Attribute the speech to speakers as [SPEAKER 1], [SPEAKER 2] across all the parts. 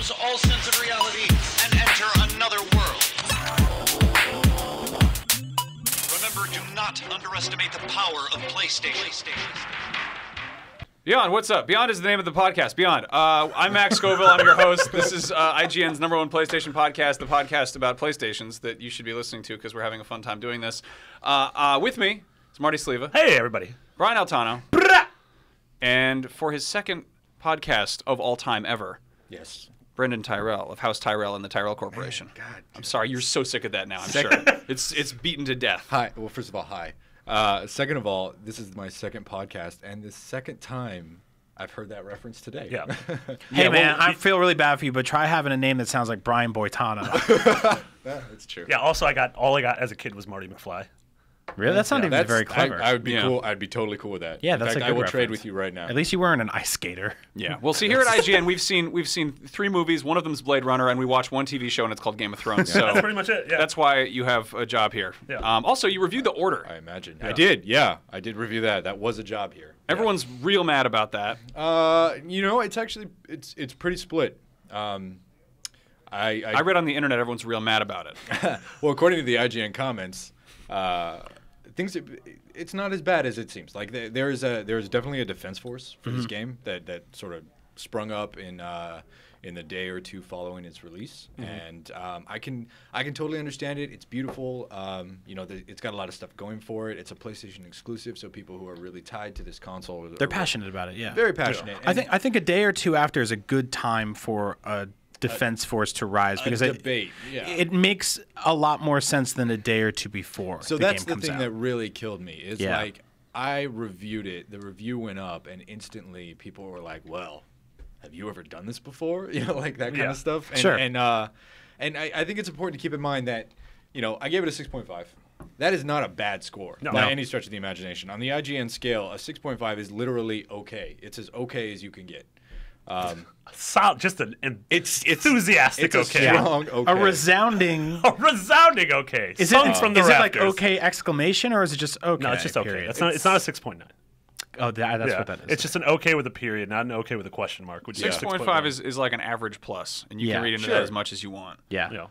[SPEAKER 1] lose all sense of reality and enter another world. Remember, do not underestimate the power of PlayStation.
[SPEAKER 2] Beyond, what's up? Beyond is the name of the podcast. Beyond. I'm Max Scoville. I'm your host. This is IGN's #1 PlayStation podcast, the podcast about PlayStations that you should be listening to because we're having a fun time doing this. With me is Marty Sleva.
[SPEAKER 3] Hey, everybody.
[SPEAKER 2] Brian Altano. And for his second podcast of all time ever,
[SPEAKER 4] yes,
[SPEAKER 2] Brendan Tyrell of House Tyrell and the Tyrell Corporation.
[SPEAKER 4] Man, God,
[SPEAKER 2] I'm sorry, you're so sick of that now, I'm sure. It's beaten to death.
[SPEAKER 4] Hi. Well, first of all, hi. Second of all, this is my second podcast, and the second time I've heard that reference today.
[SPEAKER 3] Yeah.
[SPEAKER 5] Hey,
[SPEAKER 2] Yeah,
[SPEAKER 5] man,
[SPEAKER 2] well,
[SPEAKER 5] I feel really bad for you, but try having a name that sounds like Brian Boitano.
[SPEAKER 4] Yeah, that's true.
[SPEAKER 3] Yeah, also, all I got as a kid was Marty McFly.
[SPEAKER 5] Really? That's not even very clever.
[SPEAKER 4] I would be cool. I'd be totally cool with that.
[SPEAKER 5] Yeah,
[SPEAKER 4] In
[SPEAKER 5] that's
[SPEAKER 4] fact,
[SPEAKER 5] a good
[SPEAKER 4] I will
[SPEAKER 5] reference.
[SPEAKER 4] trade with you right now.
[SPEAKER 5] At least you weren't an ice skater.
[SPEAKER 2] Yeah. Well, see, here at IGN, we've seen 3 movies. One of them's Blade Runner, and we watched one TV show, and it's called Game of Thrones. So
[SPEAKER 3] That's pretty much it, yeah.
[SPEAKER 2] that's why you have a job here.
[SPEAKER 3] Yeah.
[SPEAKER 2] Also, you reviewed The Order.
[SPEAKER 4] I imagine. I did. Yeah, I did review that. That was a job here.
[SPEAKER 2] Everyone's real mad about that.
[SPEAKER 4] You know, it's actually it's pretty split. I
[SPEAKER 2] read on the internet everyone's real mad about it.
[SPEAKER 4] Well, according to the IGN comments, it's not as bad as it seems. Like there's definitely a defense force for this game that sort of sprung up in the day or two following its release, and I can totally understand it. It's beautiful. You know, it's got a lot of stuff going for it. It's a PlayStation exclusive, so people who are really tied to this console
[SPEAKER 5] They're passionate about it, yeah.
[SPEAKER 4] very passionate.
[SPEAKER 5] I think a day or two after is a good time for a defense force to rise because
[SPEAKER 4] debate.
[SPEAKER 5] it makes a lot more sense than a day or two before.
[SPEAKER 4] So
[SPEAKER 5] the
[SPEAKER 4] that's
[SPEAKER 5] game
[SPEAKER 4] the
[SPEAKER 5] comes
[SPEAKER 4] thing
[SPEAKER 5] out.
[SPEAKER 4] that really killed me. Is
[SPEAKER 5] Yeah.
[SPEAKER 4] like I reviewed it, the review went up, and instantly people were like, "Well, have you ever done this before?" You know, like that kind
[SPEAKER 3] Yeah.
[SPEAKER 4] of stuff. And,
[SPEAKER 5] Sure.
[SPEAKER 4] And I think it's important to keep in mind that, you know, I gave it a 6.5. That is not a bad score by any stretch of the imagination. On the IGN scale, a 6.5 is literally okay. It's as okay as you can get.
[SPEAKER 3] Just an enthusiastic
[SPEAKER 4] It's a
[SPEAKER 3] okay.
[SPEAKER 4] strong okay.
[SPEAKER 5] A resounding.
[SPEAKER 3] A resounding okay.
[SPEAKER 5] Is
[SPEAKER 3] Sung
[SPEAKER 5] it
[SPEAKER 3] from the
[SPEAKER 5] is it like
[SPEAKER 3] rafters.
[SPEAKER 5] okay exclamation or is it just okay?
[SPEAKER 3] No, it's just okay.
[SPEAKER 5] period?
[SPEAKER 3] It's not a 6.9.
[SPEAKER 5] Oh, that's
[SPEAKER 3] Yeah.
[SPEAKER 5] what that is.
[SPEAKER 3] It's just an okay with a period, not an okay with a question mark. Which is
[SPEAKER 2] 6.5 is like an average plus, and you
[SPEAKER 5] Yeah.
[SPEAKER 2] can read into
[SPEAKER 4] Sure.
[SPEAKER 2] that as much as you want.
[SPEAKER 5] yeah.
[SPEAKER 3] Yeah.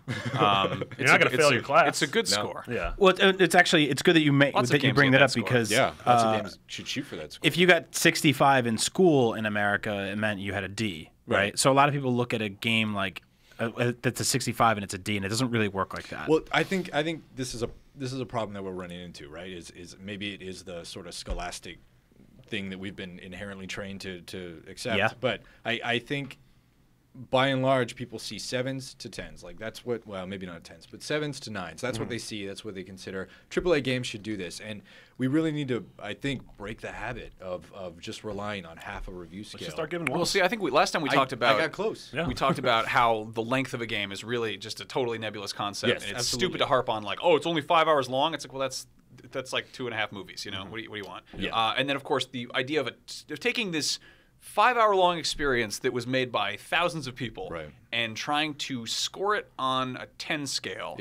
[SPEAKER 2] You're
[SPEAKER 3] not gonna fail your class.
[SPEAKER 2] It's a good
[SPEAKER 4] No.
[SPEAKER 2] score.
[SPEAKER 3] Yeah.
[SPEAKER 5] Well, it's actually good that you
[SPEAKER 2] Lots of
[SPEAKER 5] that you
[SPEAKER 2] games
[SPEAKER 5] bring
[SPEAKER 2] get
[SPEAKER 5] that up
[SPEAKER 2] that score.
[SPEAKER 5] because
[SPEAKER 4] Yeah, lots of games should shoot for that score.
[SPEAKER 5] if you got 65 in school in America, it meant you had a D, right? So a lot of people look at a game like that's a 65 and it's a D, and it doesn't really work like that.
[SPEAKER 4] Well, I think this is a problem that we're running into, right? Is maybe it is the sort of scholastic thing that we've been inherently trained to accept.
[SPEAKER 5] Yeah.
[SPEAKER 4] But I think by and large people see 7s to 10s. Like that's what, well, maybe not 10s, but 7s to 9s. That's what they see. That's what they consider. AAA games should do this. And we really need to, I think, break the habit of just relying on half a review scale.
[SPEAKER 3] Let's just start giving
[SPEAKER 2] Well,
[SPEAKER 3] ones.
[SPEAKER 2] see, I think last time we talked about
[SPEAKER 4] I got close.
[SPEAKER 3] Yeah.
[SPEAKER 2] we talked about how the length of a game is really just a totally nebulous concept,
[SPEAKER 4] Yes,
[SPEAKER 2] and it's
[SPEAKER 4] absolutely.
[SPEAKER 2] stupid to harp on like, oh, it's only 5 hours long. It's like, well, that's like 2.5 movies. You know, what do you want?
[SPEAKER 4] Yeah.
[SPEAKER 2] And then of course the idea of taking this 5-hour-long experience that was made by thousands of people
[SPEAKER 4] Right.
[SPEAKER 2] and trying to score it on a 10 scale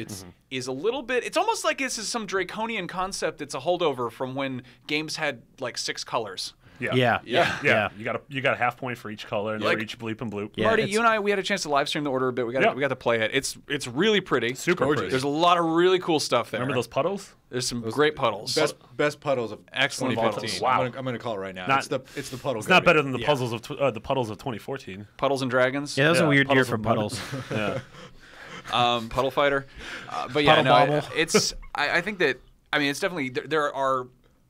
[SPEAKER 2] is a little bit. It's almost like this is some draconian concept. It's a holdover from when games had like 6 colors.
[SPEAKER 5] yeah.
[SPEAKER 3] You got a half point for each color and
[SPEAKER 2] Like-
[SPEAKER 3] for each bleep and bloop.
[SPEAKER 5] Yeah,
[SPEAKER 2] Marty,
[SPEAKER 5] it's-
[SPEAKER 2] you and I, we had a chance to live stream the order a bit. We got to play it. It's really pretty.
[SPEAKER 3] Super
[SPEAKER 4] Gorgeous.
[SPEAKER 3] pretty.
[SPEAKER 2] There's a lot of really cool stuff there.
[SPEAKER 3] Remember those puddles?
[SPEAKER 2] There's some great puddles.
[SPEAKER 4] Best puddles of
[SPEAKER 2] Excellent
[SPEAKER 4] 2015.
[SPEAKER 3] Wow.
[SPEAKER 4] I'm gonna call it right now.
[SPEAKER 3] Not-
[SPEAKER 4] it's the puddle.
[SPEAKER 3] It's not
[SPEAKER 4] garbage.
[SPEAKER 3] better than the
[SPEAKER 2] Yeah.
[SPEAKER 3] puzzles of the puddles of 2014.
[SPEAKER 2] Puddles and Dragons.
[SPEAKER 5] Yeah, that was a weird year
[SPEAKER 3] Puddles
[SPEAKER 5] for
[SPEAKER 3] of mud.
[SPEAKER 5] puddles.
[SPEAKER 3] Yeah.
[SPEAKER 2] Puddle Fighter. But yeah,
[SPEAKER 5] Puddle
[SPEAKER 2] no,
[SPEAKER 5] Bobble.
[SPEAKER 2] it's. I think that. I mean, it's definitely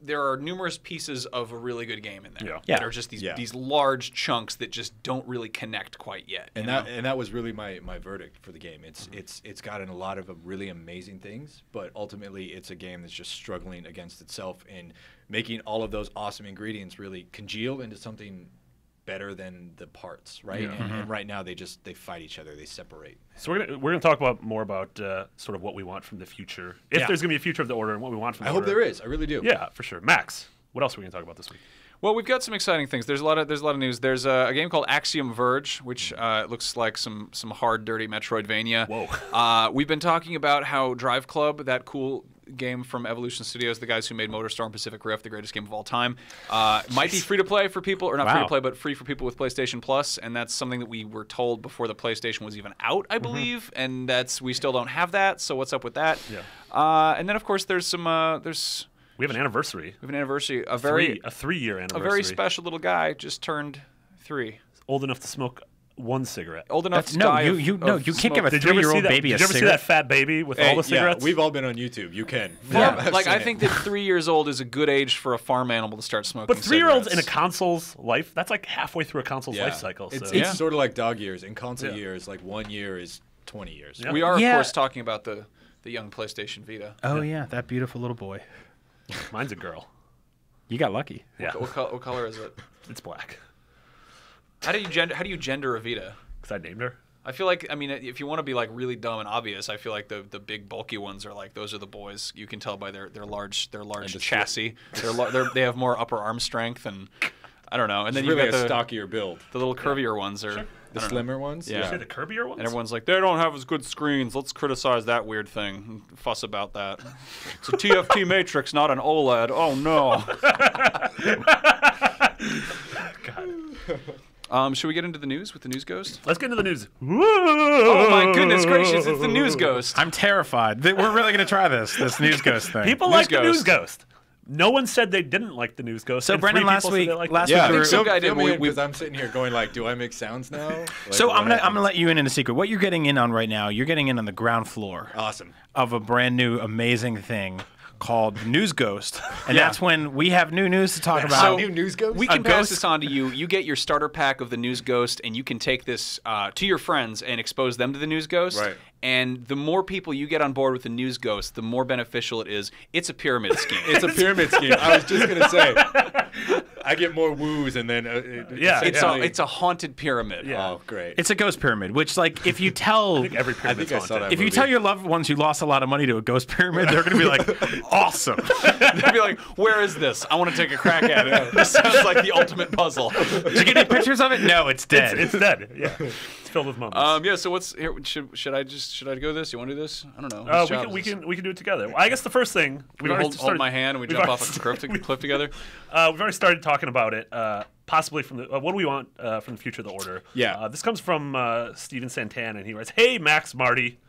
[SPEAKER 2] there are numerous pieces of a really good game in there
[SPEAKER 3] Yeah.
[SPEAKER 5] Yeah.
[SPEAKER 2] that are just
[SPEAKER 4] Yeah.
[SPEAKER 2] these large chunks that just don't really connect quite yet.
[SPEAKER 4] And
[SPEAKER 2] you know?
[SPEAKER 4] that was really my verdict for the game. It's gotten a lot of really amazing things, but ultimately it's a game that's just struggling against itself in making all of those awesome ingredients really congeal into something better than the parts, right?
[SPEAKER 3] Yeah.
[SPEAKER 4] And right now they fight each other, they separate.
[SPEAKER 3] So we're gonna talk more about sort of what we want from the future. If
[SPEAKER 5] Yeah.
[SPEAKER 3] there's gonna be a future of the order and what we want from the
[SPEAKER 4] I
[SPEAKER 3] order.
[SPEAKER 4] hope there is. I really do.
[SPEAKER 3] Yeah, for sure. Max, What else are we going to talk about this week?
[SPEAKER 2] Well, we've got some exciting things. There's a lot of news. There's a game called Axiom Verge, which looks like some hard, dirty Metroidvania.
[SPEAKER 3] Whoa.
[SPEAKER 2] We've been talking about how Driveclub, that cool game from Evolution Studios, the guys who made MotorStorm Pacific Rift, the greatest game of all time, might be free to play for people, or not free to play, but free for people with PlayStation Plus, and that's something that we were told before the PlayStation was even out, I believe, and we still don't have that. So what's up with that?
[SPEAKER 3] Yeah.
[SPEAKER 2] And then of course there's
[SPEAKER 3] We have an anniversary.
[SPEAKER 2] a 3-year anniversary.
[SPEAKER 3] A
[SPEAKER 2] A very special little guy just turned 3.
[SPEAKER 3] Old enough to smoke one cigarette.
[SPEAKER 2] Old enough to
[SPEAKER 5] No,
[SPEAKER 2] die
[SPEAKER 5] you can't give a
[SPEAKER 3] Did you ever see
[SPEAKER 5] 3-year-old
[SPEAKER 3] that?
[SPEAKER 5] baby
[SPEAKER 3] Did
[SPEAKER 5] a
[SPEAKER 3] you ever see
[SPEAKER 5] cigarette.
[SPEAKER 3] that fat baby with all the
[SPEAKER 4] Yeah,
[SPEAKER 3] cigarettes?
[SPEAKER 4] we've all been on YouTube. You can.
[SPEAKER 2] Like I think that 3 years old is a good age for a farm animal to start smoking.
[SPEAKER 3] But 3-year-olds in a
[SPEAKER 2] cigarettes.
[SPEAKER 3] console's life, that's like halfway through a console's life cycle. So.
[SPEAKER 4] It's sort of like dog years. In console years, like 1 year is 20 years.
[SPEAKER 3] Yeah.
[SPEAKER 2] We are, of
[SPEAKER 5] Yeah.
[SPEAKER 2] course, talking about the young PlayStation Vita.
[SPEAKER 5] Oh yeah, that beautiful little boy.
[SPEAKER 3] Mine's a girl.
[SPEAKER 5] You got lucky.
[SPEAKER 3] Yeah,
[SPEAKER 2] What color is it?
[SPEAKER 3] it's black.
[SPEAKER 2] How do you gender a Vita?
[SPEAKER 3] Because I named her.
[SPEAKER 2] I feel like, I mean, if you want to be like really dumb and obvious, I feel like the big bulky ones are like those are the boys. You can tell by their large chassis. They have more upper arm strength, and I don't know. And then
[SPEAKER 4] It's
[SPEAKER 2] you've
[SPEAKER 4] really
[SPEAKER 2] got
[SPEAKER 4] a
[SPEAKER 2] the
[SPEAKER 4] stockier build.
[SPEAKER 2] little curvier ones are
[SPEAKER 4] The slimmer ones?
[SPEAKER 2] Yeah.
[SPEAKER 3] Say the curvier ones?
[SPEAKER 2] And everyone's like, they don't have as good screens. Let's criticize that weird thing and fuss about that. It's a TFT matrix, not an OLED. Oh, no. Should we get into the news with the news ghost?
[SPEAKER 3] Let's get into the news.
[SPEAKER 2] Oh, my goodness gracious. It's the news ghost.
[SPEAKER 5] I'm terrified. We're really going to try this news ghost thing.
[SPEAKER 3] People
[SPEAKER 2] News
[SPEAKER 3] like the news
[SPEAKER 2] ghost.
[SPEAKER 3] ghost. No one said they didn't like the news ghost.
[SPEAKER 5] So,
[SPEAKER 3] and
[SPEAKER 5] Brendan,
[SPEAKER 3] 3
[SPEAKER 5] last
[SPEAKER 3] people said
[SPEAKER 5] week-
[SPEAKER 3] they liked
[SPEAKER 5] last
[SPEAKER 3] it.
[SPEAKER 5] week
[SPEAKER 4] Yeah,
[SPEAKER 5] we were-
[SPEAKER 2] some guy did.
[SPEAKER 4] because I'm sitting here going like, do I make sounds now? Like,
[SPEAKER 5] So
[SPEAKER 4] what
[SPEAKER 5] I'm gonna
[SPEAKER 4] happens?
[SPEAKER 5] let you in a secret. What you're getting in on right now, you're getting in on the ground floor
[SPEAKER 4] Awesome.
[SPEAKER 5] of a brand new amazing thing called News Ghost, and that's when we have new news to talk about.
[SPEAKER 2] So
[SPEAKER 4] new news ghost?
[SPEAKER 2] We can
[SPEAKER 5] A
[SPEAKER 2] pass
[SPEAKER 5] ghost?
[SPEAKER 2] this on to you. You get your starter pack of the News Ghost, and you can take this to your friends and expose them to the News Ghost.
[SPEAKER 4] Right.
[SPEAKER 2] And the more people you get on board with the News Ghost, the more beneficial it is. It's a pyramid scheme.
[SPEAKER 4] It's a pyramid scheme. I was just gonna say, I get more woos, and then
[SPEAKER 2] It's a haunted pyramid.
[SPEAKER 3] Yeah.
[SPEAKER 4] Oh, great.
[SPEAKER 5] It's a ghost pyramid, which, like, if you tell
[SPEAKER 3] Every
[SPEAKER 4] I
[SPEAKER 3] pyramid's
[SPEAKER 4] think I saw
[SPEAKER 3] haunted.
[SPEAKER 4] that.
[SPEAKER 5] if you
[SPEAKER 4] movie.
[SPEAKER 5] tell your loved ones you lost a lot of money to a ghost pyramid, they're going to be like, awesome.
[SPEAKER 2] They'd be like, "Where is this? I want to take a crack at it. This sounds like the ultimate puzzle."
[SPEAKER 5] Did you get any pictures of it? No, it's dead.
[SPEAKER 3] It's dead. Yeah. It's filled with mummies.
[SPEAKER 2] Yeah. So what's here? Should I go this? You want to do this? I don't know. Whose job
[SPEAKER 3] we
[SPEAKER 2] is this?
[SPEAKER 3] can do it together. Well, I guess the first thing
[SPEAKER 2] We hold my hand and we
[SPEAKER 3] we've
[SPEAKER 2] jump
[SPEAKER 3] already
[SPEAKER 2] off a cliff together.
[SPEAKER 3] We've already started talking about it. Possibly from the what do we want from the future of the order?
[SPEAKER 4] Yeah.
[SPEAKER 3] This comes from Steven Santana, and he writes, "Hey Max, Marty."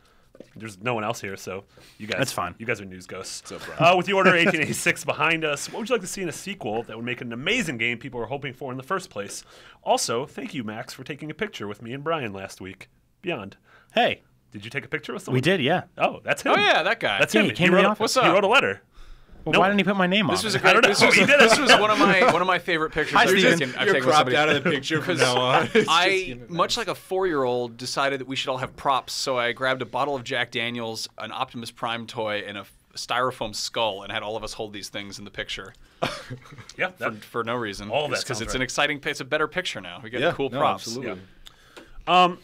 [SPEAKER 3] There's no one else here, so you guys.
[SPEAKER 5] That's fine.
[SPEAKER 3] You guys are news ghosts.
[SPEAKER 4] What's up, bro?
[SPEAKER 3] With the Order 1886 behind us, what would you like to see in a sequel that would make an amazing game people were hoping for in the first place? Also, thank you, Max, for taking a picture with me and Brian last week. Beyond.
[SPEAKER 5] Hey,
[SPEAKER 3] Did you take a picture with someone?
[SPEAKER 5] we did, yeah.
[SPEAKER 3] Oh, that's him.
[SPEAKER 2] Oh yeah, that guy.
[SPEAKER 3] That's
[SPEAKER 5] Yeah,
[SPEAKER 3] him.
[SPEAKER 5] he came to
[SPEAKER 3] wrote
[SPEAKER 5] the
[SPEAKER 3] a-
[SPEAKER 5] office.
[SPEAKER 2] What's up?
[SPEAKER 3] He wrote a letter.
[SPEAKER 5] Well,
[SPEAKER 3] No.
[SPEAKER 5] why didn't he put my name on
[SPEAKER 2] This was a
[SPEAKER 5] it?
[SPEAKER 2] great.
[SPEAKER 3] don't know.
[SPEAKER 2] This was,
[SPEAKER 3] He did it.
[SPEAKER 2] this was one of my favorite pictures
[SPEAKER 5] Hi,
[SPEAKER 2] I've
[SPEAKER 5] Steven.
[SPEAKER 2] taken. I've
[SPEAKER 4] You're
[SPEAKER 2] taken with
[SPEAKER 4] cropped
[SPEAKER 2] somebody.
[SPEAKER 4] out of the picture from now on. It's just
[SPEAKER 2] I,
[SPEAKER 4] human
[SPEAKER 2] much like a 4-year-old, decided that we should all have props. So I grabbed a bottle of Jack Daniels, an Optimus Prime toy, and a styrofoam skull, and had all of us hold these things in the picture
[SPEAKER 3] Yeah. that-
[SPEAKER 2] for no reason.
[SPEAKER 3] All that
[SPEAKER 2] because
[SPEAKER 3] sounds
[SPEAKER 2] it's
[SPEAKER 3] right.
[SPEAKER 2] an exciting. It's a better picture now. We get
[SPEAKER 4] Yeah,
[SPEAKER 2] cool
[SPEAKER 4] no,
[SPEAKER 2] props.
[SPEAKER 4] absolutely.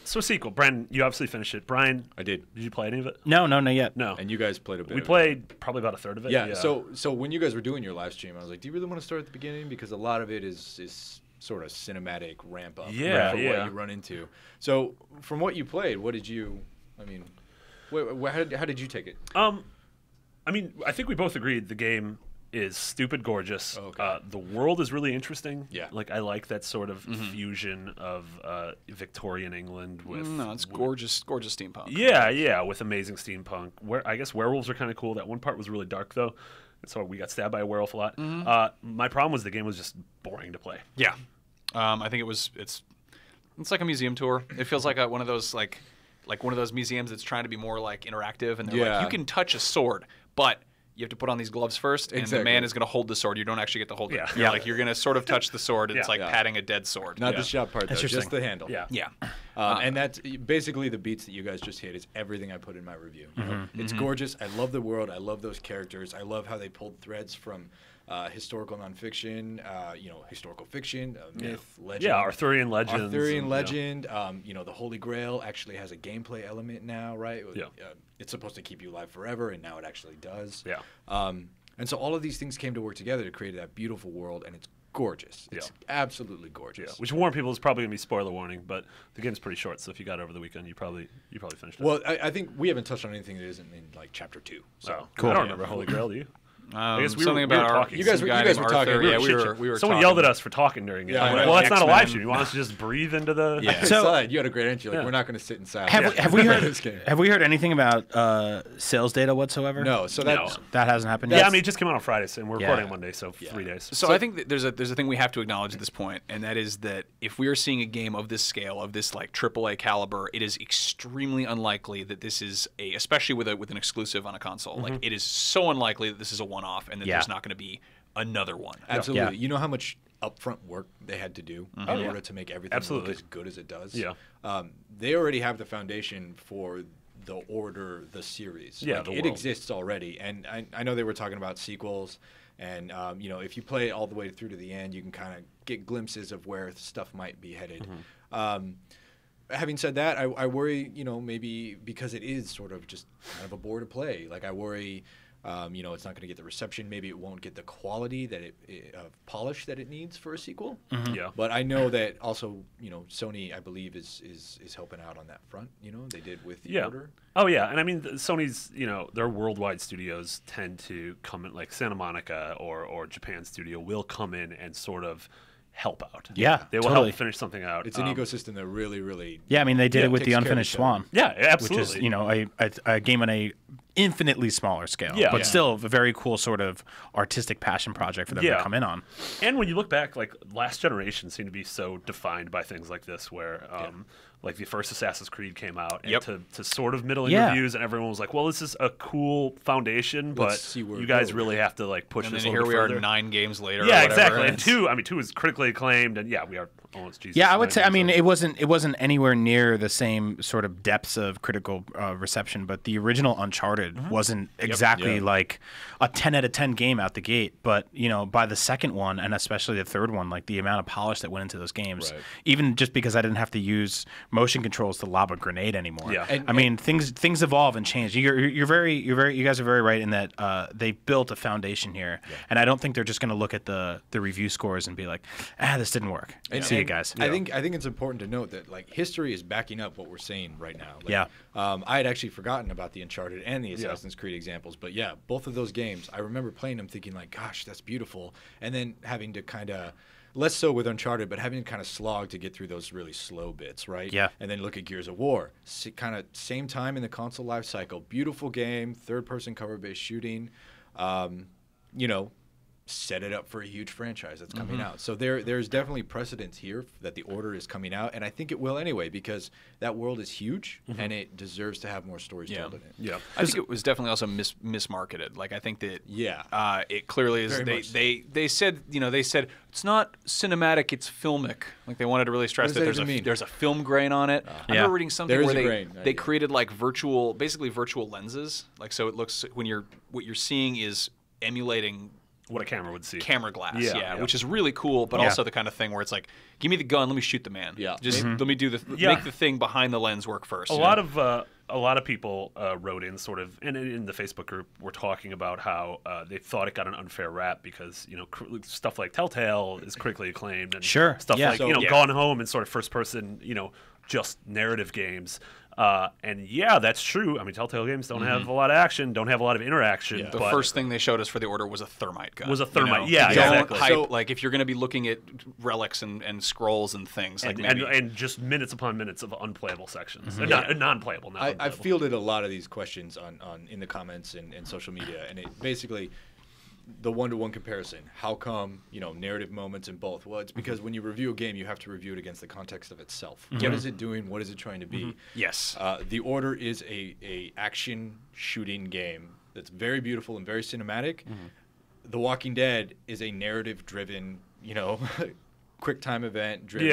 [SPEAKER 3] So sequel. Brandon, you obviously finished it. Brian,
[SPEAKER 4] I did.
[SPEAKER 3] did you play any of it?
[SPEAKER 5] No, not yet.
[SPEAKER 3] No.
[SPEAKER 4] And you guys played a bit.
[SPEAKER 3] We
[SPEAKER 4] of it.
[SPEAKER 3] played probably about a third of it.
[SPEAKER 4] Yeah. So when you guys were doing your live stream, I was like, do you really want to start at the beginning? Because a lot of it is sort of cinematic ramp up.
[SPEAKER 3] Yeah,
[SPEAKER 4] For
[SPEAKER 3] yeah.
[SPEAKER 4] what you run into. So from what you played, what did you? I mean, how did you take it?
[SPEAKER 3] I mean, I think we both agreed the game is stupid gorgeous.
[SPEAKER 4] Okay.
[SPEAKER 3] The world is really interesting.
[SPEAKER 4] Yeah.
[SPEAKER 3] Like I like that sort of fusion of Victorian England with
[SPEAKER 2] No, it's gorgeous, gorgeous steampunk.
[SPEAKER 3] Yeah, with amazing steampunk. I guess werewolves are kind of cool. That one part was really dark though, so we got stabbed by a werewolf a lot. My problem was the game was just boring to play.
[SPEAKER 2] Yeah. I think it's like a museum tour. It feels like one of those like one of those museums that's trying to be more like interactive, and they're
[SPEAKER 4] Yeah.
[SPEAKER 2] like, you can touch a sword, but you have to put on these gloves first, and the
[SPEAKER 4] Exactly.
[SPEAKER 2] man is going to hold the sword. You don't actually get to hold it.
[SPEAKER 3] Yeah.
[SPEAKER 2] You're going to sort of touch the sword. It's
[SPEAKER 3] Yeah.
[SPEAKER 2] like
[SPEAKER 4] Yeah.
[SPEAKER 2] patting a dead sword.
[SPEAKER 4] Not
[SPEAKER 3] Yeah.
[SPEAKER 4] the shot part, though,
[SPEAKER 5] Interesting.
[SPEAKER 4] just the handle.
[SPEAKER 3] Yeah.
[SPEAKER 2] Yeah.
[SPEAKER 4] And that's basically the beats that you guys just hit is everything I put in my review. It's gorgeous. I love the world. I love those characters. I love how they pulled threads from historical nonfiction, historical fiction, myth, legend.
[SPEAKER 3] Yeah, Arthurian legends.
[SPEAKER 4] Arthurian
[SPEAKER 3] and,
[SPEAKER 4] legend. The Holy Grail actually has a gameplay element now, right?
[SPEAKER 3] Yeah.
[SPEAKER 4] It's supposed to keep you alive forever, and now it actually does.
[SPEAKER 3] Yeah.
[SPEAKER 4] And so all of these things came to work together to create that beautiful world, and it's gorgeous. It's absolutely gorgeous.
[SPEAKER 3] Yeah. Which warn people is probably gonna be spoiler warning, but the game's pretty short, so if you got it over the weekend, you probably finished it.
[SPEAKER 4] Well, I think we haven't touched on anything that isn't in like chapter 2. So
[SPEAKER 3] Cool. I don't remember Holy Grail, do you? I guess we
[SPEAKER 2] something
[SPEAKER 3] were
[SPEAKER 2] about
[SPEAKER 3] talking.
[SPEAKER 4] You guys were talking.
[SPEAKER 2] Yeah, we were.
[SPEAKER 3] Someone
[SPEAKER 2] talking.
[SPEAKER 3] yelled at us for talking during it.
[SPEAKER 4] Yeah,
[SPEAKER 3] I'm
[SPEAKER 4] I
[SPEAKER 3] like,
[SPEAKER 4] know.
[SPEAKER 3] well, that's not a live
[SPEAKER 2] X-Men.
[SPEAKER 3] stream. You want us to just breathe into the?
[SPEAKER 2] Yeah.
[SPEAKER 5] So-
[SPEAKER 4] You had a great answer. Like, we're not going to sit in silence.
[SPEAKER 5] Have we heard?
[SPEAKER 4] this game.
[SPEAKER 5] Have we heard anything about sales data whatsoever?
[SPEAKER 4] No. So that's
[SPEAKER 5] that hasn't happened
[SPEAKER 3] Yeah,
[SPEAKER 5] yet.
[SPEAKER 3] I mean, it just came out on Friday, and we're
[SPEAKER 5] Yeah.
[SPEAKER 3] recording Monday, so 3 days.
[SPEAKER 2] So I think that there's a thing we have to acknowledge at this point, and that is that if we are seeing a game of this scale, of this like AAA caliber, it is extremely unlikely that this is especially with an exclusive on a console. Like it is so unlikely that this is a one-off, and that there's not going to be another one.
[SPEAKER 4] absolutely.
[SPEAKER 5] Yeah.
[SPEAKER 4] You know how much upfront work they had to do in order to make everything look as good as it does.
[SPEAKER 3] Yeah.
[SPEAKER 4] They already have the foundation for the Order, the series.
[SPEAKER 3] Yeah,
[SPEAKER 4] Like,
[SPEAKER 3] the
[SPEAKER 4] it
[SPEAKER 3] world.
[SPEAKER 4] exists already, and I know they were talking about sequels, and if you play it all the way through to the end, you can kind of get glimpses of where stuff might be headed. Having said that, I worry, maybe because it is sort of just kind of a bore to play. Like I worry, it's not going to get the reception. Maybe it won't get the quality that of polish that it needs for a sequel.
[SPEAKER 3] Yeah.
[SPEAKER 4] But I know that also, Sony, I believe, is helping out on that front. They did with the Order.
[SPEAKER 3] Oh yeah, and I mean Sony's, their worldwide studios tend to come in, like Santa Monica or Japan studio will come in and sort of help out.
[SPEAKER 5] Yeah,
[SPEAKER 3] they will
[SPEAKER 5] totally.
[SPEAKER 3] help finish something out.
[SPEAKER 4] It's an ecosystem that really, really.
[SPEAKER 5] Yeah, I mean they did it with
[SPEAKER 4] takes
[SPEAKER 5] the
[SPEAKER 4] care of
[SPEAKER 5] Unfinished
[SPEAKER 4] itself.
[SPEAKER 5] Swan.
[SPEAKER 3] Yeah, absolutely.
[SPEAKER 5] Which is a game on a infinitely smaller scale,
[SPEAKER 3] Yeah.
[SPEAKER 5] but
[SPEAKER 3] Yeah.
[SPEAKER 5] still a very cool sort of artistic passion project for them to come in on.
[SPEAKER 3] And when you look back, like last generation seemed to be so defined by things like this, where like the first Assassin's Creed came out, and to sort of middling reviews, and everyone was like, "Well, this is a cool foundation, but
[SPEAKER 4] see where
[SPEAKER 3] you
[SPEAKER 4] it
[SPEAKER 3] guys
[SPEAKER 4] goes."
[SPEAKER 3] really have to like push
[SPEAKER 2] And
[SPEAKER 3] this
[SPEAKER 2] then
[SPEAKER 3] a
[SPEAKER 2] here
[SPEAKER 3] little
[SPEAKER 2] we
[SPEAKER 3] bit
[SPEAKER 2] are
[SPEAKER 3] further."
[SPEAKER 2] 9 games later.
[SPEAKER 3] Yeah,
[SPEAKER 2] or whatever,
[SPEAKER 3] exactly.
[SPEAKER 2] and
[SPEAKER 3] And two was critically acclaimed, and we are almost Jesus.
[SPEAKER 5] Yeah, I would
[SPEAKER 3] 9
[SPEAKER 5] say. I
[SPEAKER 3] games
[SPEAKER 5] mean,
[SPEAKER 3] in.
[SPEAKER 5] it wasn't anywhere near the same sort of depths of critical reception. But the original Uncharted wasn't exactly like a 10 out of 10 game out the gate. But by the second one, and especially the third one, like the amount of polish that went into those games, even just because I didn't have to use motion controls to lob a grenade anymore.
[SPEAKER 3] Yeah.
[SPEAKER 5] I mean, things evolve and change. You guys are very right in that they built a foundation here, and I don't think they're just going to look at the review scores and be like, this didn't work. See you guys.
[SPEAKER 4] I think it's important to note that like history is backing up what we're saying right now. Like,
[SPEAKER 5] Yeah.
[SPEAKER 4] I had actually forgotten about the Uncharted and the Assassin's Creed examples, but yeah, both of those games, I remember playing them thinking like, gosh, that's beautiful, and then having to kind of. Less so with Uncharted, but having to kind of slog to get through those really slow bits, right?
[SPEAKER 5] Yeah.
[SPEAKER 4] And then look at Gears of War. Kind of same time in the console life cycle. Beautiful game, third-person cover-based shooting. Set it up for a huge franchise that's coming out. So there's definitely precedence here that the Order is coming out, and I think it will anyway because that world is huge and it deserves to have more stories told in it.
[SPEAKER 3] Yeah.
[SPEAKER 2] I think it was definitely also mismarketed. Like I think that it clearly is.
[SPEAKER 4] Very much so.
[SPEAKER 2] They said it's not cinematic, it's filmic. Like they wanted to really stress
[SPEAKER 4] What
[SPEAKER 2] that
[SPEAKER 4] does that even mean?
[SPEAKER 2] there's a film grain on it. I remember reading something
[SPEAKER 4] There is
[SPEAKER 2] where
[SPEAKER 4] a grain,
[SPEAKER 2] they
[SPEAKER 4] yeah.
[SPEAKER 2] created like virtual lenses. Like so it looks what you're seeing is emulating
[SPEAKER 3] What a camera would see.
[SPEAKER 2] camera glass,
[SPEAKER 3] Yeah.
[SPEAKER 2] which is really cool, but also the kind of thing where it's like, give me the gun, let me shoot the man.
[SPEAKER 4] Yeah.
[SPEAKER 2] Just let me do make the thing behind the lens work first.
[SPEAKER 3] A lot of people wrote in sort of, and in the Facebook group, were talking about how they thought it got an unfair rap because stuff like Telltale is critically acclaimed, and stuff like Gone Home and sort of first person just narrative games. And that's true. I mean, Telltale games don't have a lot of action, don't have a lot of interaction.
[SPEAKER 2] The
[SPEAKER 3] but
[SPEAKER 2] first thing they showed us for the Order was a thermite gun.
[SPEAKER 3] Yeah,
[SPEAKER 2] Don't
[SPEAKER 3] exactly.
[SPEAKER 2] hype,
[SPEAKER 4] So-
[SPEAKER 2] like if you're going to be looking at relics and scrolls and things, like maybe.
[SPEAKER 3] and just minutes upon minutes of unplayable sections, non-playable. Not
[SPEAKER 4] I
[SPEAKER 3] unplayable.
[SPEAKER 4] fielded a lot of these questions on in the comments and social media, and it basically the one-to-one comparison. How come narrative moments in both? Well, it's because when you review a game, you have to review it against the context of itself. What is it doing? What is it trying to be?
[SPEAKER 2] Yes.
[SPEAKER 4] The Order is a action shooting game that's very beautiful and very cinematic. The Walking Dead is a narrative-driven, quick time event driven.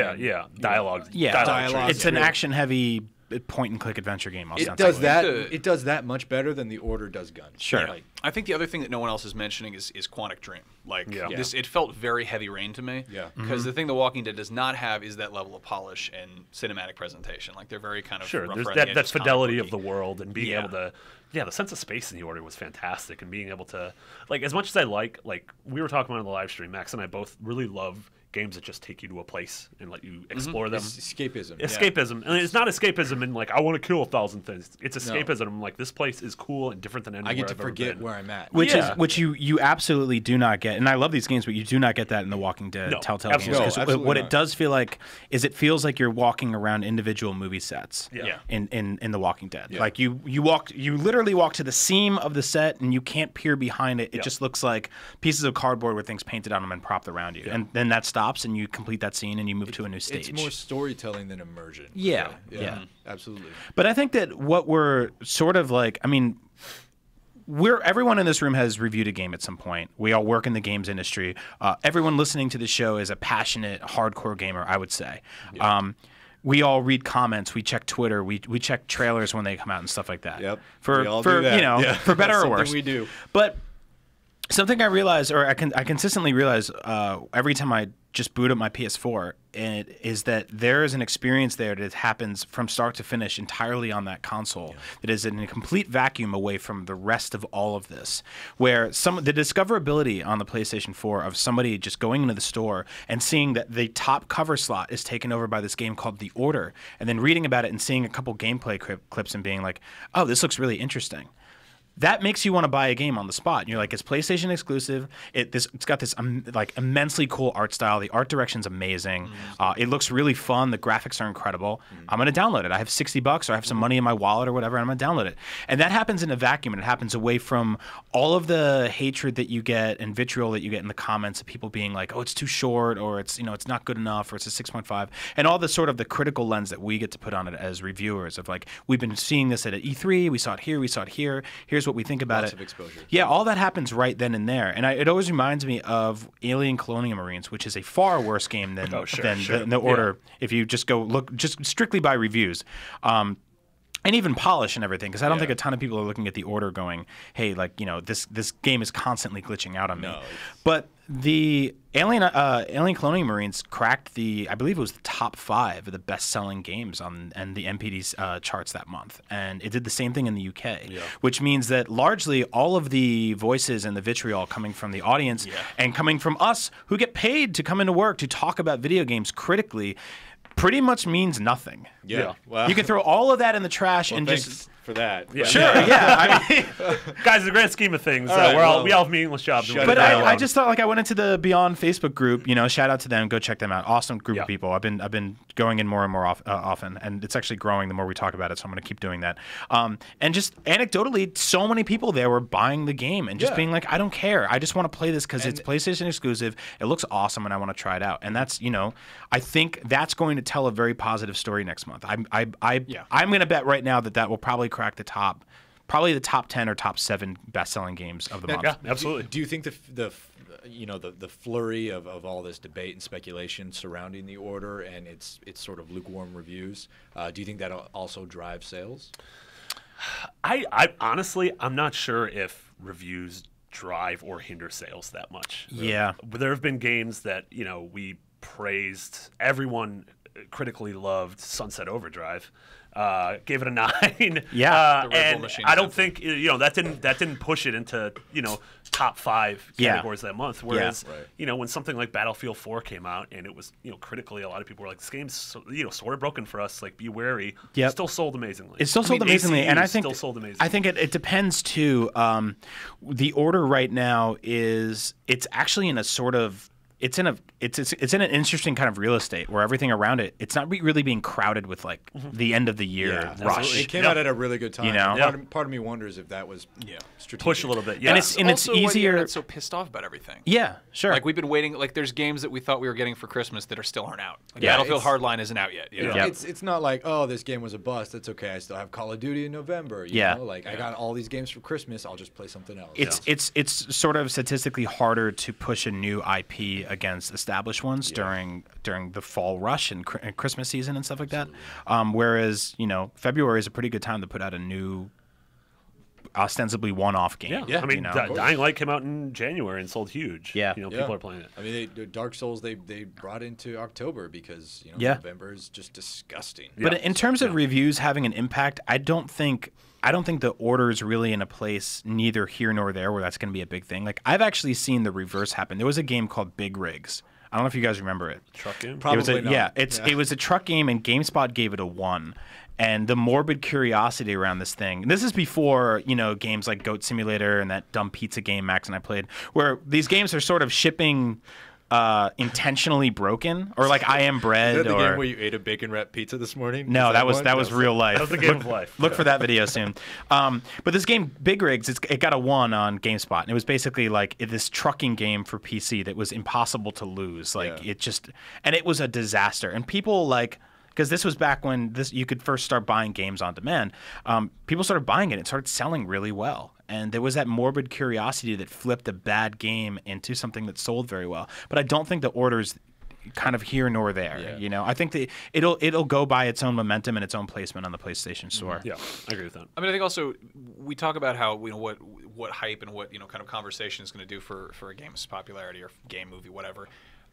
[SPEAKER 3] Dialogue.
[SPEAKER 4] Dialogue.
[SPEAKER 5] It's an action-heavy point-and-click adventure game.
[SPEAKER 4] It does that. It does that much better than the Order does guns.
[SPEAKER 5] Sure.
[SPEAKER 4] Like,
[SPEAKER 2] I think the other thing that no one else is mentioning is Quantic Dream. Like this, it felt very heavy rain to me.
[SPEAKER 4] Yeah.
[SPEAKER 2] Because the thing The Walking Dead does not have is that level of polish and cinematic presentation. Like they're very kind of rough
[SPEAKER 3] There's
[SPEAKER 2] around the
[SPEAKER 3] that
[SPEAKER 2] edges,
[SPEAKER 3] fidelity
[SPEAKER 2] comic
[SPEAKER 3] of the
[SPEAKER 2] booky.
[SPEAKER 3] world and being able Yeah, the sense of space in the order was fantastic, and being able to, like, as much as I like we were talking about on the live stream, Max and I both really love games that just take you to a place and let you explore them.
[SPEAKER 4] It's escapism.
[SPEAKER 3] Escapism. And it's not escapism in, like, I want to kill 1,000 things. It's escapism. I'm like, this place is cool and different than anywhere
[SPEAKER 4] I get to
[SPEAKER 3] I've ever
[SPEAKER 4] forget
[SPEAKER 3] been.
[SPEAKER 4] where I'm at.
[SPEAKER 5] Which you absolutely do not get. And I love these games, but you do not get that in the Walking Dead Telltale games. Because what it does feel like is it feels like you're walking around individual movie sets in The Walking Dead. Like you literally walk to the seam of the set and you can't peer behind it. It just looks like pieces of cardboard with things painted on them and propped around you. And then that stops and you complete that scene and you move to a new stage.
[SPEAKER 4] It's more storytelling than immersion.
[SPEAKER 5] Yeah.
[SPEAKER 4] Absolutely.
[SPEAKER 5] But I think that what we're sort of like, I mean, everyone in this room has reviewed a game at some point. We all work in the games industry. Everyone listening to the show is a passionate, hardcore gamer, I would say. Yeah. We all read comments. We check Twitter. We check trailers when they come out and stuff like that.
[SPEAKER 4] Yep.
[SPEAKER 5] For
[SPEAKER 4] we all do that.
[SPEAKER 5] You know, for better or worse.
[SPEAKER 4] Something we do.
[SPEAKER 5] But something I realize, or I consistently realize every time I just boot up my PS4, is that there is an experience there that happens from start to finish entirely on that console that is in a complete vacuum away from the rest of all of this, where the discoverability on the PlayStation 4 of somebody just going into the store and seeing that the top cover slot is taken over by this game called The Order, and then reading about it and seeing a couple gameplay clips and being like, oh, this looks really interesting. That makes you want to buy a game on the spot. And you're like, it's PlayStation exclusive. It's got this like immensely cool art style. The art direction's amazing. It looks really fun. The graphics are incredible. I'm going to download it. I have $60 or I have some money in my wallet or whatever, and I'm going to download it. And that happens in a vacuum, and it happens away from all of the hatred that you get and vitriol that you get in the comments of people being like, oh, it's too short, or it's not good enough, or it's a 6.5, and all the sort of the critical lens that we get to put on it as reviewers of like, we've been seeing this at E3, we saw it here, here's what we think about
[SPEAKER 4] Lots
[SPEAKER 5] it.
[SPEAKER 4] of exposure.
[SPEAKER 5] Yeah, all that happens right then and there, and it always reminds me of Alien Colonial Marines, which is a far worse game than The Order. If you just go look just strictly by reviews. And even polish and everything, because I don't think a ton of people are looking at The Order going, hey, like, this game is constantly glitching out on me. But the Alien Colonial Marines cracked I believe it was the top 5 of the best-selling games on the NPD charts that month. And it did the same thing in the UK, which means that largely all of the voices and the vitriol coming from the audience and coming from us who get paid to come into work to talk about video games critically pretty much means nothing.
[SPEAKER 4] Well,
[SPEAKER 5] you can throw all of that in the trash and just
[SPEAKER 4] for that.
[SPEAKER 5] Sure, I mean,
[SPEAKER 3] guys, in the grand scheme of things, we all have meaningless jobs.
[SPEAKER 5] But I just thought, like, I went into the Beyond Facebook group. Shout out to them. Go check them out. Awesome group of people. I've been going in more and more often, and it's actually growing the more we talk about it. So I'm going to keep doing that. And just anecdotally, so many people there were buying the game and just being like, I don't care. I just want to play this because it's PlayStation exclusive. It looks awesome, and I want to try it out. And that's, I think that's going to tell a very positive story next month. I'm going to bet right now that will probably crack the top 10 or top 7 best-selling games of the month.
[SPEAKER 3] Yeah, absolutely.
[SPEAKER 4] Do you think the flurry of all this debate and speculation surrounding The Order and its sort of lukewarm reviews, do you think that'll also drive sales?
[SPEAKER 3] I honestly, I'm not sure if reviews drive or hinder sales that much.
[SPEAKER 5] Yeah.
[SPEAKER 3] There have been games that, we praised, everyone critically loved Sunset Overdrive. Gave it a 9.
[SPEAKER 5] Yeah,
[SPEAKER 3] and I don't think that didn't push it into top 5 categories that month. Whereas when something like Battlefield 4 came out and it was critically, a lot of people were like, this game's sort of broken for us. Like, be wary.
[SPEAKER 5] Yep.
[SPEAKER 3] Still sold amazingly.
[SPEAKER 5] It's still sold amazingly, and I think
[SPEAKER 3] still sold amazingly.
[SPEAKER 5] I think it depends too. The Order right now it's actually in a sort of. It's in an interesting kind of real estate where everything around it's not really being crowded with like the end of the year rush.
[SPEAKER 3] Absolutely.
[SPEAKER 4] It came out at a really good time. Part of me wonders if that was strategic.
[SPEAKER 3] Push a little bit.
[SPEAKER 2] And
[SPEAKER 5] it's
[SPEAKER 2] also
[SPEAKER 5] easier.
[SPEAKER 2] Why you're not so pissed off about everything.
[SPEAKER 5] Yeah, sure.
[SPEAKER 2] Like, we've been waiting. Like, there's games that we thought we were getting for Christmas that still aren't out. Like, Battlefield Hardline isn't out yet.
[SPEAKER 4] It's not like, oh, this game was a bust. That's okay. I still have Call of Duty in November. You know? Like, I got all these games for Christmas. I'll just play something else.
[SPEAKER 5] It's sort of statistically harder to push a new IP against established ones during the fall rush and Christmas season and stuff like that. Whereas February is a pretty good time to put out a new ostensibly one-off game.
[SPEAKER 3] Yeah. I mean, Dying Light came out in January and sold huge.
[SPEAKER 5] Yeah.
[SPEAKER 3] People are playing it.
[SPEAKER 4] I mean, Dark Souls they brought into October because November is just disgusting.
[SPEAKER 5] But in terms of reviews having an impact, I don't think the order is really in a place neither here nor there where that's going to be a big thing. Like, I've actually seen the reverse happen. There was a game called Big Rigs. I don't know if you guys remember it.
[SPEAKER 3] Truck game?
[SPEAKER 4] Probably not.
[SPEAKER 5] Yeah, it was a truck game, and GameSpot gave it a 1. And the morbid curiosity around this thing, and this is before, games like Goat Simulator and that dumb pizza game Max and I played, where these games are sort of shipping intentionally broken, or like I Am Bread.
[SPEAKER 4] Is that the game where you ate a bacon wrap pizza this morning?
[SPEAKER 5] No, that was real life.
[SPEAKER 3] That was the game of life.
[SPEAKER 5] Look for that video soon. But this game, Big Rigs, it got a 1 on GameSpot, and it was basically like this trucking game for PC that was impossible to lose. And it was a disaster. And people because this was back when you could first start buying games on demand. People started buying it. It started selling really well. And there was that morbid curiosity that flipped a bad game into something that sold very well. But I don't think the order's kind of here nor there.
[SPEAKER 4] Yeah.
[SPEAKER 5] I think it'll go by its own momentum and its own placement on the PlayStation Store.
[SPEAKER 3] Yeah, I agree with that.
[SPEAKER 2] I mean, I think also we talk about how what hype and what kind of conversation is going to do for a game's popularity or game, movie, whatever.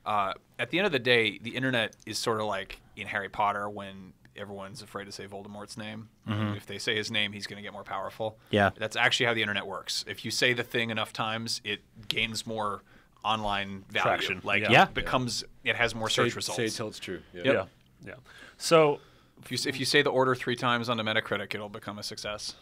[SPEAKER 2] At the end of the day, the internet is sort of like in Harry Potter when everyone's afraid to say Voldemort's name. If they say his name, he's going to get more powerful.
[SPEAKER 5] Yeah.
[SPEAKER 2] That's actually how the internet works. If you say the thing enough times, it gains more online value.
[SPEAKER 3] Traction.
[SPEAKER 2] It has more search results.
[SPEAKER 4] Say it till it's true.
[SPEAKER 3] Yeah. So
[SPEAKER 2] if you say the order 3 times on the Metacritic, it'll become a success.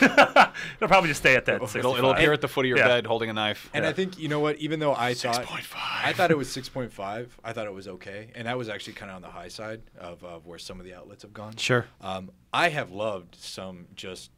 [SPEAKER 3] it'll probably just stay at that.
[SPEAKER 2] It'll appear at the foot of your bed holding a knife.
[SPEAKER 4] And I think, you know what, even though I thought
[SPEAKER 2] 6.5.
[SPEAKER 4] It was 6.5, I thought it was okay. And that was actually kind of on the high side of where some of the outlets have gone.
[SPEAKER 5] Sure.
[SPEAKER 4] I have loved some just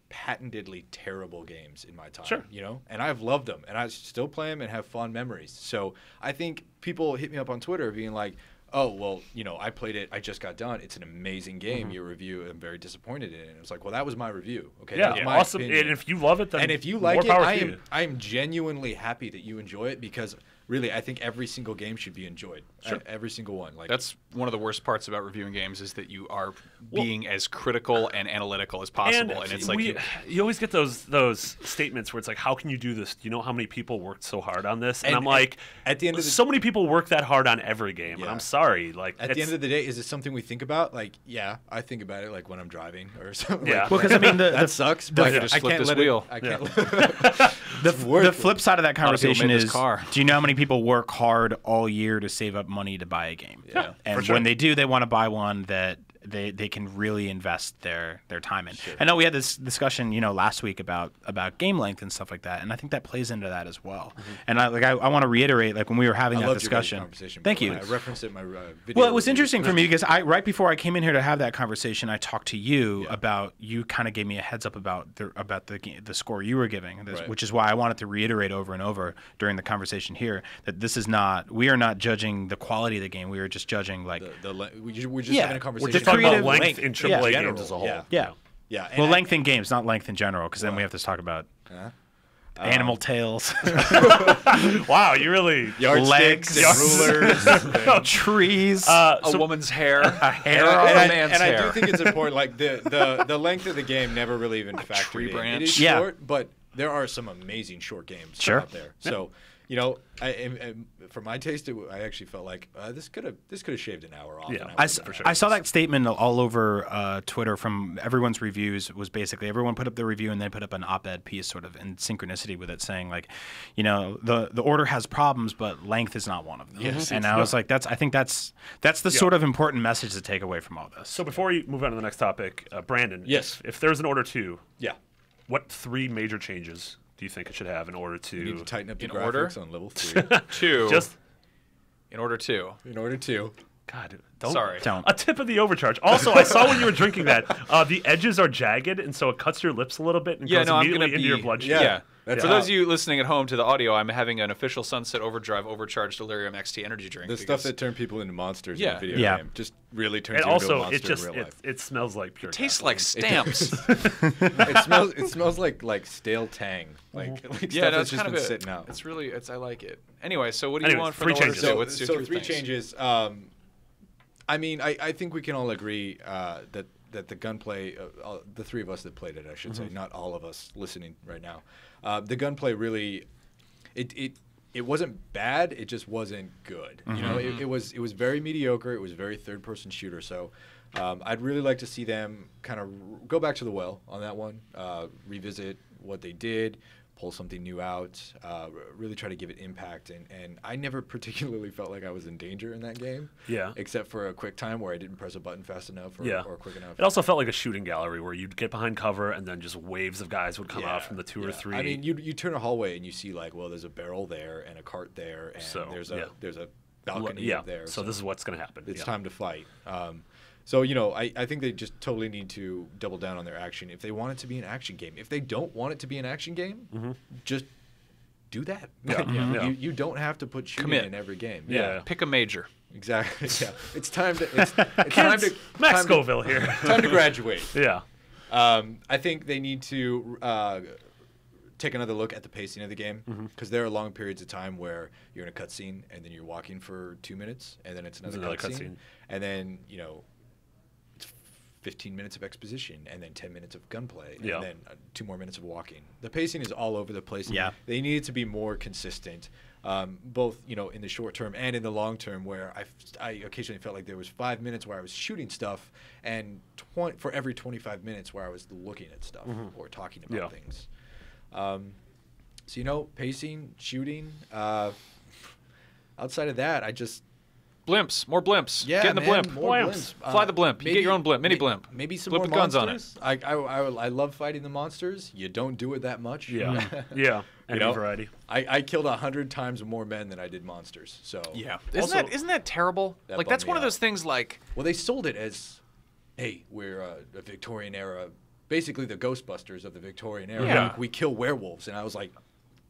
[SPEAKER 4] patentedly terrible games in my time.
[SPEAKER 3] Sure.
[SPEAKER 4] And I've loved them. And I still play them and have fond memories. So I think people hit me up on Twitter being like, oh, well, I played it. I just got done. It's an amazing game. Your review, I'm very disappointed in it. And it was like, well, that was my review. Okay,
[SPEAKER 3] yeah,
[SPEAKER 4] that was my
[SPEAKER 3] awesome.
[SPEAKER 4] opinion.
[SPEAKER 3] And if you love it, then
[SPEAKER 4] and if you like
[SPEAKER 3] more power
[SPEAKER 4] it,
[SPEAKER 3] to you.
[SPEAKER 4] I am genuinely happy that you enjoy it because really, I think every single game should be enjoyed.
[SPEAKER 2] Sure.
[SPEAKER 4] Every single one.
[SPEAKER 2] That's one of the worst parts about reviewing games is that you are being as critical and analytical as possible. And it's like
[SPEAKER 3] you always get those statements where it's like, how can you do this? Do you know how many people worked so hard on this? And I'm like,
[SPEAKER 4] at the end of
[SPEAKER 3] so many people work that hard on every game.
[SPEAKER 4] Yeah.
[SPEAKER 3] And I'm sorry. Like
[SPEAKER 4] at the end of the day, is it something we think about? Like, yeah, I think about it like when I'm driving or something.
[SPEAKER 3] Yeah.
[SPEAKER 5] Well, because I mean,
[SPEAKER 4] that sucks. But
[SPEAKER 2] just
[SPEAKER 4] I
[SPEAKER 2] flip
[SPEAKER 4] can't
[SPEAKER 2] this
[SPEAKER 4] let
[SPEAKER 2] wheel.
[SPEAKER 4] I can't.
[SPEAKER 5] the flip side of that conversation
[SPEAKER 2] made this
[SPEAKER 5] is,
[SPEAKER 2] car.
[SPEAKER 5] do you know how many people work hard all year to save up money to buy a game?
[SPEAKER 4] Yeah.
[SPEAKER 5] And when they do, they want to buy one that they can really invest their time in. Sure. I know we had this discussion, last week about game length and stuff like that, and I think that plays into that as well. And I want to reiterate, like when we were having that discussion.
[SPEAKER 4] Thank you. I referenced it in my video.
[SPEAKER 5] Well, it was interesting for me because right before I came in here to have that conversation, I talked to you about. You kind of gave me a heads up about the score you were giving, which is why I wanted to reiterate over and over during the conversation here that we are not judging the quality of the game. We are just judging like
[SPEAKER 4] we're just having a conversation.
[SPEAKER 3] We're just talking about length in AAA games as a whole.
[SPEAKER 5] Yeah.
[SPEAKER 4] And
[SPEAKER 5] length in games, not length in general, because then we have to talk about animal tails.
[SPEAKER 3] Wow, you really
[SPEAKER 5] legs,
[SPEAKER 4] rulers,
[SPEAKER 5] trees,
[SPEAKER 2] a woman's hair, a
[SPEAKER 5] hair,
[SPEAKER 2] a man's
[SPEAKER 4] and
[SPEAKER 2] hair.
[SPEAKER 4] I do think it's important. Like the length of the game never really even factored in.
[SPEAKER 2] branch.
[SPEAKER 4] It is short, but there are some amazing short games out there. So. For my taste, I actually felt like this could have shaved an hour off.
[SPEAKER 3] Yeah,
[SPEAKER 4] for sure.
[SPEAKER 5] I saw that statement all over Twitter from everyone's reviews. Was basically everyone put up their review and they put up an op-ed piece, sort of in synchronicity with it, saying like, the order has problems, but length is not one of them.
[SPEAKER 4] Yes,
[SPEAKER 5] and I was like, that's the sort of important message to take away from all this.
[SPEAKER 3] So before we move on to the next topic, Brandon,
[SPEAKER 4] yes,
[SPEAKER 3] if there's an order 2, what 3 major changes do you think it should have in order to...
[SPEAKER 4] You need to tighten up the
[SPEAKER 2] in
[SPEAKER 4] graphics
[SPEAKER 2] order?
[SPEAKER 4] on level 3.
[SPEAKER 2] 2.
[SPEAKER 3] Just
[SPEAKER 2] in order 2.
[SPEAKER 4] In order 2.
[SPEAKER 3] God,
[SPEAKER 5] don't.
[SPEAKER 3] A tip of the overcharge. Also, I saw when you were drinking that, the edges are jagged, and so it cuts your lips a little bit and goes immediately into your bloodstream.
[SPEAKER 2] Yeah. For those of you listening at home to the audio, I'm having an official Sunset Overdrive Overcharged Delirium XT energy drink.
[SPEAKER 4] The stuff that turned people into monsters in a video game just really turns
[SPEAKER 3] and
[SPEAKER 4] you into a
[SPEAKER 3] also,
[SPEAKER 4] monster in real life.
[SPEAKER 3] It smells like pure.
[SPEAKER 2] It tastes like stamps.
[SPEAKER 4] It smells like stale Tang. Like stuff that's just been sitting out.
[SPEAKER 2] It's really I like it. Anyway, so what do you want from
[SPEAKER 3] 3
[SPEAKER 2] the order
[SPEAKER 3] changes.
[SPEAKER 2] 2? What's your
[SPEAKER 4] 3 changes. I mean, I think we can all agree that that the gunplay, the three of us that played it, I should say, not all of us listening right now, the gunplay really, it wasn't bad. It just wasn't good. You know, it was very mediocre. It was very third-person shooter. So I'd really like to see them kind of go back to the well on that one, revisit what they did, pull something new out, really try to give it impact. And I never particularly felt like I was in danger in that game. Yeah. Except for a quick time where I didn't press a button fast enough or quick enough.
[SPEAKER 3] It also felt like a shooting gallery where you'd get behind cover and then just waves of guys would come out from the two or three.
[SPEAKER 4] I mean, you turn a hallway and you see like, well, there's a barrel there and a cart there and there's a balcony up there.
[SPEAKER 3] So this is what's going to happen.
[SPEAKER 4] It's time to fight. So, you know, I think they just totally need to double down on their action. If they want it to be an action game. If they don't want it to be an action game, just do that. You don't have to put shooting in every game.
[SPEAKER 2] Pick a major.
[SPEAKER 4] Exactly. It's time to it's time to
[SPEAKER 3] Max Scoville here.
[SPEAKER 4] Time to graduate.
[SPEAKER 3] I
[SPEAKER 4] think they need to take another look at the pacing of the game, because there are long periods of time where you're in a cutscene and then you're walking for 2 minutes and then it's another cutscene, and then, you know, 15 minutes of exposition and then 10 minutes of gunplay and then 2 more minutes of walking. The pacing is all over the place. They need to be more consistent, both, you know, in the short term and in the long term, where I occasionally felt like there was 5 minutes where I was shooting stuff and for every 25 minutes where I was looking at stuff or talking about things. So, you know, pacing, shooting, outside of that, I just...
[SPEAKER 2] Blimps, more blimps.
[SPEAKER 4] Yeah,
[SPEAKER 2] get in the blimp.
[SPEAKER 4] More blimps.
[SPEAKER 2] Fly the blimp. You get your own blimp, mini blimp.
[SPEAKER 4] Maybe some
[SPEAKER 2] blimp
[SPEAKER 4] more
[SPEAKER 2] with
[SPEAKER 4] monsters.
[SPEAKER 2] guns on
[SPEAKER 4] it. I love fighting the monsters. You don't do it that much.
[SPEAKER 3] Any variety.
[SPEAKER 4] I killed 100 times more men than I did monsters. So
[SPEAKER 2] isn't that terrible? Like, that's one of those things. Like,
[SPEAKER 4] well, they sold it as, hey, we're a Victorian era, basically the Ghostbusters of the Victorian era.
[SPEAKER 2] Yeah.
[SPEAKER 4] We kill werewolves, and I was like,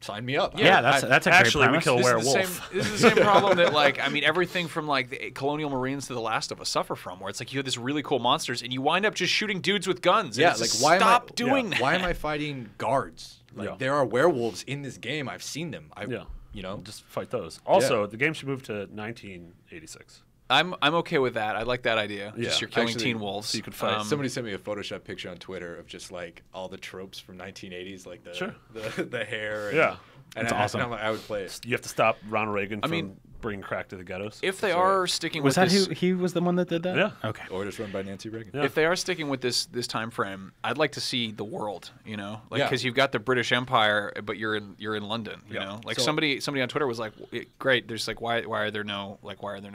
[SPEAKER 4] sign me up.
[SPEAKER 5] Yeah, that's a
[SPEAKER 3] actually
[SPEAKER 5] great premise.
[SPEAKER 3] we kill werewolf.
[SPEAKER 2] This is the same problem that, like, I mean, everything from like the Colonial Marines to The Last of Us suffer from, where it's like you have this really cool monsters and you wind up just shooting dudes with guns.
[SPEAKER 4] Yeah,
[SPEAKER 2] and
[SPEAKER 4] like
[SPEAKER 2] stop doing that.
[SPEAKER 4] Why am I fighting guards? Like there are werewolves in this game. I've seen them. You know,
[SPEAKER 3] just fight those. Also, the game should move to 1986.
[SPEAKER 2] I'm okay with that. I like that idea. Just you're killing teen wolves.
[SPEAKER 3] So you could fight.
[SPEAKER 4] Somebody sent me a Photoshop picture on Twitter of just like all the tropes from 1980s, like the hair. And
[SPEAKER 5] That's awesome.
[SPEAKER 4] And I would play it.
[SPEAKER 3] You have to stop Ronald Reagan from bringing crack to the ghettos.
[SPEAKER 2] If they are sticking
[SPEAKER 5] was
[SPEAKER 2] with
[SPEAKER 5] that
[SPEAKER 2] this,
[SPEAKER 5] who he was the one that did that?
[SPEAKER 3] Yeah.
[SPEAKER 5] Okay.
[SPEAKER 4] Orders run by Nancy Reagan.
[SPEAKER 2] If they are sticking with this time frame, I'd like to see the world. You know, like, because you've got the British Empire, but you're in London. You know, like somebody on Twitter was like, great. There's like why are there no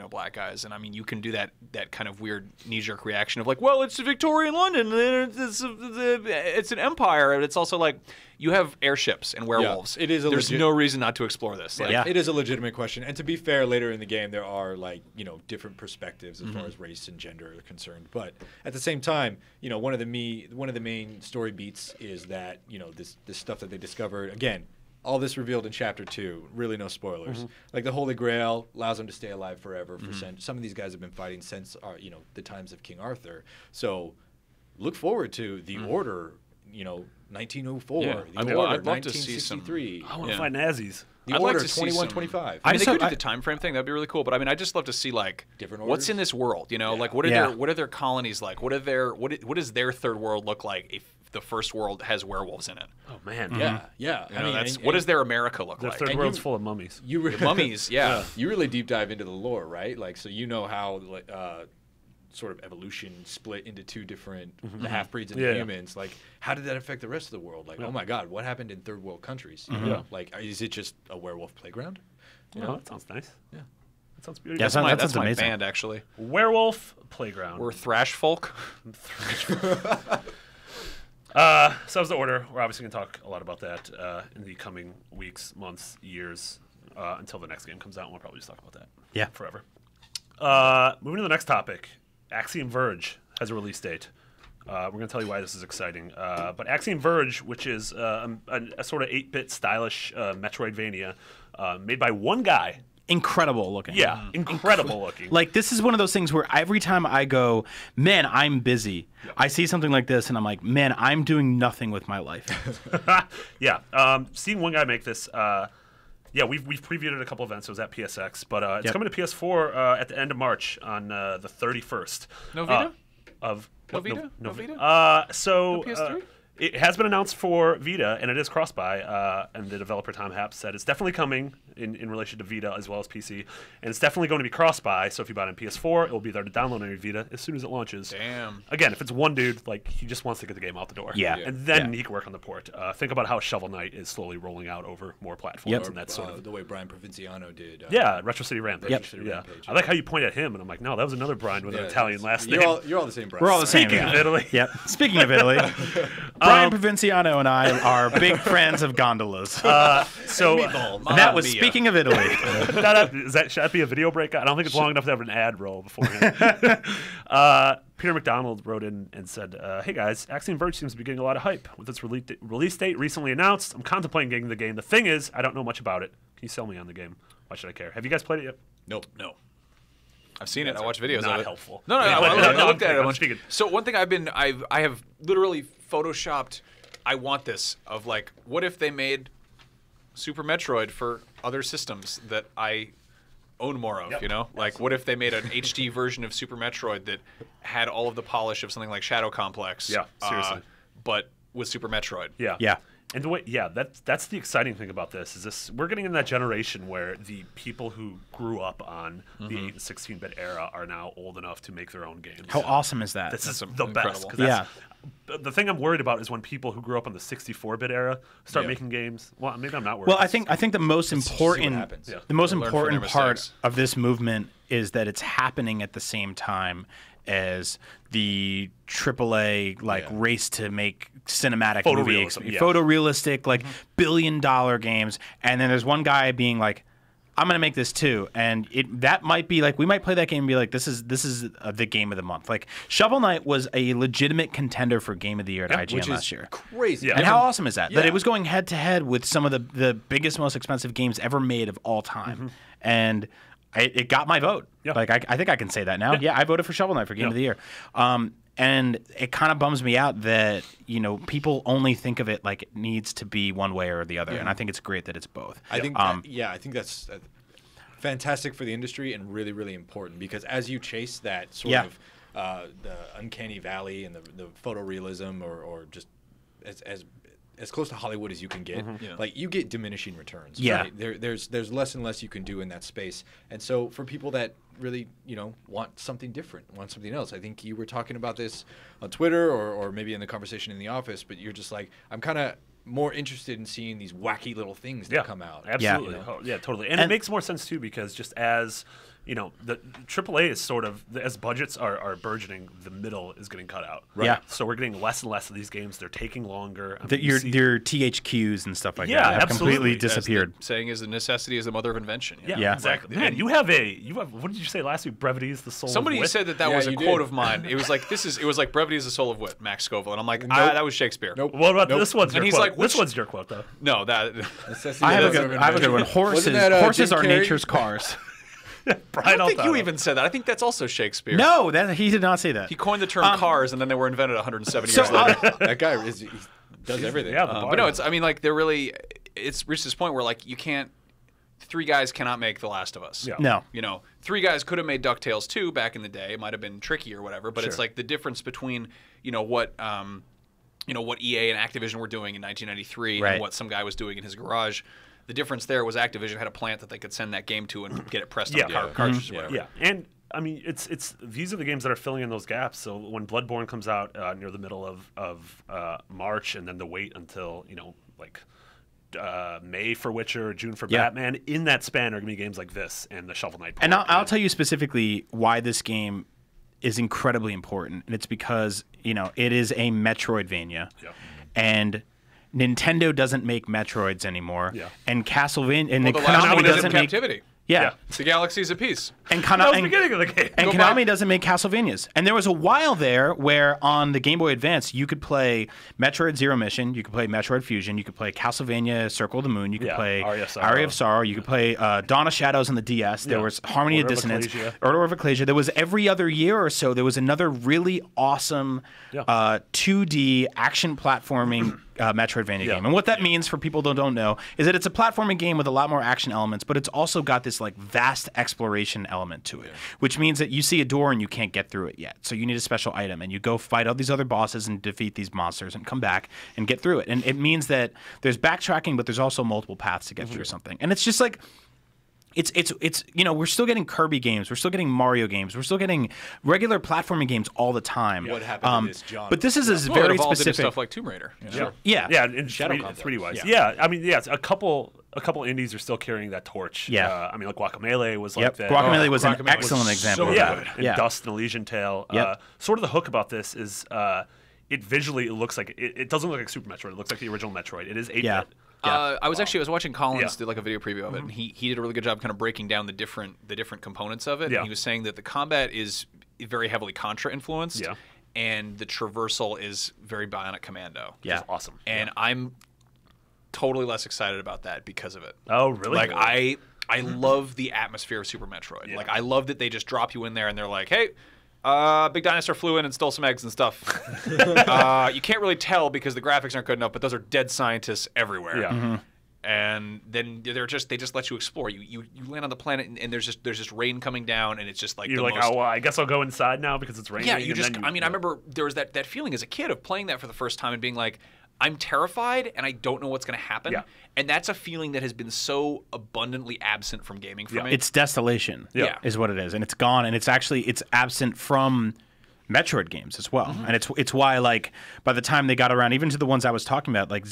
[SPEAKER 2] black guys? And I mean, you can do that kind of weird knee-jerk reaction of like, well, it's Victorian London, it's an empire, and it's also like you have airships and werewolves.
[SPEAKER 4] It is.
[SPEAKER 2] There's no reason not to explore this. Like,
[SPEAKER 4] it is a legitimate question. And to be fair, later in the game there are, like, you know, different perspectives as far as race and gender are concerned. But at the same time, you know, one of the main story beats is that, you know, this stuff that they discovered, again, all this revealed in Chapter 2. Really no spoilers. Like, the Holy Grail allows them to stay alive forever. Some of these guys have been fighting since, you know, the times of King Arthur. So look forward to the Order, you know, 1904.
[SPEAKER 2] Yeah.
[SPEAKER 4] The Order,
[SPEAKER 2] I'd love to see some.
[SPEAKER 4] 1963.
[SPEAKER 3] I want to fight Nazis.
[SPEAKER 4] The
[SPEAKER 2] I'd
[SPEAKER 4] Order,
[SPEAKER 2] like to see
[SPEAKER 4] 2125.
[SPEAKER 2] I mean, they could do the time frame thing. That'd be really cool. But I mean, I just love to see, like,
[SPEAKER 4] different
[SPEAKER 2] what's
[SPEAKER 4] orders?
[SPEAKER 2] in this world. You know, like what are their colonies like? What does their third world look like if the first world has werewolves in it?
[SPEAKER 3] Oh man.
[SPEAKER 4] Yeah.
[SPEAKER 2] I mean, what does their America look
[SPEAKER 3] The
[SPEAKER 2] like?
[SPEAKER 3] third world's full of mummies.
[SPEAKER 2] Mummies. Yeah.
[SPEAKER 4] You really deep dive into the lore, right? Like, so you know how sort of evolution split into two different the half-breeds and the humans. Like, how did that affect the rest of the world? Like, oh my God, what happened in third world countries? You know? Like, is it just a werewolf playground? You know?
[SPEAKER 3] That sounds nice.
[SPEAKER 4] Yeah.
[SPEAKER 3] That sounds beautiful.
[SPEAKER 5] Yeah,
[SPEAKER 2] That's my
[SPEAKER 5] amazing.
[SPEAKER 2] band, actually.
[SPEAKER 3] Werewolf Playground.
[SPEAKER 2] We're thrash folk.
[SPEAKER 3] So that was the Order. We're obviously going to talk a lot about that in the coming weeks, months, years, until the next game comes out, and we'll probably just talk about that.
[SPEAKER 5] Yeah.
[SPEAKER 3] Forever. Moving to the next topic. Axiom Verge has a release date. We're going to tell you why this is exciting. But Axiom Verge, which is a sort of 8-bit stylish Metroidvania made by one guy.
[SPEAKER 5] Incredible looking.
[SPEAKER 3] Yeah, incredible looking.
[SPEAKER 5] Like, this is one of those things where every time I go, man, I'm busy. Yeah. I see something like this, and I'm like, man, I'm doing nothing with my life.
[SPEAKER 3] Seeing one guy make this... we've previewed it at a couple events. It was at PSX, but it's coming to PS4 at the end of March on the 31st.
[SPEAKER 2] No Vita?
[SPEAKER 3] Of
[SPEAKER 2] No Vita?
[SPEAKER 3] No
[SPEAKER 2] Vita?
[SPEAKER 3] So
[SPEAKER 2] No PS3?
[SPEAKER 3] it has been announced for Vita, and it is cross-buy. And the developer Tom Happ said it's definitely coming in relation to Vita as well as PC, and it's definitely going to be cross-buy. So if you buy it on PS4, it will be there to download on your Vita as soon as it launches.
[SPEAKER 2] Damn.
[SPEAKER 3] Again, if it's one dude, like he just wants to get the game out the door, and then he can work on the port. Think about how Shovel Knight is slowly rolling out over more platforms, and that's sort of
[SPEAKER 4] the way Brian Provinciano did.
[SPEAKER 3] Retro City Rampage. I like how you point at him, and I'm like, no, that was another Brian with an Italian last name.
[SPEAKER 4] You're all the same, Brian.
[SPEAKER 5] We're all the same.
[SPEAKER 3] Speaking of Italy.
[SPEAKER 5] Yep. Speaking of Italy, Brian Provinciano and I are big fans of gondolas.
[SPEAKER 3] So
[SPEAKER 5] and that was speaking of Italy.
[SPEAKER 3] should that be a video break? I don't think it's long enough to have an ad roll beforehand. Peter McDonald wrote in and said, hey guys, Axiom Verge seems to be getting a lot of hype. With its release date recently announced, I'm contemplating getting the game. The thing is, I don't know much about it. Can you sell me on the game? Why should I care? Have you guys played it yet?
[SPEAKER 4] Nope.
[SPEAKER 2] No. I've seen it. I watch videos
[SPEAKER 3] not
[SPEAKER 2] of it.
[SPEAKER 3] helpful.
[SPEAKER 2] No, I looked at it a bunch. So one thing I have literally photoshopped. I want this of like, what if they made Super Metroid for other systems that I own more of? You know, like what if they made an HD version of Super Metroid that had all of the polish of something like Shadow Complex?
[SPEAKER 3] Yeah, seriously.
[SPEAKER 2] But with Super Metroid.
[SPEAKER 3] Yeah. And the way, that's the exciting thing about this is this. We're getting in that generation where the people who grew up on the 8 and 16-bit era are now old enough to make their own games.
[SPEAKER 5] How awesome is that?
[SPEAKER 3] This is the best.
[SPEAKER 2] Incredible.
[SPEAKER 3] The thing I'm worried about is when people who grew up on the 64-bit era start making games. Well, maybe I'm not worried.
[SPEAKER 5] Well, I think the most important part
[SPEAKER 2] mistakes.
[SPEAKER 5] of this movement is that it's happening at the same time as the AAA race to make cinematic photorealistic, like billion-dollar games, and then there's one guy being like, I'm gonna make this too, and that might be like, we might play that game and be like, this is the game of the month. Like Shovel Knight was a legitimate contender for Game of the Year at IGN last year.
[SPEAKER 4] Crazy.
[SPEAKER 5] And how awesome is that? That it was going head to head with some of the biggest, most expensive games ever made of all time, and it got my vote. Like I think I can say that now. I voted for Shovel Knight for Game of the Year. And it kind of bums me out that, people only think of it like it needs to be one way or the other. And I think it's great that it's both.
[SPEAKER 4] I think that's fantastic for the industry and really, really important, because as you chase that sort of the uncanny valley and the photorealism or just as close to Hollywood as you can get, like you get diminishing returns. Right? There's less and less you can do in that space. And so for people that really, want something different, want something else. I think you were talking about this on Twitter or maybe in the conversation in the office, but you're just like, I'm kind of more interested in seeing these wacky little things that come out.
[SPEAKER 3] Absolutely. Yeah, totally. And it makes more sense too, because just as the AAA is sort of, as budgets are burgeoning, the middle is getting cut out.
[SPEAKER 5] Right. Yeah.
[SPEAKER 3] So we're getting less and less of these games. They're taking longer.
[SPEAKER 5] Your THQs and stuff like that have
[SPEAKER 3] absolutely.
[SPEAKER 5] completely disappeared.
[SPEAKER 2] Saying is the necessity is the mother of invention.
[SPEAKER 3] Yeah, exactly. Man, you have what did you say last week? Brevity is the soul
[SPEAKER 2] Somebody
[SPEAKER 3] of wit?
[SPEAKER 2] said that was a quote of mine. It was like, it was like brevity is the soul of wit, Max Scoville. And I'm like, that was Shakespeare.
[SPEAKER 4] Nope.
[SPEAKER 3] What about this one's your
[SPEAKER 2] and he's
[SPEAKER 3] quote?
[SPEAKER 2] like,
[SPEAKER 3] this one's your quote, though.
[SPEAKER 2] No, that.
[SPEAKER 5] I have a good one. Horses are nature's cars.
[SPEAKER 2] I don't think you even said that. I think that's also Shakespeare.
[SPEAKER 5] No, he did not say that.
[SPEAKER 2] He coined the term cars, and then they were invented 170 years later.
[SPEAKER 4] That guy he does everything.
[SPEAKER 2] But no, they're really, it's reached this point where like three guys cannot make The Last of Us.
[SPEAKER 5] No.
[SPEAKER 2] Three guys could have made DuckTales 2 back in the day. It might have been tricky or whatever, but it's like the difference between, what EA and Activision were doing in 1993 and what some guy was doing in his garage. The difference there was Activision had a plant that they could send that game to and get it pressed on cartridges or whatever.
[SPEAKER 3] Yeah, and I mean, it's these are the games that are filling in those gaps. So when Bloodborne comes out near the middle of March, and then the wait until May for Witcher, June for Batman, in that span are going to be games like this and the Shovel Knight.
[SPEAKER 5] And I'll tell you specifically why this game is incredibly important, and it's because it is a Metroidvania, and Nintendo doesn't make Metroids anymore, and Castlevania and Konami doesn't make
[SPEAKER 2] Captivity.
[SPEAKER 5] Yeah,
[SPEAKER 2] the galaxy's a piece.
[SPEAKER 5] And
[SPEAKER 3] that was the beginning of the game.
[SPEAKER 5] And Konami doesn't make Castlevanias. And there was a while there where on the Game Boy Advance you could play Metroid Zero Mission, you could play Metroid Fusion, you could play Castlevania Circle of the Moon, you could play Aria of Sorrow, you could play Dawn of Shadows on the DS. There was Harmony of Dissonance, Order of Ecclesia. There was every other year or so there was another really awesome 2D action platforming Metroidvania game. And what that means for people that don't know is that it's a platforming game with a lot more action elements, but it's also got this this like vast exploration element to it, which means that you see a door and you can't get through it yet. So you need a special item, and you go fight all these other bosses and defeat these monsters and come back and get through it. And it means that there's backtracking, but there's also multiple paths to get through something. And it's just like, it's you know, we're still getting Kirby games, we're still getting Mario games, we're still getting regular platforming games all the time.
[SPEAKER 4] What happened to this genre?
[SPEAKER 5] But this is a
[SPEAKER 2] Well, it
[SPEAKER 5] very
[SPEAKER 2] evolved
[SPEAKER 5] specific
[SPEAKER 2] into stuff like Tomb Raider. You know?
[SPEAKER 3] Yeah, in
[SPEAKER 4] Shadow
[SPEAKER 3] 3D wise.
[SPEAKER 5] Yeah.
[SPEAKER 3] Yeah, I mean, yeah, a couple indies are still carrying that torch.
[SPEAKER 5] Yeah.
[SPEAKER 3] I mean, like Guacamelee was like that.
[SPEAKER 5] Guacamelee was an
[SPEAKER 2] Guacamelee was
[SPEAKER 5] excellent example.
[SPEAKER 2] so
[SPEAKER 5] of
[SPEAKER 3] Yeah,
[SPEAKER 5] that.
[SPEAKER 3] and Dust and Elysian Tale.
[SPEAKER 5] Yep.
[SPEAKER 3] Sort of the hook about this is it visually looks like it doesn't look like Super Metroid. It looks like the original Metroid. It is 8-bit.
[SPEAKER 5] Yeah.
[SPEAKER 2] I was watching Collins
[SPEAKER 3] Yeah.
[SPEAKER 2] do like a video preview of it, and he did a really good job kind of breaking down the different components of it.
[SPEAKER 3] Yeah.
[SPEAKER 2] And he was saying that the combat is very heavily Contra influenced,
[SPEAKER 3] Yeah.
[SPEAKER 2] and the traversal is very Bionic Commando.
[SPEAKER 5] Yeah.
[SPEAKER 3] It's awesome.
[SPEAKER 2] And I'm totally less excited about that because of it.
[SPEAKER 3] Oh, really?
[SPEAKER 2] Like I love the atmosphere of Super Metroid.
[SPEAKER 3] Yeah.
[SPEAKER 2] Like I love that they just drop you in there and they're like, hey. Big dinosaur flew in and stole some eggs and stuff. You can't really tell because the graphics aren't good enough, but those are dead scientists everywhere.
[SPEAKER 3] Yeah.
[SPEAKER 2] And then they just let you explore. You land on the planet and there's just rain coming down and it's just like
[SPEAKER 3] You're
[SPEAKER 2] the
[SPEAKER 3] like,
[SPEAKER 2] most,
[SPEAKER 3] oh, well, I guess I'll go inside now because it's raining.
[SPEAKER 2] yeah. I remember there was that feeling as a kid of playing that for the first time and being like, I'm terrified and I don't know what's going to happen.
[SPEAKER 3] Yeah.
[SPEAKER 2] And that's a feeling that has been so abundantly absent from gaming for me.
[SPEAKER 5] It's desolation,
[SPEAKER 2] Yeah.
[SPEAKER 5] is what it is, and it's gone, and it's absent from Metroid games as well, and it's why like by the time they got around, even to the ones I was talking about, like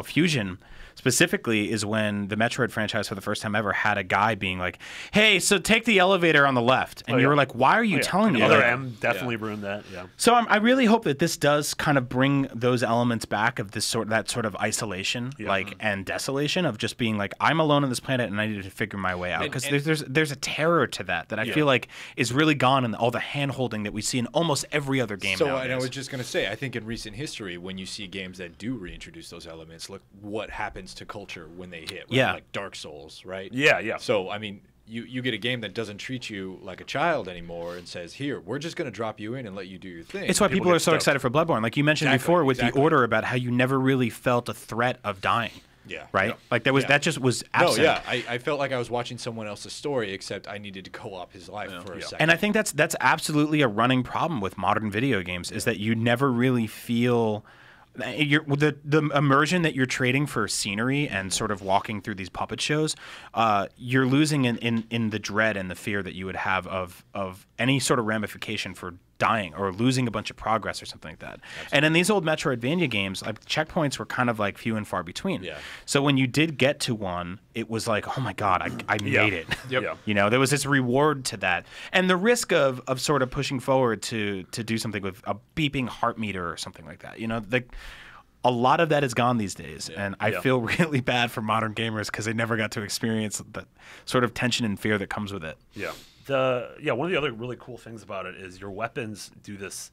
[SPEAKER 5] Fusion specifically is when the Metroid franchise for the first time ever had a guy being like, "Hey, so take the elevator on the left," and you were like, "Why are you telling me?"
[SPEAKER 3] Other
[SPEAKER 5] that?
[SPEAKER 3] M definitely ruined that. Yeah.
[SPEAKER 5] So I really hope that this does kind of bring those elements back of this that sort of isolation, and desolation of just being like, I'm alone on this planet and I need to figure my way out, because there's a terror to that I feel like is really gone in all the hand holding that we see in almost every other game
[SPEAKER 4] So
[SPEAKER 5] nowadays.
[SPEAKER 4] and I was just gonna say, I think in recent history, when you see games that do reintroduce those elements, look what happens to culture when they hit. Right?
[SPEAKER 5] Yeah.
[SPEAKER 4] Like Dark Souls, right?
[SPEAKER 3] Yeah.
[SPEAKER 4] So I mean, you get a game that doesn't treat you like a child anymore and says, "Here, we're just going to drop you in and let you do your thing."
[SPEAKER 5] It's why people
[SPEAKER 4] get
[SPEAKER 5] are so
[SPEAKER 4] stuck.
[SPEAKER 5] excited for Bloodborne. Like you mentioned before with the Order, about how you never really felt a threat of dying.
[SPEAKER 4] Yeah.
[SPEAKER 5] Right?
[SPEAKER 4] Yeah.
[SPEAKER 5] Like that just was absent.
[SPEAKER 4] No, yeah. I felt like I was watching someone else's story, except I needed to co-op his life for a second.
[SPEAKER 5] And I think that's absolutely a running problem with modern video games, is that you never really feel the immersion that you're trading for scenery and sort of walking through these puppet shows. You're losing in the dread and the fear that you would have of any sort of ramification for dying or losing a bunch of progress or something like that. Absolutely. And in these old Metroidvania games, like, checkpoints were kind of like few and far between.
[SPEAKER 4] Yeah.
[SPEAKER 5] So when you did get to one, it was like, oh my God, I made it.
[SPEAKER 2] Yep.
[SPEAKER 3] Yeah.
[SPEAKER 5] You know, there was this reward to that. And the risk of sort of pushing forward to do something with a beeping heart meter or something like that. You know, a lot of that is gone these days. And I feel really bad for modern gamers because they never got to experience the sort of tension and fear that comes with it.
[SPEAKER 3] Yeah. One of the other really cool things about it is your weapons do this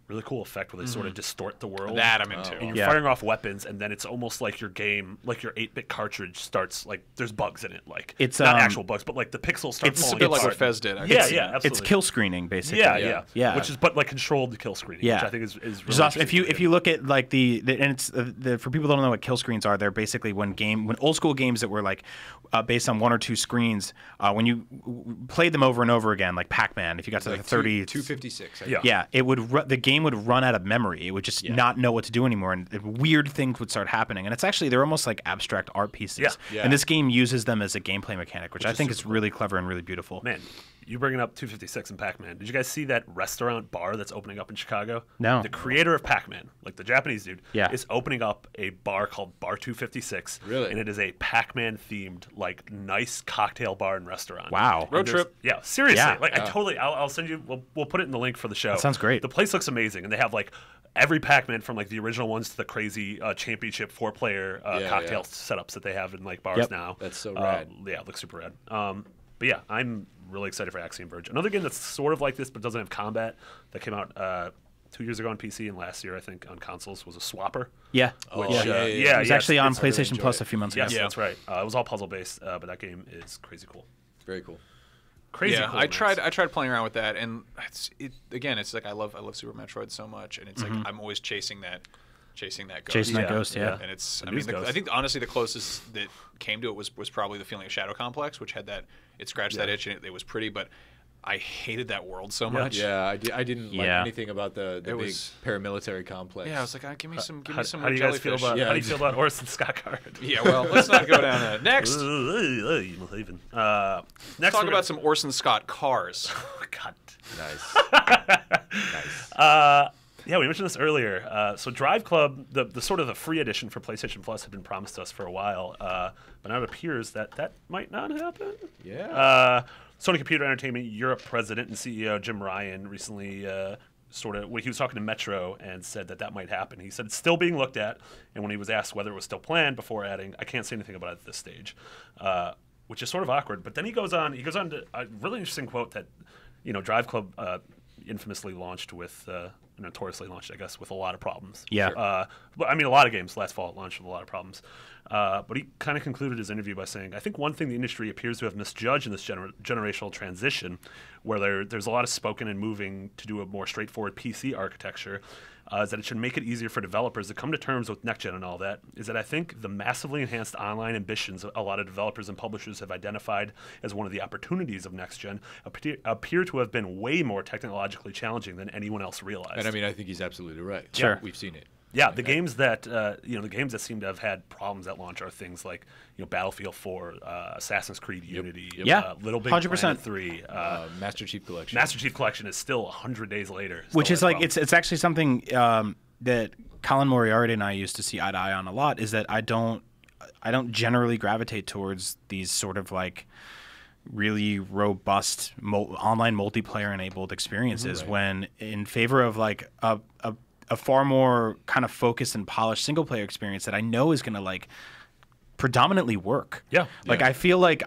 [SPEAKER 3] really cool effect where they sort of distort the world.
[SPEAKER 2] That I'm into.
[SPEAKER 3] And you're firing off weapons, and then it's almost like your game, like your 8-bit cartridge starts, like, there's bugs in it. Like,
[SPEAKER 5] it's
[SPEAKER 3] not actual bugs, but like the pixels start
[SPEAKER 2] It's a
[SPEAKER 3] falling
[SPEAKER 2] bit like
[SPEAKER 3] apart.
[SPEAKER 2] what Fez did. Actually.
[SPEAKER 3] Yeah, absolutely.
[SPEAKER 5] It's kill screening, basically.
[SPEAKER 3] Yeah. Which is, but like controlled kill screening, which I think is really
[SPEAKER 5] awesome. If
[SPEAKER 3] interesting.
[SPEAKER 5] you look at like and it's for people who don't know what kill screens are, they're basically when old school games that were like based on one or two screens, when you played them over and over again, like Pac-Man, if you got to like
[SPEAKER 4] 256.
[SPEAKER 5] The game would run out of memory. It would just not know what to do anymore, and weird things would start happening. And they're almost like abstract art pieces.
[SPEAKER 4] Yeah.
[SPEAKER 5] And this game uses them as a gameplay mechanic, which I think is really clever and really beautiful.
[SPEAKER 3] Man, you bringing up 256 and Pac-Man. Did you guys see that restaurant bar that's opening up in Chicago?
[SPEAKER 5] No.
[SPEAKER 3] The creator of Pac-Man, like the Japanese dude,
[SPEAKER 5] Yeah.
[SPEAKER 3] is opening up a bar called Bar 256.
[SPEAKER 4] Really?
[SPEAKER 3] And it is a Pac-Man themed, like, nice cocktail bar and restaurant.
[SPEAKER 5] Wow.
[SPEAKER 3] And
[SPEAKER 2] Road trip.
[SPEAKER 3] Yeah, seriously.
[SPEAKER 5] Yeah.
[SPEAKER 3] Like, I'll send you, we'll put it in the link for the show.
[SPEAKER 5] That sounds great.
[SPEAKER 3] The place looks amazing, and they have, like, every Pac-Man from, like, the original ones to the crazy championship 4-player cocktail setups that they have in, like, bars now.
[SPEAKER 4] That's so rad.
[SPEAKER 3] Yeah, it looks super rad. But yeah, I'm really excited for Axiom Verge. Another game that's sort of like this but doesn't have combat that came out 2 years ago on PC and last year, I think, on consoles was a Swapper.
[SPEAKER 5] Yeah.
[SPEAKER 3] Which,
[SPEAKER 5] It was actually on PlayStation
[SPEAKER 4] enjoy
[SPEAKER 5] Plus
[SPEAKER 4] it.
[SPEAKER 5] a few months ago.
[SPEAKER 3] Yes, that's right. It was all puzzle-based, but that game is crazy cool.
[SPEAKER 4] Very cool.
[SPEAKER 3] Crazy
[SPEAKER 2] Yeah,
[SPEAKER 3] cool.
[SPEAKER 2] I tried playing around with that, and it's like I love Super Metroid so much, and it's like I'm always chasing that chasing that ghost.
[SPEAKER 5] Chasing that ghost, yeah.
[SPEAKER 2] And it's,
[SPEAKER 3] Ghost.
[SPEAKER 2] I think honestly the closest that came to it was probably the feeling of Shadow Complex, which had that, it scratched that itch and it was pretty, but I hated that world so much.
[SPEAKER 4] Yeah, I didn't like anything about the big paramilitary complex.
[SPEAKER 2] Yeah, I was like, give me some
[SPEAKER 3] How
[SPEAKER 2] more
[SPEAKER 3] do you guys feel
[SPEAKER 2] jellyfish.
[SPEAKER 3] about how do you feel about Orson Scott Card?
[SPEAKER 2] Yeah, well, let's not go down that. Next.
[SPEAKER 3] Next,
[SPEAKER 2] Talk about some Orson Scott cars.
[SPEAKER 3] God.
[SPEAKER 4] Nice.
[SPEAKER 3] Yeah, we mentioned this earlier. So Driveclub, the sort of the free edition for PlayStation Plus had been promised to us for a while, but now it appears that might not happen.
[SPEAKER 4] Yeah.
[SPEAKER 3] Sony Computer Entertainment Europe president and CEO Jim Ryan recently when he was talking to Metro and said that might happen. He said it's still being looked at, and when he was asked whether it was still planned, before adding, "I can't say anything about it at this stage," which is sort of awkward. But then he goes on to a really interesting quote that, Driveclub infamously launched with. Notoriously launched, I guess, with a lot of problems.
[SPEAKER 5] Yeah.
[SPEAKER 3] But a lot of games last fall launched with a lot of problems. But he kind of concluded his interview by saying, I think one thing the industry appears to have misjudged in this generational transition, where there's a lot of spoken and moving to do a more straightforward PC architecture, is that it should make it easier for developers to come to terms with next gen and all that, is that I think the massively enhanced online ambitions a lot of developers and publishers have identified as one of the opportunities of next gen appear to have been way more technologically challenging than anyone else realized.
[SPEAKER 4] And I think he's absolutely right.
[SPEAKER 5] Sure.
[SPEAKER 4] We've seen it.
[SPEAKER 3] Yeah, the games that seem to have had problems at launch are things like Battlefield 4, Assassin's Creed Unity, Little Big
[SPEAKER 5] 100%.
[SPEAKER 3] Planet 3,
[SPEAKER 4] Master Chief Collection.
[SPEAKER 3] Master Chief Collection is still 100 days later.
[SPEAKER 5] Which is like it's actually something that Colin Moriarty and I used to see eye to eye on a lot. Is that I don't generally gravitate towards these sort of like really robust online multiplayer enabled experiences when in favor of like a far more kind of focused and polished single player experience that I know is going to like predominantly work.
[SPEAKER 3] Yeah.
[SPEAKER 5] Like I feel like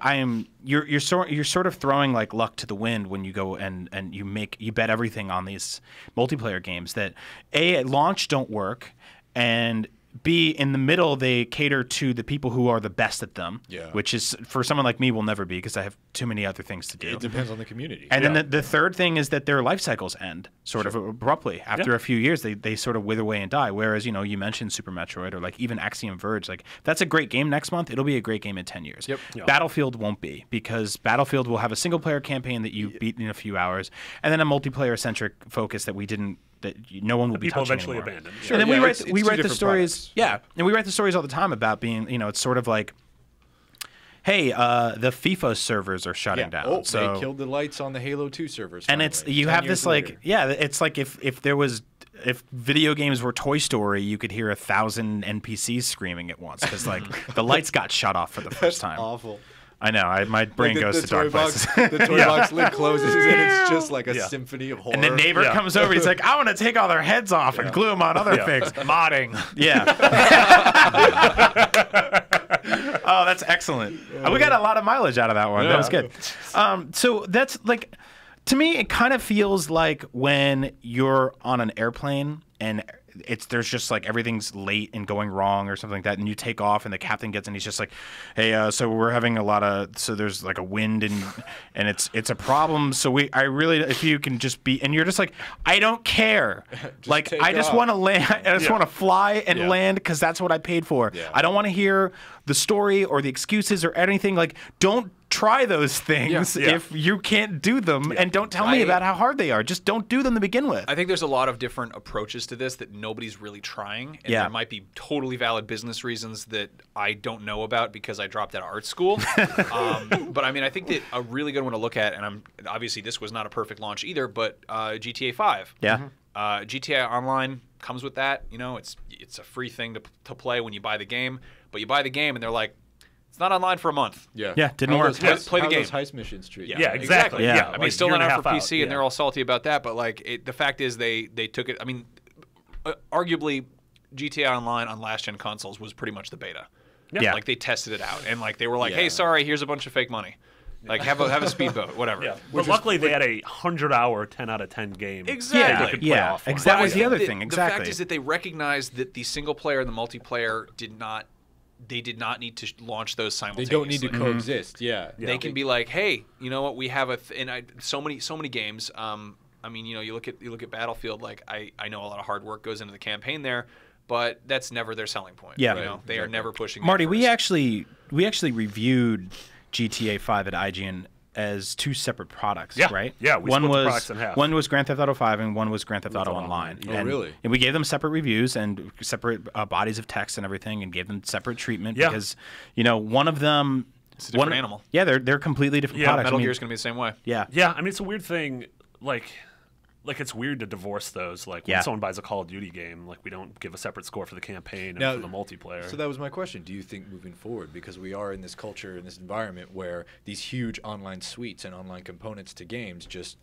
[SPEAKER 5] you're sort of throwing like luck to the wind when you go and you bet everything on these multiplayer games that A, at launch don't work, and B, in the middle, they cater to the people who are the best at them, which is, for someone like me, will never be because I have too many other things to do.
[SPEAKER 4] It depends on the community.
[SPEAKER 5] And then the third thing is that their life cycles end sort of abruptly. After a few years, they sort of wither away and die. Whereas, you mentioned Super Metroid or like even Axiom Verge. Like, that's a great game next month. It'll be a great game in 10 years.
[SPEAKER 2] Yep.
[SPEAKER 5] Battlefield won't be, because Battlefield will have a single-player campaign that you beat in a few hours, and then a multiplayer-centric focus that no one will be touching
[SPEAKER 3] eventually
[SPEAKER 5] anymore.
[SPEAKER 3] abandon.
[SPEAKER 5] And then we write
[SPEAKER 4] it's
[SPEAKER 5] the
[SPEAKER 4] two different
[SPEAKER 5] stories.
[SPEAKER 4] products.
[SPEAKER 5] Yeah, and we write the stories all the time about being, it's sort of like, hey, the FIFA servers are shutting down.
[SPEAKER 4] Oh,
[SPEAKER 5] so
[SPEAKER 4] they killed the lights on the Halo 2 servers.
[SPEAKER 5] and
[SPEAKER 4] finally,
[SPEAKER 5] it's you
[SPEAKER 4] 10
[SPEAKER 5] have
[SPEAKER 4] years
[SPEAKER 5] this
[SPEAKER 4] later.
[SPEAKER 5] it's like if video games were Toy Story, you could hear 1,000 NPCs screaming at once because like the lights got shut off for the first time.
[SPEAKER 4] Awful.
[SPEAKER 5] I know. My brain goes to dark places.
[SPEAKER 4] The toy box lid closes, and it's just like a symphony of horror.
[SPEAKER 5] And the neighbor comes over. He's like, I want to take all their heads off and glue them on other things. Modding. Yeah. Oh, that's excellent. We got a lot of mileage out of that one. That was good. So that's like, to me, it kind of feels like when you're on an airplane and there's just like everything's late and going wrong or something like that, and you take off and the captain gets in, he's just like, hey, so we're having so there's like a wind and it's a problem, so if you can just be, and you're just like, I don't care, like I just want to land, I just want to fly and land because that's what I paid for. I don't want to hear the story or the excuses or anything. Like, don't try those things if you can't do them, and don't tell me about how hard they are. Just don't do them to begin with.
[SPEAKER 2] I think there's a lot of different approaches to this that nobody's really trying, and there might be totally valid business reasons that I don't know about because I dropped out of art school. But I think that a really good one to look at, and obviously this was not a perfect launch either, but GTA 5.
[SPEAKER 5] Yeah.
[SPEAKER 2] GTA Online comes with that. It's a free thing to play when you buy the game, but you buy the game and they're like, it's not online for a month.
[SPEAKER 5] Didn't work.
[SPEAKER 2] Play the game.
[SPEAKER 4] Those heist missions treat you.
[SPEAKER 3] Yeah, exactly.
[SPEAKER 5] Yeah.
[SPEAKER 2] It's still not out for PC, and they're all salty about that. But like, the fact is, they took it. Arguably, GTA Online on last gen consoles was pretty much the beta.
[SPEAKER 5] Yeah.
[SPEAKER 2] Like, they tested it out, and like they were like, hey, sorry, here's a bunch of fake money. Like, have a speedboat, whatever.
[SPEAKER 3] Yeah. But luckily, they had a 100-hour, 10 out of 10 game.
[SPEAKER 2] Exactly.
[SPEAKER 5] Yeah. That was the other thing. Exactly.
[SPEAKER 2] The fact is that they recognized that the single player and the multiplayer did not need to launch those simultaneously.
[SPEAKER 4] They don't need to coexist.
[SPEAKER 2] They can be like, hey, you know what? We have so many games. You look at Battlefield. Like, I know a lot of hard work goes into the campaign there, but that's never their selling point.
[SPEAKER 5] Yeah.
[SPEAKER 2] You know, they are never pushing.
[SPEAKER 5] Marty,
[SPEAKER 2] that
[SPEAKER 5] we
[SPEAKER 2] first.
[SPEAKER 5] actually reviewed GTA 5 at IGN as 2 separate products, right?
[SPEAKER 3] Yeah, we split the products in half.
[SPEAKER 5] One was Grand Theft Auto 5 and one was Grand Theft Auto Online.
[SPEAKER 4] Oh, really?
[SPEAKER 5] And we gave them separate reviews and separate bodies of text and everything, and gave them separate treatment because, you know, one of them.
[SPEAKER 2] It's a different animal.
[SPEAKER 5] Yeah, they're completely different products.
[SPEAKER 2] Metal Gear's going to be the same way.
[SPEAKER 5] Yeah.
[SPEAKER 3] Yeah, I mean, it's a weird thing. Like it's weird to divorce those. Like when someone buys a Call of Duty game, like we don't give a separate score for the campaign and for the multiplayer.
[SPEAKER 4] So that was my question. Do you think moving forward, because we are in this culture, in this environment where these huge online suites and online components to games just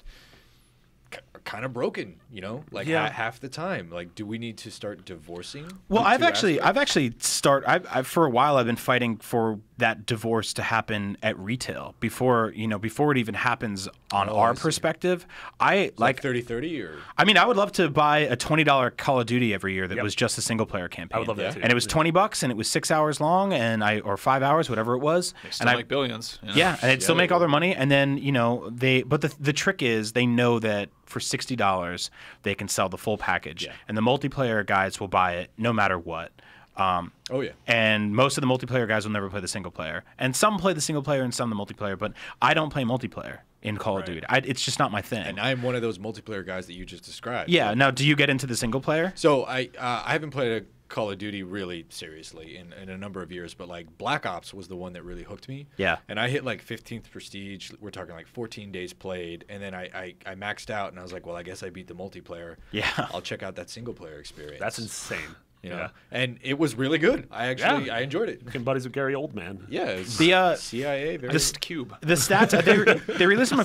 [SPEAKER 4] are kind of broken, you know, like half the time. Like, do we need to start divorcing?
[SPEAKER 5] Well, I've actually for a while I've been fighting for that divorce to happen at retail before it even happens on our perspective. I like
[SPEAKER 4] 30-30 or
[SPEAKER 5] I mean, I would love to buy a $20 Call of Duty every year that was just a single player campaign.
[SPEAKER 3] I would love that too.
[SPEAKER 5] And it was $20 and it was 6 hours long or 5 hours, whatever it was.
[SPEAKER 2] They still make billions. You know?
[SPEAKER 5] Yeah, and they'd still make all their money. And then, you know, but the trick is they know that for $60 they can sell the full package. Yeah. And the multiplayer guys will buy it no matter what. And most of the multiplayer guys will never play the single player. And some play the single player and some the multiplayer, but I don't play multiplayer in Call of Duty. It's just not my thing.
[SPEAKER 4] And I'm one of those multiplayer guys that you just described.
[SPEAKER 5] Yeah. Now, do you get into the single player?
[SPEAKER 4] So I haven't played a Call of Duty really seriously in a number of years, but like Black Ops was the one that really hooked me.
[SPEAKER 5] Yeah.
[SPEAKER 4] And I hit like 15th prestige. We're talking like 14 days played, and then I maxed out, and I was like, well, I guess I beat the multiplayer.
[SPEAKER 5] Yeah.
[SPEAKER 4] I'll check out that single player experience.
[SPEAKER 3] That's insane.
[SPEAKER 4] You know? And it was really good. I enjoyed it.
[SPEAKER 3] Became buddies with Gary Oldman.
[SPEAKER 4] Yeah, it was
[SPEAKER 5] the
[SPEAKER 4] CIA.
[SPEAKER 2] The Cube.
[SPEAKER 5] The stats they released them.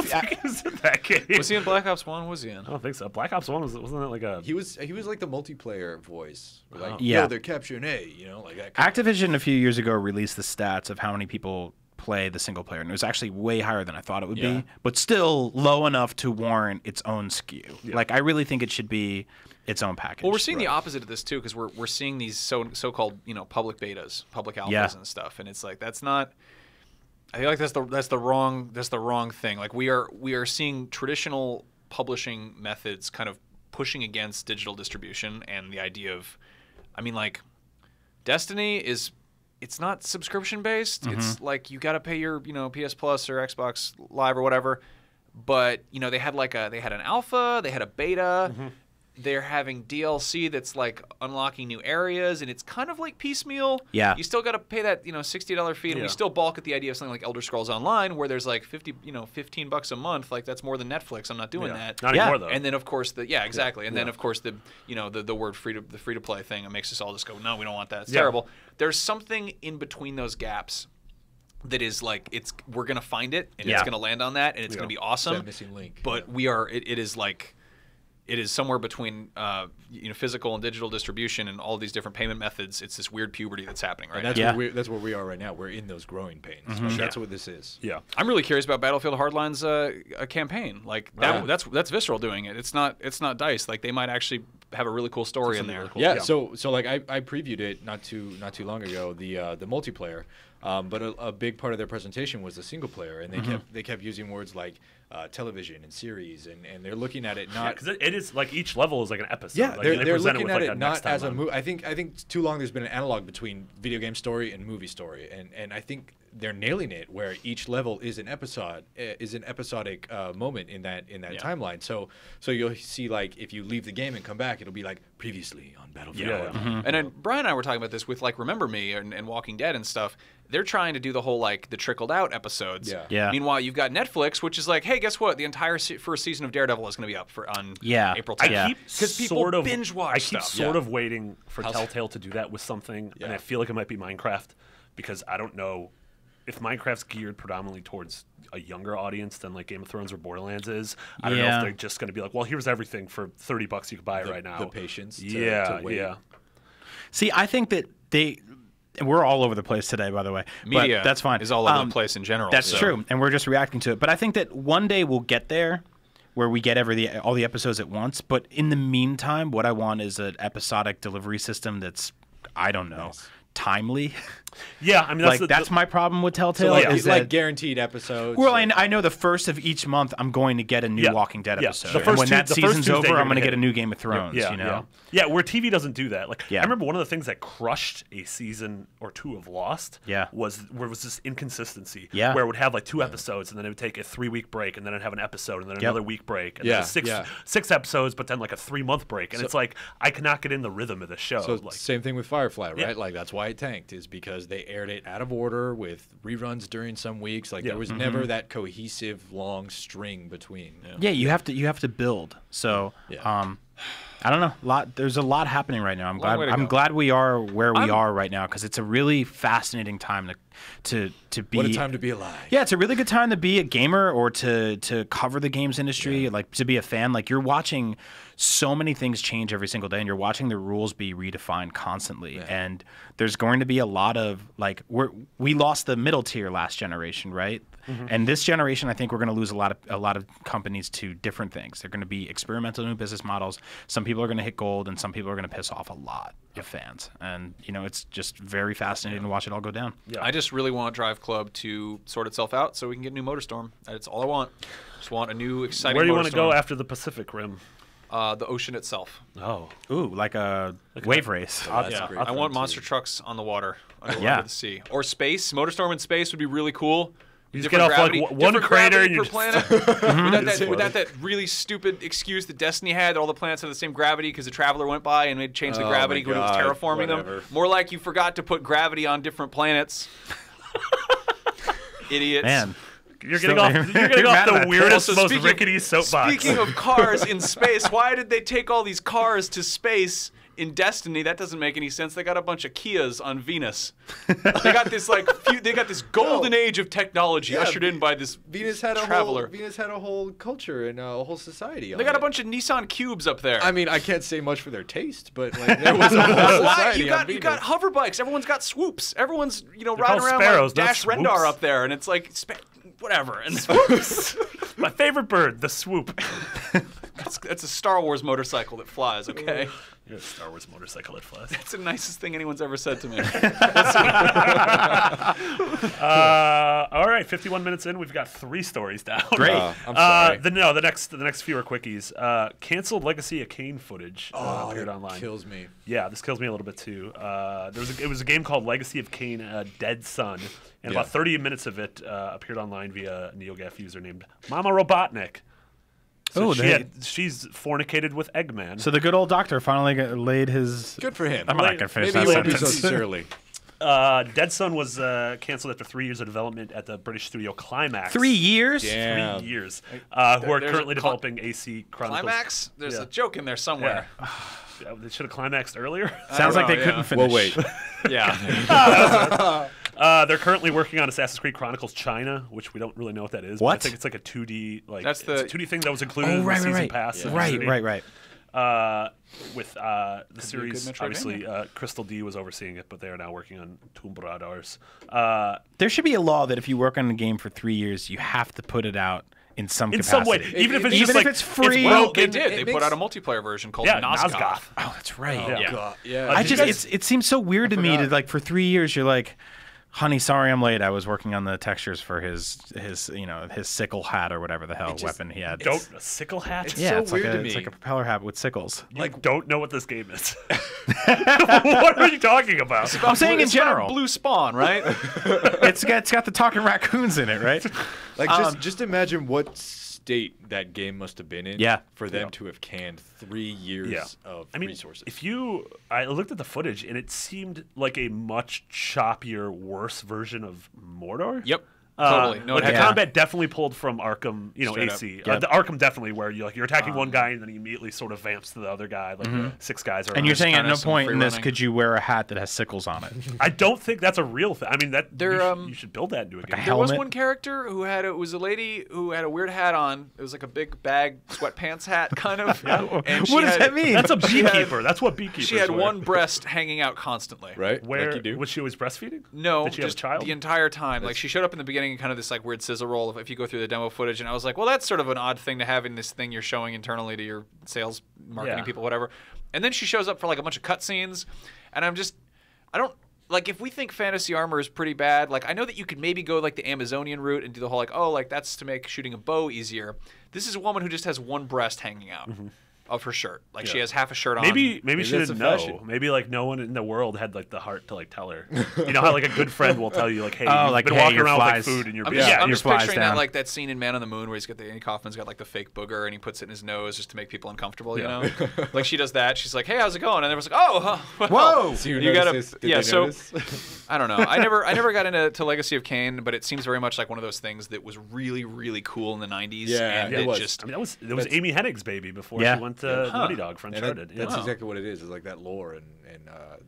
[SPEAKER 3] That game.
[SPEAKER 2] Was he in Black Ops 1? Was he in?
[SPEAKER 3] I don't think so. Black Ops 1 wasn't that like a?
[SPEAKER 4] He was like the multiplayer voice. Like,
[SPEAKER 5] yeah,
[SPEAKER 4] they're capturing A. You know, like that.
[SPEAKER 5] Activision a few years ago released the stats of how many people play the single player, and it was actually way higher than I thought it would be, but still low enough to warrant its own SKU. Yeah. Like I really think it should be its own package.
[SPEAKER 2] Well, we're seeing the opposite of this too, because we're seeing these so-called public betas, public alphas and stuff, and it's like that's not. I feel like that's the wrong thing. Like we are seeing traditional publishing methods kind of pushing against digital distribution and the idea of, I mean, like Destiny is. It's not subscription based. Mm-hmm. It's like you got to pay your PS Plus or Xbox Live or whatever. But they had an alpha, they had a beta. Mm-hmm. They're having DLC that's like unlocking new areas, and it's kind of like piecemeal.
[SPEAKER 5] Yeah.
[SPEAKER 2] You still got to pay that $60 fee, and we still balk at the idea of something like Elder Scrolls Online, where there's like $15 a month. Like that's more than Netflix. I'm not doing that.
[SPEAKER 3] Not anymore though.
[SPEAKER 2] And then of course exactly. And then of course the word free to play thing, it makes us all just go, no, we don't want that. It's terrible. There's something in between those gaps that is like we're gonna find it, and it's gonna land on that, and it's gonna be awesome.
[SPEAKER 4] That missing link.
[SPEAKER 2] But we are. It is like. It is somewhere between physical and digital distribution and all these different payment methods. It's this weird puberty that's happening right now.
[SPEAKER 4] That's where we are right now. We're in those growing pains. Mm-hmm. Like, that's what this is.
[SPEAKER 2] Yeah, I'm really curious about Battlefield Hardline's campaign. Like that's Visceral doing it. It's not DICE. Like they might actually have a really cool story in there.
[SPEAKER 4] Really cool. Yeah. So like I previewed it not too long ago. The multiplayer. But a big part of their presentation was the single player, and they kept using words like television and series, and they're looking at it not
[SPEAKER 3] because it is like each level is like an episode.
[SPEAKER 4] Yeah,
[SPEAKER 3] like,
[SPEAKER 4] they're looking at it not as a movie. I think too long there's been an analog between video game story and movie story, and I think they're nailing it where each level is an episodic moment in that timeline. So you'll see like if you leave the game and come back, it'll be like previously on Battlefield.
[SPEAKER 2] Yeah. Mm-hmm. And then Brian and I were talking about this with like Remember Me and Walking Dead and stuff. They're trying to do the whole like the trickled out episodes.
[SPEAKER 5] Yeah.
[SPEAKER 2] Meanwhile, you've got Netflix, which is like, hey, guess what? The entire first season of Daredevil is going to be up on April 10th. Because people binge watch stuff.
[SPEAKER 3] I keep sort of waiting for Telltale to do that with something, and I feel like it might be Minecraft, because I don't know if Minecraft's geared predominantly towards a younger audience than like Game of Thrones or Borderlands is. I don't know if they're just going to be like, well, here's everything for $30 you can buy it right now.
[SPEAKER 4] The patience to wait.
[SPEAKER 3] Yeah.
[SPEAKER 5] See, I think that we're all over the place today, by the way.
[SPEAKER 2] Media
[SPEAKER 5] but that's fine.
[SPEAKER 2] Is all over the place in general.
[SPEAKER 5] That's true, and we're just reacting to it. But I think that one day we'll get there where we get all the episodes at once. But in the meantime, what I want is an episodic delivery system that's, I don't know, timely.
[SPEAKER 3] Yeah, I mean
[SPEAKER 5] that's my problem with Telltale.
[SPEAKER 4] So
[SPEAKER 5] is
[SPEAKER 4] like
[SPEAKER 5] that,
[SPEAKER 4] guaranteed episodes.
[SPEAKER 5] well, I know the first of each month I'm going to get a new Walking Dead episode.
[SPEAKER 3] The
[SPEAKER 5] And
[SPEAKER 3] first
[SPEAKER 5] when that
[SPEAKER 3] the
[SPEAKER 5] season's
[SPEAKER 3] first Tuesday,
[SPEAKER 5] over,
[SPEAKER 3] you're
[SPEAKER 5] I'm going to
[SPEAKER 3] gonna
[SPEAKER 5] get a new Game of Thrones.
[SPEAKER 3] Yeah, where TV doesn't do that. Like
[SPEAKER 5] Yeah.
[SPEAKER 3] I remember one of the things that crushed a season or two of Lost.
[SPEAKER 5] Yeah.
[SPEAKER 3] was this inconsistency.
[SPEAKER 5] Yeah.
[SPEAKER 3] where it would have like 2 episodes and then it would take a 3-week break and then it'd have an episode and then another week break and then six episodes, but then like a 3-month break. And it's like I cannot get in the rhythm of the show.
[SPEAKER 4] So
[SPEAKER 3] like,
[SPEAKER 4] same thing with Firefly, right?
[SPEAKER 3] Yeah.
[SPEAKER 4] Like that's why it tanked, is because they aired it out of order with reruns during some weeks. Like there was never that cohesive long string between.
[SPEAKER 5] Yeah, you have to build. So, I don't know. There's a lot happening right now. I'm glad we are where we are right now because it's a really fascinating time to be.
[SPEAKER 4] What a time to be alive.
[SPEAKER 5] Yeah, it's a really good time to be a gamer or to cover the games industry, like to be a fan. Like you're watching so many things change every single day, and you're watching the rules be redefined constantly. Yeah. And there's going to be a lot of like we lost the middle tier last generation, right? Mm-hmm. And this generation, I think we're going to lose a lot of companies to different things. They're going to be experimental new business models. Some people are going to hit gold, and some people are going to piss off a lot of fans. And it's just very fascinating to watch it all go down.
[SPEAKER 2] Yeah. I just really want Driveclub to sort itself out so we can get a new Motorstorm. That's all I want. Just want a new exciting.
[SPEAKER 3] Where do you
[SPEAKER 2] want to
[SPEAKER 3] go after the Pacific Rim?
[SPEAKER 2] The ocean itself.
[SPEAKER 3] Oh,
[SPEAKER 5] like a wave race.
[SPEAKER 2] I want monster trucks on the water, under the sea, or space. Motorstorm in space would be really cool.
[SPEAKER 3] You just get off like one crater and
[SPEAKER 2] per planet. Without that really stupid excuse that Destiny had that all the planets have the same gravity because the Traveler went by and made change the gravity when it was terraforming them. More like you forgot to put gravity on different planets. Idiots.
[SPEAKER 5] Man.
[SPEAKER 3] You're getting off the weirdest, most rickety soapbox.
[SPEAKER 2] Speaking of cars in space, why did they take all these cars to space in Destiny? That doesn't make any sense. They got a bunch of Kias on Venus. They got this golden age of technology ushered in by this Traveler.
[SPEAKER 4] Venus had a whole culture and a whole society.
[SPEAKER 2] They got a bunch of Nissan Cubes up there.
[SPEAKER 4] I mean, I can't say much for their taste, but like there was a whole society.
[SPEAKER 2] You got hover bikes. Everyone's got swoops. Everyone's riding around like Dash Rendar up there, and it's like whatever. And
[SPEAKER 3] swoops. My favorite bird, the swoop.
[SPEAKER 2] That's a Star Wars motorcycle that flies. Okay.
[SPEAKER 3] You're a Star Wars motorcycle that flies.
[SPEAKER 2] That's the nicest thing anyone's ever said to me.
[SPEAKER 3] All right, 51 minutes in, we've got 3 stories down.
[SPEAKER 5] Great.
[SPEAKER 4] I'm sorry.
[SPEAKER 3] The next few are quickies. Canceled Legacy of Kain footage appeared online.
[SPEAKER 4] Kills me.
[SPEAKER 3] Yeah, this kills me a little bit too. It was a game called Legacy of Kain: Dead Sun, and about 30 minutes of it appeared online via a NeoGAF user named Mama Robotnik. So she's fornicated with Eggman.
[SPEAKER 5] So the good old doctor finally laid his.
[SPEAKER 4] Good for him.
[SPEAKER 5] I'm not going to finish
[SPEAKER 4] Maybe
[SPEAKER 5] that
[SPEAKER 4] he won't be so
[SPEAKER 5] sentence.
[SPEAKER 4] surly.
[SPEAKER 3] Dead Sun was canceled after 3 years of development at the British studio Climax.
[SPEAKER 5] 3 years?
[SPEAKER 4] Damn.
[SPEAKER 3] 3 years. Who are currently developing AC Chronicles.
[SPEAKER 2] Climax? There's a joke in there somewhere.
[SPEAKER 3] Yeah. They should have climaxed earlier.
[SPEAKER 5] Sounds like they couldn't finish.
[SPEAKER 4] Well, wait.
[SPEAKER 2] Yeah.
[SPEAKER 3] They're currently working on Assassin's Creed Chronicles China, which we don't really know what that is.
[SPEAKER 5] What?
[SPEAKER 3] But I think it's like a 2D,
[SPEAKER 2] That's the
[SPEAKER 3] 2D thing that was included in the season pass.
[SPEAKER 5] Right.
[SPEAKER 3] With the series, obviously, Crystal D was overseeing it, but they are now working on Tomb Raiders.
[SPEAKER 5] There should be a law that if you work on a game for 3 years, you have to put it out in some capacity.
[SPEAKER 3] some way, even if it's just like
[SPEAKER 5] it's free.
[SPEAKER 2] Well, they did. They put out a multiplayer version called Nosgoth.
[SPEAKER 5] Oh, that's right. It seems so weird to me that for 3 years you're like, honey, sorry I'm late. I was working on the textures for his sickle hat or whatever the hell weapon he had.
[SPEAKER 3] A sickle hat?
[SPEAKER 5] It's
[SPEAKER 4] weird to me.
[SPEAKER 5] It's like a propeller hat with sickles.
[SPEAKER 3] You don't know what this game is. What are you talking about?
[SPEAKER 5] I'm saying in general.
[SPEAKER 2] Blue Spawn, right?
[SPEAKER 5] It's got the talking raccoons in it, right?
[SPEAKER 4] Like just imagine what state that game must have been in for them to have canned 3 years of resources.
[SPEAKER 3] I looked at the footage and it seemed like a much choppier, worse version of Mordor.
[SPEAKER 2] Yep. Totally. No,
[SPEAKER 3] the combat definitely pulled from Arkham,
[SPEAKER 2] Straight
[SPEAKER 3] AC. The Arkham definitely, where you're attacking one guy and then he immediately sort of vamps to the other guy. Like 6 guys are.
[SPEAKER 5] And you're saying at no
[SPEAKER 2] some
[SPEAKER 5] point
[SPEAKER 2] free
[SPEAKER 5] in this
[SPEAKER 2] running.
[SPEAKER 5] could you wear a hat that has sickles on it?
[SPEAKER 3] I don't think that's a real thing. I mean, you should build that into a game.
[SPEAKER 2] There was
[SPEAKER 5] helmet?
[SPEAKER 2] one character who was a lady who had a weird hat on. It was like a big bag sweatpants hat, kind of. And
[SPEAKER 5] What does that mean?
[SPEAKER 3] That's a beekeeper. That's what beekeepers
[SPEAKER 2] She had
[SPEAKER 3] wear.
[SPEAKER 2] one breast hanging out constantly.
[SPEAKER 4] Right?
[SPEAKER 3] Where
[SPEAKER 4] like you do.
[SPEAKER 3] was she always breastfeeding?
[SPEAKER 2] No,
[SPEAKER 3] Did she have a
[SPEAKER 2] just
[SPEAKER 3] child?
[SPEAKER 2] the entire time. Like she showed up in the beginning in kind of this like weird sizzle roll if you go through the demo footage, and I was like, well, that's sort of an odd thing to have in this thing you're showing internally to your sales, marketing people, whatever. And then she shows up for like a bunch of cutscenes, and I like if we think fantasy armor is pretty bad, like I know that you could maybe go like the Amazonian route and do the whole like, oh, like that's to make shooting a bow easier. This is a woman who just has one breast hanging out of her shirt. Like she has half a shirt on.
[SPEAKER 3] Maybe she didn't know. Maybe like no one in the world had like the heart to like tell her. You know how like a good friend will tell you like, hey, you've been walking around with like food in your
[SPEAKER 2] I'm just picturing that like that scene in Man on the Moon where he's got Andy Kaufman's got like the fake booger and he puts it in his nose just to make people uncomfortable. You know, like she does that. She's like, hey, how's it going? And everyone's like, oh, well,
[SPEAKER 5] whoa.
[SPEAKER 2] So you gotta So I don't know. I never got into Legacy of Kain, but it seems very much like one of those things that was really really cool in the 90s.
[SPEAKER 4] Yeah,
[SPEAKER 2] and
[SPEAKER 4] it was.
[SPEAKER 2] Just
[SPEAKER 3] I mean, that was Amy Hennig's baby before she went to Naughty Dog for Uncharted.
[SPEAKER 4] That's exactly what it is. It's like that lore and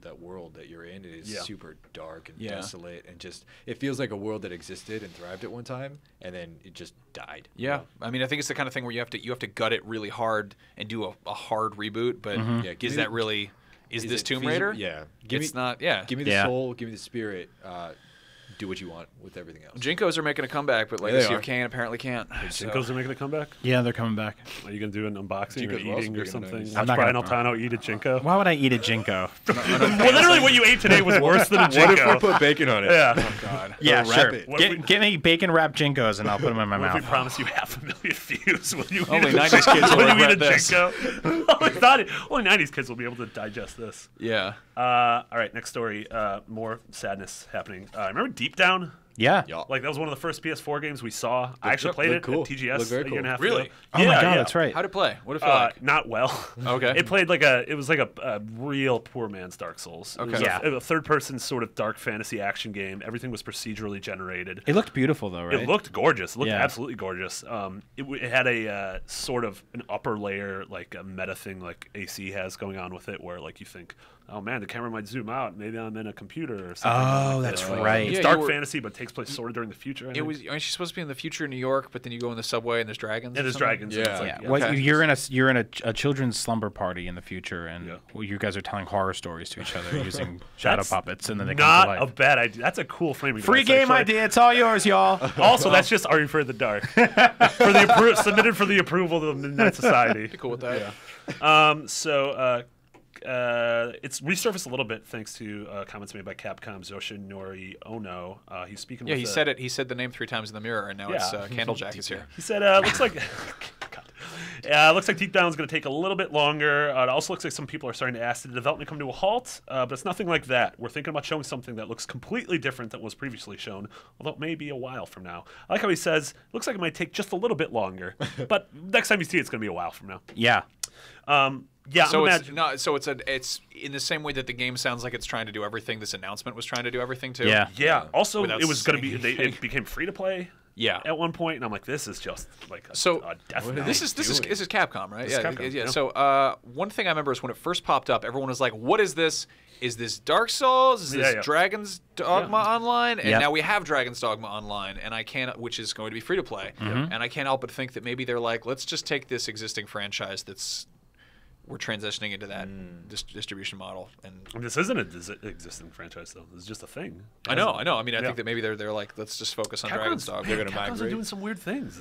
[SPEAKER 4] that world that you're in. It is super dark and desolate, and just it feels like a world that existed and thrived at one time, and then it just died.
[SPEAKER 2] Yeah, I mean, I think it's the kind of thing where you have to gut it really hard and do a hard reboot. But is that really? Is this Tomb Raider?
[SPEAKER 4] Yeah,
[SPEAKER 2] It's not. Yeah,
[SPEAKER 4] give me the soul, give me the spirit. Do what you want with everything else.
[SPEAKER 2] Jinkos are making a comeback, but Legacy of Kain apparently can't.
[SPEAKER 3] Jinkos are making a comeback?
[SPEAKER 5] Yeah, they're coming back.
[SPEAKER 3] Are you going to do an unboxing or eating or something?
[SPEAKER 5] I'm
[SPEAKER 3] Watch Brian Altano eat a Jinko?
[SPEAKER 5] Why would I eat a Jinko?
[SPEAKER 3] Well, literally what you ate today was worse than a Jinko.
[SPEAKER 4] What if we put bacon on it?
[SPEAKER 3] Yeah.
[SPEAKER 2] Oh, God.
[SPEAKER 5] Yeah, sure. Get me bacon-wrapped Jinkos, and I'll put them in my mouth.
[SPEAKER 3] What if we promise you 500,000 views when you
[SPEAKER 2] Only
[SPEAKER 3] eat
[SPEAKER 2] 90s kids will
[SPEAKER 3] when you eat a
[SPEAKER 2] regret this.
[SPEAKER 3] Jinko? Only 90s kids will be able to digest this.
[SPEAKER 2] Yeah.
[SPEAKER 3] All right, next story. More sadness happening. Remember Deep Down?
[SPEAKER 5] Yeah.
[SPEAKER 3] Like, that was one of the first PS4 games we saw. I actually played it at TGS a year and a half ago.
[SPEAKER 2] Really?
[SPEAKER 5] Oh, my God, that's right.
[SPEAKER 2] How'd it play? What did it feel like?
[SPEAKER 3] Not well.
[SPEAKER 2] Okay.
[SPEAKER 3] It was like a real poor man's Dark Souls.
[SPEAKER 2] Okay.
[SPEAKER 3] It was a third-person sort of dark fantasy action game. Everything was procedurally generated.
[SPEAKER 5] It looked beautiful, though, right?
[SPEAKER 3] It looked gorgeous. It looked absolutely gorgeous. It had a sort of an upper layer, like a meta thing like AC has going on with it, where like you think, oh man, the camera might zoom out. Maybe I'm in a computer or something.
[SPEAKER 5] Oh,
[SPEAKER 3] like
[SPEAKER 5] that's
[SPEAKER 3] that.
[SPEAKER 5] right.
[SPEAKER 3] It's dark fantasy, but takes place sort of during the future.
[SPEAKER 2] Aren't you supposed to be in the future in New York, but then you go in the subway and there's dragons?
[SPEAKER 3] Yeah, there's dragons.
[SPEAKER 4] Yeah.
[SPEAKER 5] Well, you're in a children's slumber party in the future, and you guys are telling horror stories to each other using shadow puppets, and then they come to life.
[SPEAKER 3] Not a bad idea. That's a cool framing.
[SPEAKER 5] Free game idea. It's all yours, y'all.
[SPEAKER 3] Also, that's just Are You Afraid of the Dark? Submitted for the approval of the Midnight Society.
[SPEAKER 2] Be cool with that.
[SPEAKER 3] Yeah. It's resurfaced a little bit thanks to comments made by Capcom's Yoshinori Ono. He's speaking.
[SPEAKER 2] Yeah, he said it. He said the name 3 times in the mirror, and now it's Candlejack is here.
[SPEAKER 3] He said, "Looks like." Looks like Deep Down is going to take a little bit longer. It also looks like some people are starting to ask the development come to a halt, but it's nothing like that. We're thinking about showing something that looks completely different than was previously shown, although it may be a while from now. I like how he says, looks like it might take just a little bit longer, but next time you see it, it's going to be a while from now.
[SPEAKER 5] Yeah.
[SPEAKER 2] So it's in the same way that the game sounds like it's trying to do everything. This announcement was trying to do everything too.
[SPEAKER 3] Yeah. Also,
[SPEAKER 2] Without
[SPEAKER 3] it was going to be.
[SPEAKER 2] saying
[SPEAKER 3] It became free to play.
[SPEAKER 2] Yeah.
[SPEAKER 3] At one point, and I'm like, this is just like a death
[SPEAKER 2] this is Capcom, right?
[SPEAKER 3] This is Capcom,
[SPEAKER 2] yeah. So one thing I remember is when it first popped up, everyone was like, "What is this? Is this Dark Souls? Is this Dragon's Dogma Online?" And now we have Dragon's Dogma Online, and which is going to be free to play. And I can't help but think that maybe they're like, let's just take this existing franchise we're transitioning into that distribution model. And
[SPEAKER 3] this isn't an existing franchise, though. This is just a thing.
[SPEAKER 2] I know. I mean, I think that maybe they're like, let's just focus on Dragon's Dogma.
[SPEAKER 3] They're going to migrate. Are doing some weird things.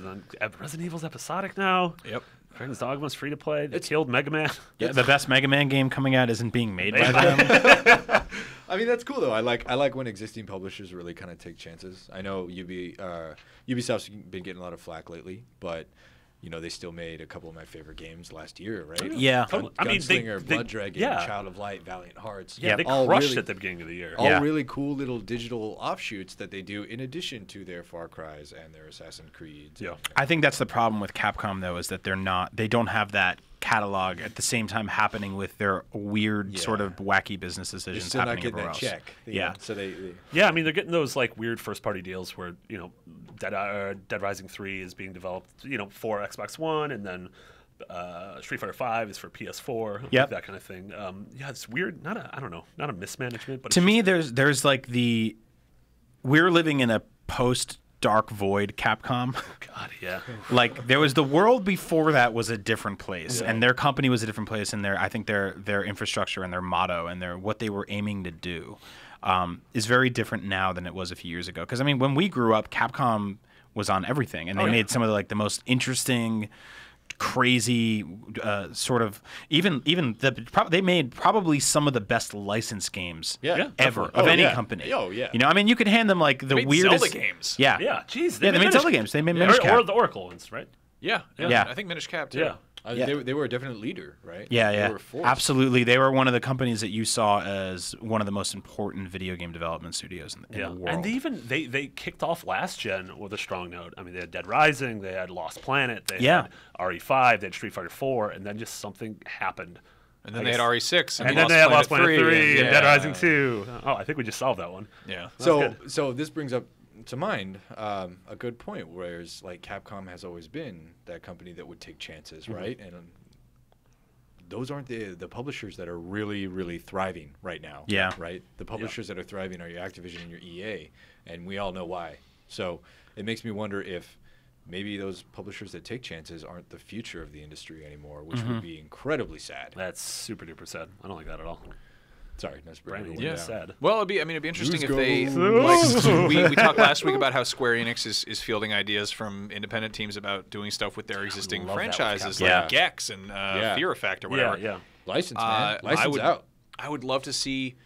[SPEAKER 3] Resident Evil's episodic now.
[SPEAKER 2] Yep.
[SPEAKER 3] Dragon's Dogma's free to play. They killed Mega Man.
[SPEAKER 5] Yeah, the best Mega Man game coming out isn't being made by them.
[SPEAKER 4] I mean, that's cool though. I like when existing publishers really kind of take chances. I know Ubisoft's been getting a lot of flack lately, but they still made a couple of my favorite games last year, right?
[SPEAKER 5] Yeah.
[SPEAKER 4] Gunslinger, Blood Dragon, Child of Light, Valiant Hearts.
[SPEAKER 3] Yeah, they crushed at the beginning of the year.
[SPEAKER 4] All really cool little digital offshoots that they do in addition to their Far Cries and their Assassin's Creeds.
[SPEAKER 3] Yeah.
[SPEAKER 5] I think that's the problem with Capcom, though, is that they don't have that catalog at the same time happening with their weird sort of wacky business decisions happening everywhere else.
[SPEAKER 4] Check. So
[SPEAKER 3] I mean, they're getting those like weird first-party deals where Dead Rising 3 is being developed, for Xbox One, and then Street Fighter 5 is for PS4. Like that kind of thing. It's weird. Not a mismanagement, but
[SPEAKER 5] to me, there's like we're living in a post-Dark Void Capcom.
[SPEAKER 3] Oh God, yeah.
[SPEAKER 5] Like there was the world before that was a different place, and their company was a different place, and I think their infrastructure and their motto and what they were aiming to do is very different now than it was a few years ago. Because I mean, when we grew up, Capcom was on everything, and they made some of the most interesting, crazy sort of they made probably some of the best licensed games ever of any company.
[SPEAKER 4] Oh yeah.
[SPEAKER 5] You know, I mean, you could hand them like the weirdest
[SPEAKER 2] Zelda games.
[SPEAKER 5] Yeah.
[SPEAKER 3] Yeah. Jeez.
[SPEAKER 5] They made Zelda games. They made Minish Cap.
[SPEAKER 3] Or the Oracle ones, right?
[SPEAKER 2] Yeah.
[SPEAKER 5] Yeah.
[SPEAKER 2] I think Minish Cap too.
[SPEAKER 3] Yeah.
[SPEAKER 4] They were a definite leader, right?
[SPEAKER 5] Yeah,
[SPEAKER 4] They
[SPEAKER 5] yeah,
[SPEAKER 4] were forced.
[SPEAKER 5] absolutely. They were one of the companies that you saw as one of the most important video game development studios in the world.
[SPEAKER 3] And they kicked off last gen with a strong note. I mean, they had Dead Rising, they had Lost Planet, they had RE5, they had Street Fighter 4, and then just something happened.
[SPEAKER 2] And then they had RE6,
[SPEAKER 3] and then they had Lost Planet 3,
[SPEAKER 2] and
[SPEAKER 3] and Dead Rising 2. Oh, I think we just solved that one.
[SPEAKER 2] Yeah.
[SPEAKER 4] So this brings up to mind a good point, whereas like Capcom has always been that company that would take chances, right? And those aren't the publishers that are really thriving right now.
[SPEAKER 5] Yeah.
[SPEAKER 4] Right? The publishers that are thriving are your Activision and your EA, and we all know why. So it makes me wonder if maybe those publishers that take chances aren't the future of the industry anymore, which would be incredibly sad.
[SPEAKER 3] That's super duper sad. I don't like that at all.
[SPEAKER 4] Sorry, that's
[SPEAKER 3] Brandon,
[SPEAKER 4] yeah.
[SPEAKER 3] sad.
[SPEAKER 2] Well, it'd be interesting if they like we talked last week about how Square Enix is fielding ideas from independent teams about doing stuff with their existing franchises like Gex and Fear Effect or whatever.
[SPEAKER 3] Yeah.
[SPEAKER 4] License, man. License out.
[SPEAKER 2] I would love to see,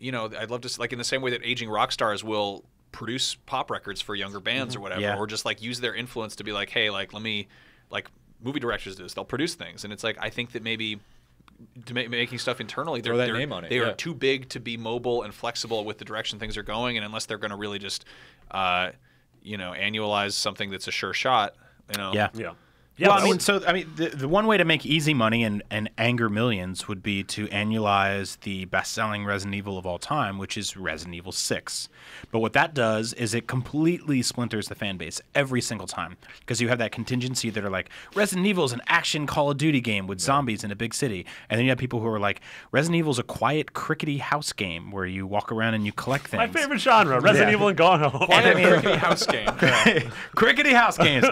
[SPEAKER 2] I'd love to like in the same way that aging rock stars will produce pop records for younger bands or whatever, or just like use their influence to be like, hey, like let me like movie directors do this. They'll produce things, and it's like I think that maybe. Making stuff internally, they are too big to be mobile and flexible with the direction things are going, and unless they're going to really just, annualize something that's a sure shot,
[SPEAKER 3] Yeah,
[SPEAKER 5] well, the one way to make easy money and anger millions would be to annualize the best-selling Resident Evil of all time, which is Resident Evil 6. But what that does is it completely splinters the fan base every single time, because you have that contingency that are like, Resident Evil is an action Call of Duty game with zombies in a big city. And then you have people who are like, Resident Evil is a quiet, crickety house game where you walk around and you collect things.
[SPEAKER 3] My favorite genre, Resident Evil and Gone Home.
[SPEAKER 2] Quiet, crickety house game.
[SPEAKER 5] Crickety house games.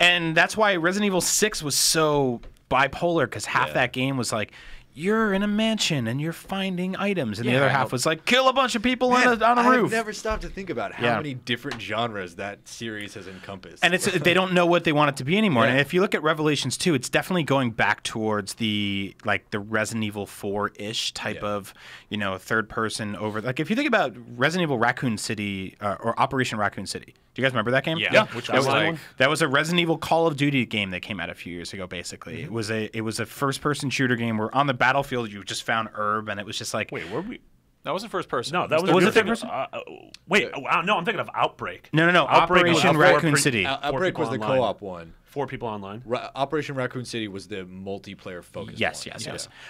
[SPEAKER 5] And that's why Resident Evil 6 was so bipolar, because half that game was like, you're in a mansion and you're finding items, and the other half was like, kill a bunch of people on a roof.
[SPEAKER 4] I've never stopped to think about how many different genres that series has encompassed.
[SPEAKER 5] And they don't know what they want it to be anymore. And if you look at Revelations 2, it's definitely going back towards the Resident Evil 4-ish type of, third person over. Like if you think about Resident Evil Raccoon City or Operation Raccoon City. Do you guys remember that game?
[SPEAKER 2] Yeah. Which was
[SPEAKER 5] that was a Resident Evil Call of Duty game that came out a few years ago. Basically, it was a first-person shooter game where on the battlefield you just found herb, and it was just like,
[SPEAKER 3] wait, were we?
[SPEAKER 2] That wasn't first person.
[SPEAKER 3] No, that was it third person. Wait, no, I'm thinking of Outbreak.
[SPEAKER 5] No. Operation Raccoon City.
[SPEAKER 4] Outbreak was the co-op one.
[SPEAKER 3] 4 people online.
[SPEAKER 4] Operation Raccoon City was the multiplayer focused.
[SPEAKER 5] Yes.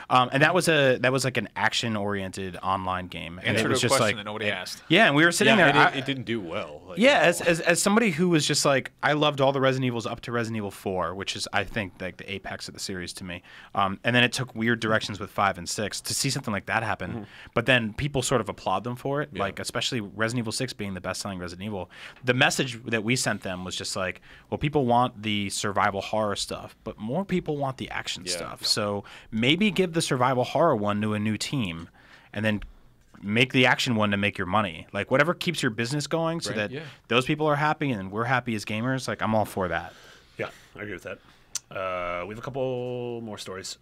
[SPEAKER 5] And that was like an action-oriented online game, and it was just like
[SPEAKER 2] that nobody asked.
[SPEAKER 5] Yeah, and we were sitting there.
[SPEAKER 4] And it didn't do well.
[SPEAKER 5] As somebody who was just like, I loved all the Resident Evils up to Resident Evil 4, which is I think like the apex of the series to me. And then it took weird directions with 5 and 6 to see something like that happen. But then people sort of applaud them for it, like especially Resident Evil 6 being the best-selling Resident Evil. The message that we sent them was just like, well, people want the survival horror stuff, but more people want the action stuff. So maybe give the survival horror one to a new team, and then make the action one to make your money. Like whatever keeps your business going, so that those people are happy and we're happy as gamers. Like I'm all for that.
[SPEAKER 3] Yeah, I agree with that. We have a couple more stories.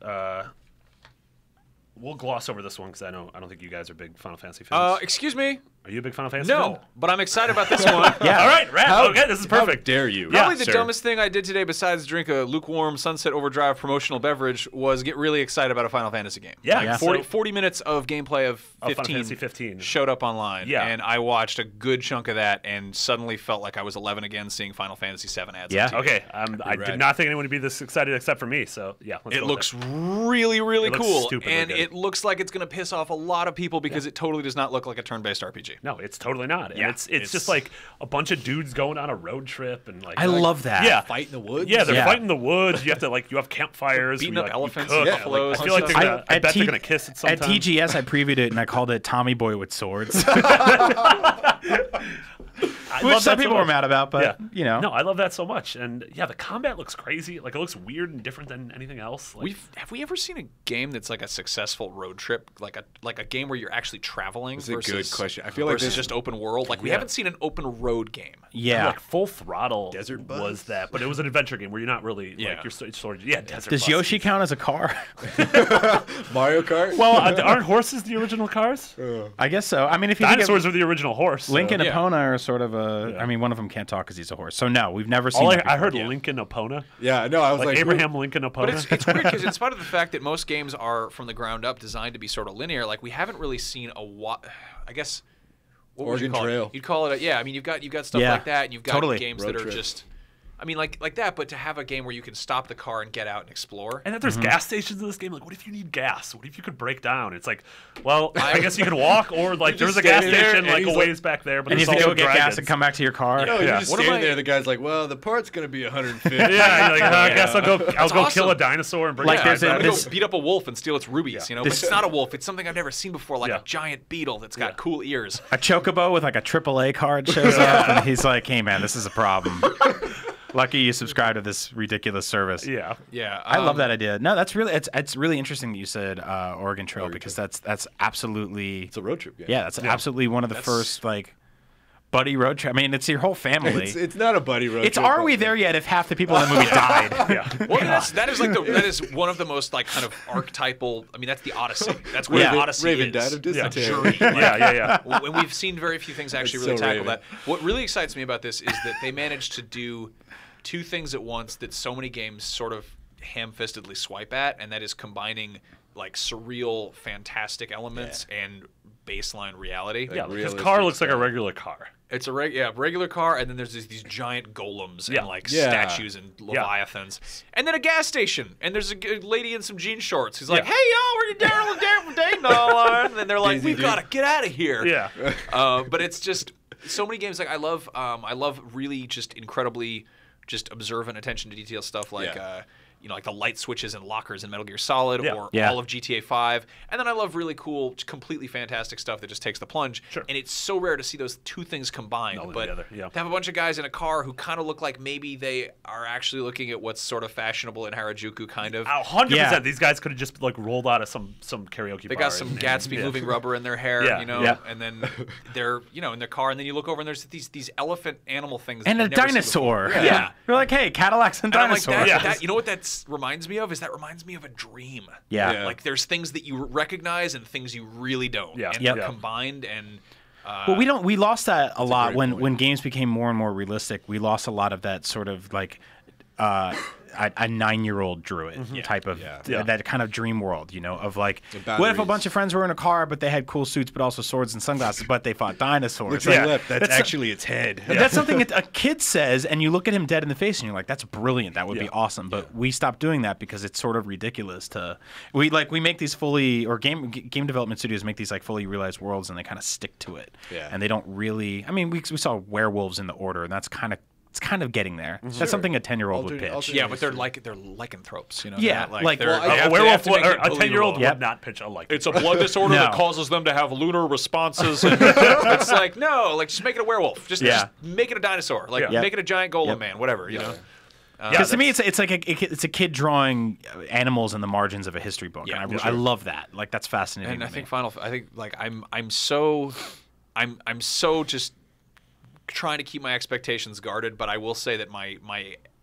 [SPEAKER 3] We'll gloss over this one because I don't think you guys are big Final Fantasy fans.
[SPEAKER 2] Excuse me.
[SPEAKER 3] Are you a big Final Fantasy fan?
[SPEAKER 2] No, but I'm excited about this one.
[SPEAKER 5] Yeah.
[SPEAKER 3] All right, okay, this is perfect.
[SPEAKER 4] How dare you?
[SPEAKER 2] Probably the dumbest thing I did today, besides drink a lukewarm Sunset Overdrive promotional beverage, was get really excited about a Final Fantasy game.
[SPEAKER 3] Yeah.
[SPEAKER 2] 40 minutes of gameplay of 15,
[SPEAKER 3] Final Fantasy 15
[SPEAKER 2] showed up online,
[SPEAKER 3] Yeah.
[SPEAKER 2] and I watched a good chunk of that and suddenly felt like I was 11 again seeing Final Fantasy 7 ads on TV.
[SPEAKER 3] Okay, I did not think anyone would be this excited except for me, so yeah.
[SPEAKER 2] It looks really, really cool, and
[SPEAKER 3] good.
[SPEAKER 2] it looks like it's going to piss off a lot of people because it totally does not look like a turn-based RPG.
[SPEAKER 3] No, it's totally not. And it's just like a bunch of dudes going on a road trip and like
[SPEAKER 5] I love that.
[SPEAKER 3] Yeah,
[SPEAKER 4] Fight in the woods.
[SPEAKER 3] Yeah, they're fighting in the woods. You have to you have campfires,
[SPEAKER 2] beating up elephants,
[SPEAKER 3] and
[SPEAKER 2] buffaloes.
[SPEAKER 3] I feel like I bet they're gonna kiss it sometime.
[SPEAKER 5] At TGS, I previewed it and I called it Tommy Boy with Swords. Which some people were mad about, but you know.
[SPEAKER 3] No, I love that so much, and the combat looks crazy. Like it looks weird and different than anything else. Like,
[SPEAKER 2] have we ever seen a game that's like a successful road trip, like a game where you're actually traveling?
[SPEAKER 4] That's a good question. I feel like
[SPEAKER 2] versus just open world. Like we haven't seen an open road game.
[SPEAKER 5] Yeah,
[SPEAKER 3] like Full Throttle
[SPEAKER 4] Desert Bus?
[SPEAKER 3] was that, but it was an adventure game where you're not really like you're sort of Desert
[SPEAKER 5] Does
[SPEAKER 3] Bus.
[SPEAKER 5] Yoshi count as a car?
[SPEAKER 4] Mario Kart.
[SPEAKER 3] Well, aren't horses the original cars?
[SPEAKER 5] I guess so. I mean, if you
[SPEAKER 3] Dinosaurs are the original horse.
[SPEAKER 5] Link and Epona are sort of a. I mean, one of them can't talk because he's a horse. So no, we've never seen.
[SPEAKER 3] I heard Link and Epona.
[SPEAKER 4] Yeah, no, I was like
[SPEAKER 3] Abraham Lincoln Epona.
[SPEAKER 2] But it's weird because in spite of the fact that most games are from the ground up designed to be sort of linear, like we haven't really seen I guess. What would you call
[SPEAKER 4] Trail.
[SPEAKER 2] it? You'd call it I mean, you've got stuff like that, and you've got games
[SPEAKER 4] Road
[SPEAKER 2] that are
[SPEAKER 4] trip.
[SPEAKER 2] just. I mean, like that, but to have a game where you can stop the car and get out and explore.
[SPEAKER 3] And that there's gas stations in this game. Like, what if you need gas? What if you could break down? It's like, well, I guess you can walk, or like there's a gas station like a ways back there, but
[SPEAKER 5] and you
[SPEAKER 3] there's
[SPEAKER 5] have to
[SPEAKER 3] also
[SPEAKER 5] go get
[SPEAKER 3] dragons.
[SPEAKER 5] gas and come back to your car.
[SPEAKER 4] No, you're just
[SPEAKER 2] What
[SPEAKER 4] standing
[SPEAKER 2] am I-
[SPEAKER 4] there. The guy's like, well, the part's gonna be 150.
[SPEAKER 3] Yeah, you're like, I guess I'll go
[SPEAKER 2] awesome.
[SPEAKER 3] kill a dinosaur and bring
[SPEAKER 5] Like,
[SPEAKER 3] it
[SPEAKER 5] there's
[SPEAKER 3] back.
[SPEAKER 2] I'm gonna
[SPEAKER 5] this-
[SPEAKER 2] go beat up a wolf and steal its rubies, you know. But
[SPEAKER 5] This-
[SPEAKER 2] it's not a wolf. It's something I've never seen before, like
[SPEAKER 3] Yeah.
[SPEAKER 2] a giant beetle that's got cool ears.
[SPEAKER 5] A chocobo with like a AAA card shows up, and he's like, "Hey, man, this is a problem. Lucky you subscribe to this ridiculous service."
[SPEAKER 3] Yeah.
[SPEAKER 2] Yeah,
[SPEAKER 5] I love that idea. No, that's really it's really interesting that you said Oregon Trail because that's absolutely
[SPEAKER 4] It's a road trip game.
[SPEAKER 5] yeah, that's absolutely one of the first like buddy road trip. I mean, it's your whole family.
[SPEAKER 4] It's not a buddy road
[SPEAKER 5] It's
[SPEAKER 4] trip.
[SPEAKER 5] Are We There Yet? If half the people in the movie died.
[SPEAKER 3] Yeah.
[SPEAKER 2] Well, that is one of the most like kind of archetypal. I mean, that's the Odyssey. That's what the Odyssey
[SPEAKER 4] Raven
[SPEAKER 2] is.
[SPEAKER 4] died of dysentery.
[SPEAKER 2] Jury.
[SPEAKER 3] Yeah.
[SPEAKER 2] When we've seen very few things actually
[SPEAKER 4] That's
[SPEAKER 2] really
[SPEAKER 4] so
[SPEAKER 2] tackle
[SPEAKER 4] Raven.
[SPEAKER 2] that. What really excites me about this is that they managed to do two things at once that so many games sort of ham-fistedly swipe at, and that is combining like surreal, fantastic elements and baseline reality.
[SPEAKER 3] Yeah, because
[SPEAKER 4] realistic
[SPEAKER 3] car looks like a
[SPEAKER 4] stuff.
[SPEAKER 3] regular car.
[SPEAKER 2] It's a regular car, and then there's these giant golems
[SPEAKER 3] Yeah.
[SPEAKER 2] and like
[SPEAKER 4] Yeah.
[SPEAKER 2] statues and leviathans, and then a gas station, and there's a lady in some jean shorts who's like, "Hey y'all, we're Daryl Dayton all and then they're like, "We've got to get out of here."
[SPEAKER 3] Yeah.
[SPEAKER 2] But it's just so many games. Like I love really just incredibly just observant attention to detail stuff like.
[SPEAKER 4] Yeah.
[SPEAKER 2] Like the light switches and lockers in Metal Gear Solid or
[SPEAKER 5] Yeah.
[SPEAKER 2] all of GTA 5. And then I love really cool, completely fantastic stuff that just takes the plunge.
[SPEAKER 3] Sure.
[SPEAKER 2] And it's so rare to see those two things combined.
[SPEAKER 3] Melded
[SPEAKER 2] But
[SPEAKER 3] together, yeah.
[SPEAKER 2] to have a bunch of guys in a car who kind of look like maybe they are actually looking at what's sort of fashionable in Harajuku, kind of.
[SPEAKER 3] 100%.
[SPEAKER 5] Yeah.
[SPEAKER 3] These guys could have just like rolled out of some karaoke
[SPEAKER 2] They
[SPEAKER 3] bar.
[SPEAKER 2] got some Gatsby moving rubber in their hair,
[SPEAKER 3] Yeah.
[SPEAKER 2] you know,
[SPEAKER 5] Yeah.
[SPEAKER 2] and then they're, in their car, and then you look over and there's these elephant animal things.
[SPEAKER 5] And
[SPEAKER 2] that
[SPEAKER 5] a
[SPEAKER 2] you've never seen
[SPEAKER 5] dinosaur.
[SPEAKER 2] before. Yeah.
[SPEAKER 5] You're like, hey, Cadillacs and
[SPEAKER 2] And I'm like,
[SPEAKER 5] dinosaurs.
[SPEAKER 2] that, you know what that reminds me of? Is that reminds me of a dream.
[SPEAKER 5] Yeah.
[SPEAKER 4] Yeah.
[SPEAKER 2] Like there's things that you recognize and things you really don't.
[SPEAKER 3] Yeah.
[SPEAKER 2] And
[SPEAKER 5] Yep.
[SPEAKER 2] they're combined and.
[SPEAKER 5] Well, we lost that a lot
[SPEAKER 4] great point.
[SPEAKER 5] when games became more and more realistic. We lost a lot of that sort of like a 9-year-old druid type of
[SPEAKER 3] Yeah.
[SPEAKER 5] that kind of dream world, of like,
[SPEAKER 4] The
[SPEAKER 5] what if a
[SPEAKER 4] batteries.
[SPEAKER 5] bunch of friends were in a car, but they had cool suits, but also swords and sunglasses, but they fought dinosaurs?
[SPEAKER 4] Look to
[SPEAKER 5] Like,
[SPEAKER 4] the left. That's
[SPEAKER 5] that's-
[SPEAKER 4] actually its head.
[SPEAKER 5] That's something that a kid says, and you look at him dead in the face, and you're like, "That's brilliant. That would be
[SPEAKER 3] Yeah.
[SPEAKER 5] awesome." But we stopped doing that because it's sort of ridiculous. We make these fully or game development studios make these like fully realized worlds, and they kind of stick to it.
[SPEAKER 4] Yeah.
[SPEAKER 5] And they don't really. I mean, we saw werewolves in the Order, and that's kind of getting there. That's something a 10-year-old would pitch.
[SPEAKER 4] Alternate-
[SPEAKER 2] Yeah, but they're lycanthropes,
[SPEAKER 5] Yeah,
[SPEAKER 2] They're not,
[SPEAKER 5] like-
[SPEAKER 2] they're,
[SPEAKER 5] Well,
[SPEAKER 2] they have
[SPEAKER 3] A
[SPEAKER 2] to-
[SPEAKER 3] werewolf,
[SPEAKER 2] they have to make
[SPEAKER 3] or
[SPEAKER 2] it
[SPEAKER 3] a 10-year-old
[SPEAKER 2] believable.
[SPEAKER 3] would not pitch a like.
[SPEAKER 2] It's a blood disorder
[SPEAKER 5] No.
[SPEAKER 2] that causes them to have lunar responses. And it's like, no, like just make it a werewolf. Just make it a dinosaur. Like
[SPEAKER 3] Yeah.
[SPEAKER 2] make it a giant golem man, whatever, you know.
[SPEAKER 5] Because to me, it's like it's a kid drawing animals in the margins of a history book,
[SPEAKER 2] Yeah,
[SPEAKER 5] and I love that. Like that's fascinating.
[SPEAKER 2] And
[SPEAKER 5] to
[SPEAKER 2] I think
[SPEAKER 5] me.
[SPEAKER 2] I'm so just trying to keep my expectations guarded, but I will say that my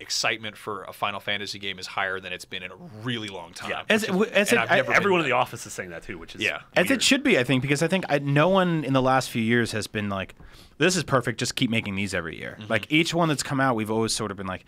[SPEAKER 2] excitement for a Final Fantasy game is higher than it's been in a really long time.
[SPEAKER 3] Yeah.
[SPEAKER 5] Everyone
[SPEAKER 3] Everyone in the office is saying that too, which is
[SPEAKER 5] As
[SPEAKER 3] weird.
[SPEAKER 5] it should be, I think, because I think no one in the last few years has been like, this is perfect, just keep making these every year. Like each one that's come out, we've always sort of been like,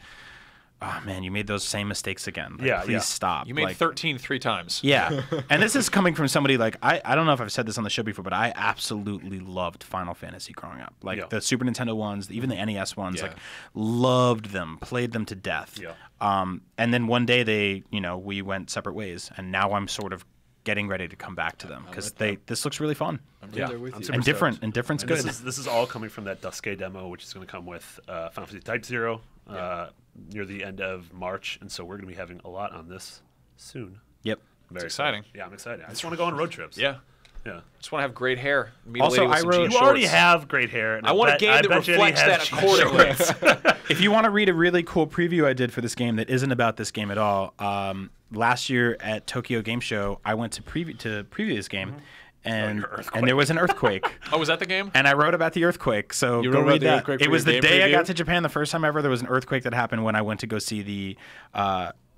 [SPEAKER 5] oh man, you made those same mistakes again. Like,
[SPEAKER 3] Yeah,
[SPEAKER 5] please
[SPEAKER 3] yeah.
[SPEAKER 5] stop.
[SPEAKER 2] You made
[SPEAKER 5] like,
[SPEAKER 2] 13 3 times.
[SPEAKER 5] Yeah. And this is coming from somebody like, I don't know if I've said this on the show before, but I absolutely loved Final Fantasy growing up. Like
[SPEAKER 3] Yeah.
[SPEAKER 5] the Super Nintendo ones, even the NES ones,
[SPEAKER 4] Yeah.
[SPEAKER 5] like loved them, played them to death.
[SPEAKER 3] Yeah.
[SPEAKER 5] And then one day we went separate ways, and now I'm sort of getting ready to come back to them because this looks really fun.
[SPEAKER 4] I'm
[SPEAKER 3] Yeah.
[SPEAKER 4] there with
[SPEAKER 3] I'm
[SPEAKER 4] you.
[SPEAKER 3] super
[SPEAKER 5] And different,
[SPEAKER 3] stoked.
[SPEAKER 5] and different's
[SPEAKER 3] And
[SPEAKER 5] good.
[SPEAKER 3] this is all coming from that Duske demo, which is going to come with Final Fantasy Type 0 near the end of March, and so we're going to be having a lot on this soon.
[SPEAKER 5] Yep.
[SPEAKER 3] Very
[SPEAKER 2] exciting.
[SPEAKER 3] Yeah, I'm excited. I just want to go on road trips.
[SPEAKER 2] Yeah.
[SPEAKER 3] Yeah.
[SPEAKER 2] Just want to have great hair. Meet
[SPEAKER 5] Also,
[SPEAKER 2] a lady with some jean
[SPEAKER 3] You already
[SPEAKER 2] shorts.
[SPEAKER 3] have great hair. And
[SPEAKER 2] I want a game that reflects that accordingly.
[SPEAKER 5] If you want to read a really cool preview I did for this game that isn't about this game at all, last year at Tokyo Game Show, I went to preview this game, and there was an earthquake.
[SPEAKER 2] Oh, was that the game?
[SPEAKER 5] And I wrote about the earthquake, so
[SPEAKER 4] You
[SPEAKER 5] go
[SPEAKER 4] wrote about
[SPEAKER 5] read
[SPEAKER 4] the
[SPEAKER 5] that.
[SPEAKER 4] earthquake
[SPEAKER 5] It
[SPEAKER 4] for
[SPEAKER 5] was
[SPEAKER 4] your
[SPEAKER 5] the
[SPEAKER 4] game
[SPEAKER 5] day I
[SPEAKER 4] preview?
[SPEAKER 5] got to Japan the first time ever. There was an earthquake that happened when I went to go see the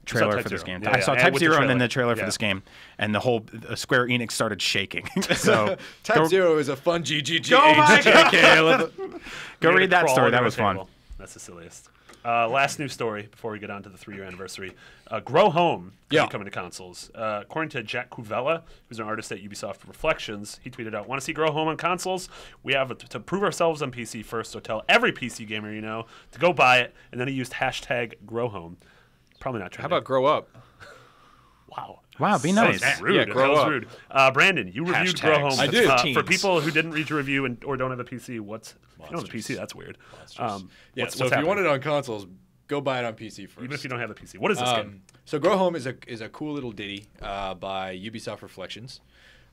[SPEAKER 5] trailer
[SPEAKER 3] Type
[SPEAKER 5] for this
[SPEAKER 3] Zero.
[SPEAKER 5] game.
[SPEAKER 3] Yeah,
[SPEAKER 5] I saw
[SPEAKER 3] yeah,
[SPEAKER 5] Type
[SPEAKER 3] with the
[SPEAKER 5] Zero and then
[SPEAKER 3] trailer.
[SPEAKER 5] the trailer for
[SPEAKER 3] Yeah.
[SPEAKER 5] this game, and the whole Square Enix started shaking. So
[SPEAKER 4] Type Zero is a fun GGG.
[SPEAKER 5] Oh my God.
[SPEAKER 4] Caleb.
[SPEAKER 5] go
[SPEAKER 3] You
[SPEAKER 5] read
[SPEAKER 3] gotta
[SPEAKER 5] that
[SPEAKER 3] crawl
[SPEAKER 5] story.
[SPEAKER 3] under
[SPEAKER 5] That
[SPEAKER 3] a
[SPEAKER 5] was fun.
[SPEAKER 3] table. That's the silliest. Last news story before we get on to the 3-year anniversary. Grow Home
[SPEAKER 4] Yeah.
[SPEAKER 3] coming to consoles. According to Jack Cuvella, who's an artist at Ubisoft Reflections, he tweeted out, "Want to see Grow Home on consoles? We have to prove ourselves on PC first, so tell every PC gamer you know to go buy it." And then he used hashtag Grow Home. Probably not true.
[SPEAKER 2] How about grow up?
[SPEAKER 3] Wow.
[SPEAKER 5] Wow, be
[SPEAKER 3] That was
[SPEAKER 5] nice.
[SPEAKER 3] rude.
[SPEAKER 2] Yeah,
[SPEAKER 3] that
[SPEAKER 2] grow
[SPEAKER 3] was
[SPEAKER 2] up.
[SPEAKER 3] rude. Brandon, you reviewed
[SPEAKER 2] Hashtags.
[SPEAKER 3] Grow Home.
[SPEAKER 4] I did.
[SPEAKER 3] For
[SPEAKER 2] Teens.
[SPEAKER 3] people who didn't read your review or don't have a PC, if you don't have a PC, that's weird.
[SPEAKER 4] Yeah,
[SPEAKER 3] what's
[SPEAKER 4] so if
[SPEAKER 3] happening?
[SPEAKER 4] you want it on consoles, go buy it on PC first.
[SPEAKER 3] Even if you don't have a PC. What is this game?
[SPEAKER 4] So Grow Home is a cool little ditty by Ubisoft Reflections,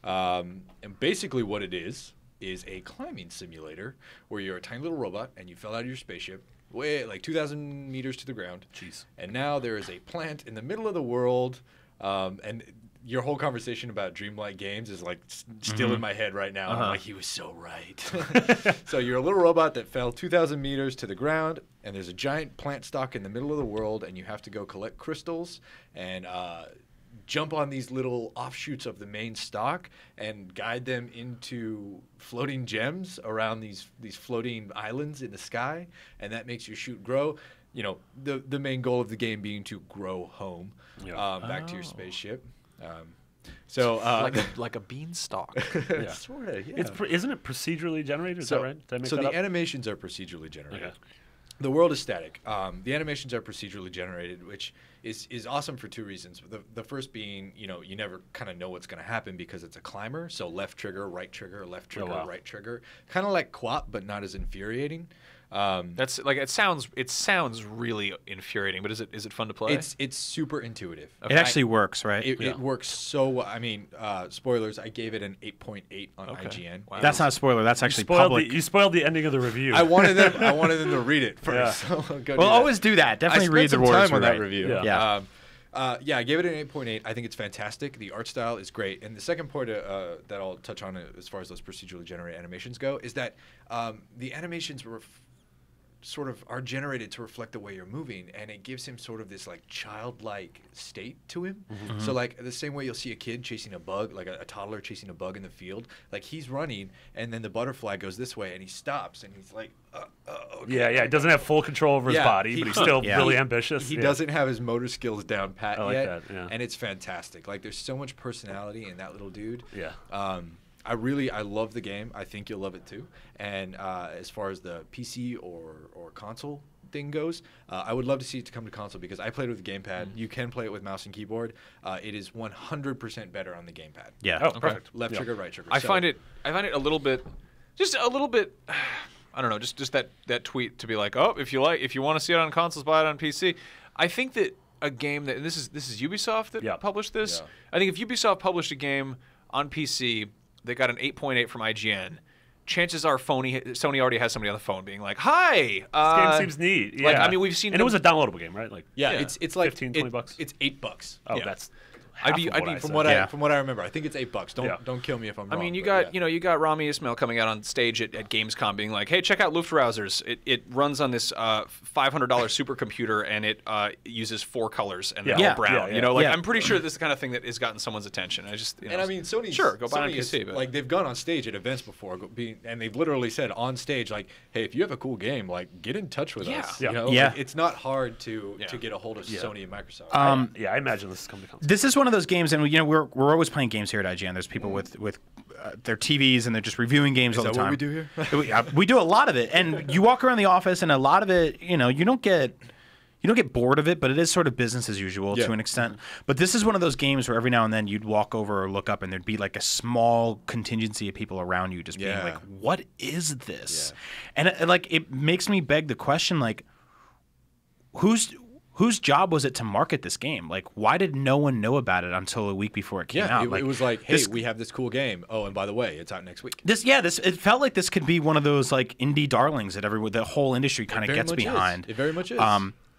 [SPEAKER 4] and basically what it is a climbing simulator where you're a tiny little robot and you fell out of your spaceship way like 2,000 meters to the ground.
[SPEAKER 3] Jeez.
[SPEAKER 4] And now there is a plant in the middle of the world, and your whole conversation about dreamlike games is like still in my head right now. I'm like, he was so right. So you're a little robot that fell 2,000 meters to the ground, and there's a giant plant stalk in the middle of the world, and you have to go collect crystals and jump on these little offshoots of the main stalk and guide them into floating gems around these floating islands in the sky, and that makes your shoot grow. You know, the main goal of the game being to grow home back to your spaceship.
[SPEAKER 2] Like a beanstalk.
[SPEAKER 4] Sort of, yeah.
[SPEAKER 3] Isn't it procedurally generated? Is that right? Did I make
[SPEAKER 4] So
[SPEAKER 3] that
[SPEAKER 4] the
[SPEAKER 3] up?
[SPEAKER 4] animations are procedurally generated.
[SPEAKER 3] Okay.
[SPEAKER 4] The world is static. The animations are procedurally generated, which is awesome for two reasons. The first being, you know, you never kind of know what's going to happen because it's a climber. So left trigger, right trigger, left trigger,
[SPEAKER 3] wow.
[SPEAKER 4] right trigger. Kind of like QWOP, but not as infuriating.
[SPEAKER 2] That's like it sounds really infuriating, but is it fun to play?
[SPEAKER 4] It's super intuitive.
[SPEAKER 5] It actually works, right?
[SPEAKER 4] It works so well. I mean, spoilers, I gave it an 8.8 on IGN.
[SPEAKER 2] Wow.
[SPEAKER 5] That's not a spoiler. That's actually
[SPEAKER 3] spoiled
[SPEAKER 5] public.
[SPEAKER 3] you spoiled the ending of the review.
[SPEAKER 4] I wanted them to read it first.
[SPEAKER 3] Yeah.
[SPEAKER 4] So go
[SPEAKER 5] Well,
[SPEAKER 4] do
[SPEAKER 5] always do that.
[SPEAKER 4] I
[SPEAKER 5] Definitely
[SPEAKER 4] spent
[SPEAKER 5] read the
[SPEAKER 4] some
[SPEAKER 5] words.
[SPEAKER 4] time on
[SPEAKER 5] right.
[SPEAKER 4] that review.
[SPEAKER 3] Yeah.
[SPEAKER 5] Yeah.
[SPEAKER 4] I gave it an 8.8. I think it's fantastic. The art style is great. And the second point that I'll touch on as far as those procedurally generated animations go is that the animations sort of are generated to reflect the way you're moving, and it gives him sort of this like childlike state to him. So like the same way you'll see a kid chasing a bug, like a toddler chasing a bug in the field, like he's running and then the butterfly goes this way and he stops and he's like okay.
[SPEAKER 3] Yeah. He doesn't have full control over his body, but he's still
[SPEAKER 5] Yeah.
[SPEAKER 3] really ambitious.
[SPEAKER 4] He
[SPEAKER 3] Yeah.
[SPEAKER 4] doesn't have his motor skills down pat
[SPEAKER 3] I like
[SPEAKER 4] yet,
[SPEAKER 3] that, yeah.
[SPEAKER 4] and it's fantastic. Like there's so much personality in that little dude.
[SPEAKER 3] Yeah.
[SPEAKER 4] I love the game. I think you'll love it too. And as far as the PC or console thing goes, I would love to see it to come to console because I played with the gamepad. You can play it with mouse and keyboard. It is 100% better on the gamepad.
[SPEAKER 5] Yeah.
[SPEAKER 3] Oh, perfect.
[SPEAKER 4] Left trigger, right trigger.
[SPEAKER 2] I
[SPEAKER 4] So-
[SPEAKER 2] find it a little bit. I don't know, just that tweet to be like, oh, if you want to see it on consoles, buy it on PC. I think that a game that, and this is Ubisoft that published this.
[SPEAKER 4] Yeah.
[SPEAKER 2] I think if Ubisoft published a game on PC that got an 8.8 from IGN, chances are Sony already has somebody on the phone being like, hi.
[SPEAKER 3] This game seems neat. Yeah.
[SPEAKER 2] Like, I mean, we've seen
[SPEAKER 3] and it was a downloadable game, right? Like,
[SPEAKER 4] Yeah,
[SPEAKER 2] Yeah.
[SPEAKER 4] it's like
[SPEAKER 3] 15, $20.
[SPEAKER 4] It's $8.
[SPEAKER 3] oh,
[SPEAKER 4] Yeah.
[SPEAKER 3] that's
[SPEAKER 2] I'd be
[SPEAKER 4] From
[SPEAKER 3] said.
[SPEAKER 4] what I remember, I think it's $8. Don't kill me if I'm
[SPEAKER 2] I
[SPEAKER 4] wrong.
[SPEAKER 2] mean, you
[SPEAKER 4] but
[SPEAKER 2] got you got Rami Ismail coming out on stage at Gamescom being like, "Hey, check out Luftrausers. It runs on this $500 supercomputer and it uses 4 colors and they're
[SPEAKER 3] Yeah.
[SPEAKER 2] all brown."
[SPEAKER 3] Yeah, yeah.
[SPEAKER 2] You know, like
[SPEAKER 5] Yeah.
[SPEAKER 2] I'm pretty sure this is the kind of thing that has gotten someone's attention. I just
[SPEAKER 4] And I mean, Sony.
[SPEAKER 2] sure, go buy it on
[SPEAKER 4] Sony is-
[SPEAKER 2] PC, but
[SPEAKER 4] like they've gone on stage at events before, and they've literally said on stage, like, "Hey, if you have a cool game, like, get in touch with us."
[SPEAKER 3] Yeah.
[SPEAKER 4] You know,
[SPEAKER 5] Yeah.
[SPEAKER 4] Like, it's not hard to
[SPEAKER 2] Yeah.
[SPEAKER 4] get a hold of Sony and Microsoft.
[SPEAKER 3] I imagine this is coming to console.
[SPEAKER 5] This is one of those games, and we're always playing games here at IGN. There's people with their TVs and they're just reviewing games all the
[SPEAKER 4] that
[SPEAKER 5] time.
[SPEAKER 4] what we do here?
[SPEAKER 5] We do a lot of it, and you walk around the office, and a lot of it, you don't get bored of it, but it is sort of business as usual to an extent. But this is one of those games where every now and then you'd walk over or look up, and there'd be like a small contingency of people around you just being like, "What is this?" And it makes me beg the question, like, whose job was it to market this game? Like, why did no one know about it until a week before it came out?
[SPEAKER 4] It was like, hey, we have this cool game. Oh, and by the way, it's out next week.
[SPEAKER 5] It felt like this could be one of those like indie darlings that the whole industry kind of gets behind.
[SPEAKER 4] It very much is.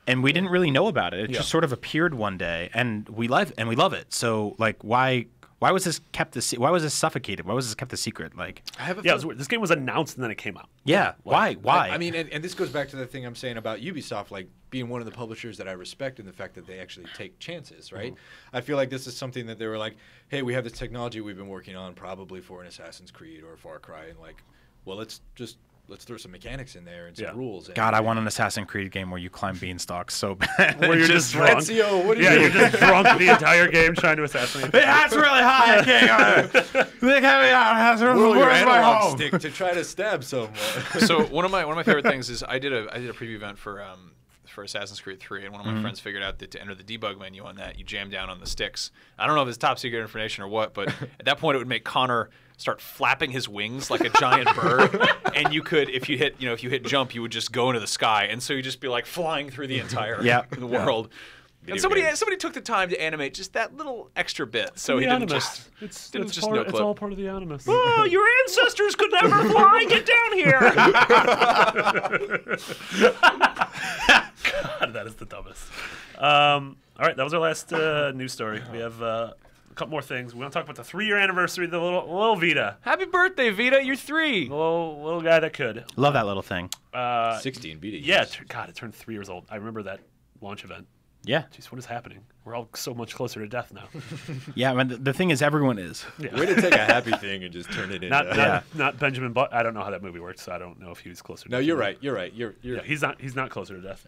[SPEAKER 5] And we didn't really know about it. It just sort of appeared one day, and we love it. So like, why was this kept why was this suffocated? Why was this kept a secret? Like,
[SPEAKER 3] it was weird. This game was announced and then it came out.
[SPEAKER 5] Yeah, why?
[SPEAKER 4] I mean, and this goes back to the thing I'm saying about Ubisoft, like being one of the publishers that I respect in the fact that they actually take chances, right? I feel like this is something that they were like, hey, we have this technology we've been working on probably for an Assassin's Creed or a Far Cry, and like, well, let's throw some mechanics in there and some rules.
[SPEAKER 5] God, I want an Assassin's Creed game where you climb beanstalks so bad.
[SPEAKER 3] Where you're just drunk.
[SPEAKER 4] Ezio, what are you doing?
[SPEAKER 3] You're just drunk the entire game trying to assassinate.
[SPEAKER 5] That's really high. I can't go. Where's my home?
[SPEAKER 4] Stick to try to stab someone.
[SPEAKER 2] So one of my favorite things is I did a preview event for Assassin's Creed 3, and one of my friends figured out that to enter the debug menu on that, you jam down on the sticks. I don't know if it's top secret information or what, but at that point it would make Connor start flapping his wings like a giant bird, and you could, if you hit jump, you would just go into the sky, and so you just be like flying through the entire world. And somebody took the time to animate just that little extra bit, so he didn't just
[SPEAKER 3] it's all part of the Animus.
[SPEAKER 2] Oh, your ancestors could never fly! Get down here!
[SPEAKER 3] God, that is the dumbest. All right, that was our last news story. We have a couple more things. We want to talk about the 3-year anniversary of the little Vita.
[SPEAKER 2] Happy birthday, Vita! You're 3.
[SPEAKER 3] The little guy that could.
[SPEAKER 5] Love that little thing.
[SPEAKER 4] 16 Vita.
[SPEAKER 3] Yeah, God, it turned 3 years old. I remember that launch event.
[SPEAKER 5] Yeah.
[SPEAKER 3] Jeez, what is happening? We're all so much closer to death now.
[SPEAKER 5] Yeah, I mean, the thing is, everyone is.
[SPEAKER 3] Yeah.
[SPEAKER 4] Way to take a happy thing and just turn it into...
[SPEAKER 3] Not Benjamin Button. I don't know how that movie worked, so I don't know if he was closer to death.
[SPEAKER 4] No, you're right.
[SPEAKER 3] Yeah, he's not closer to death.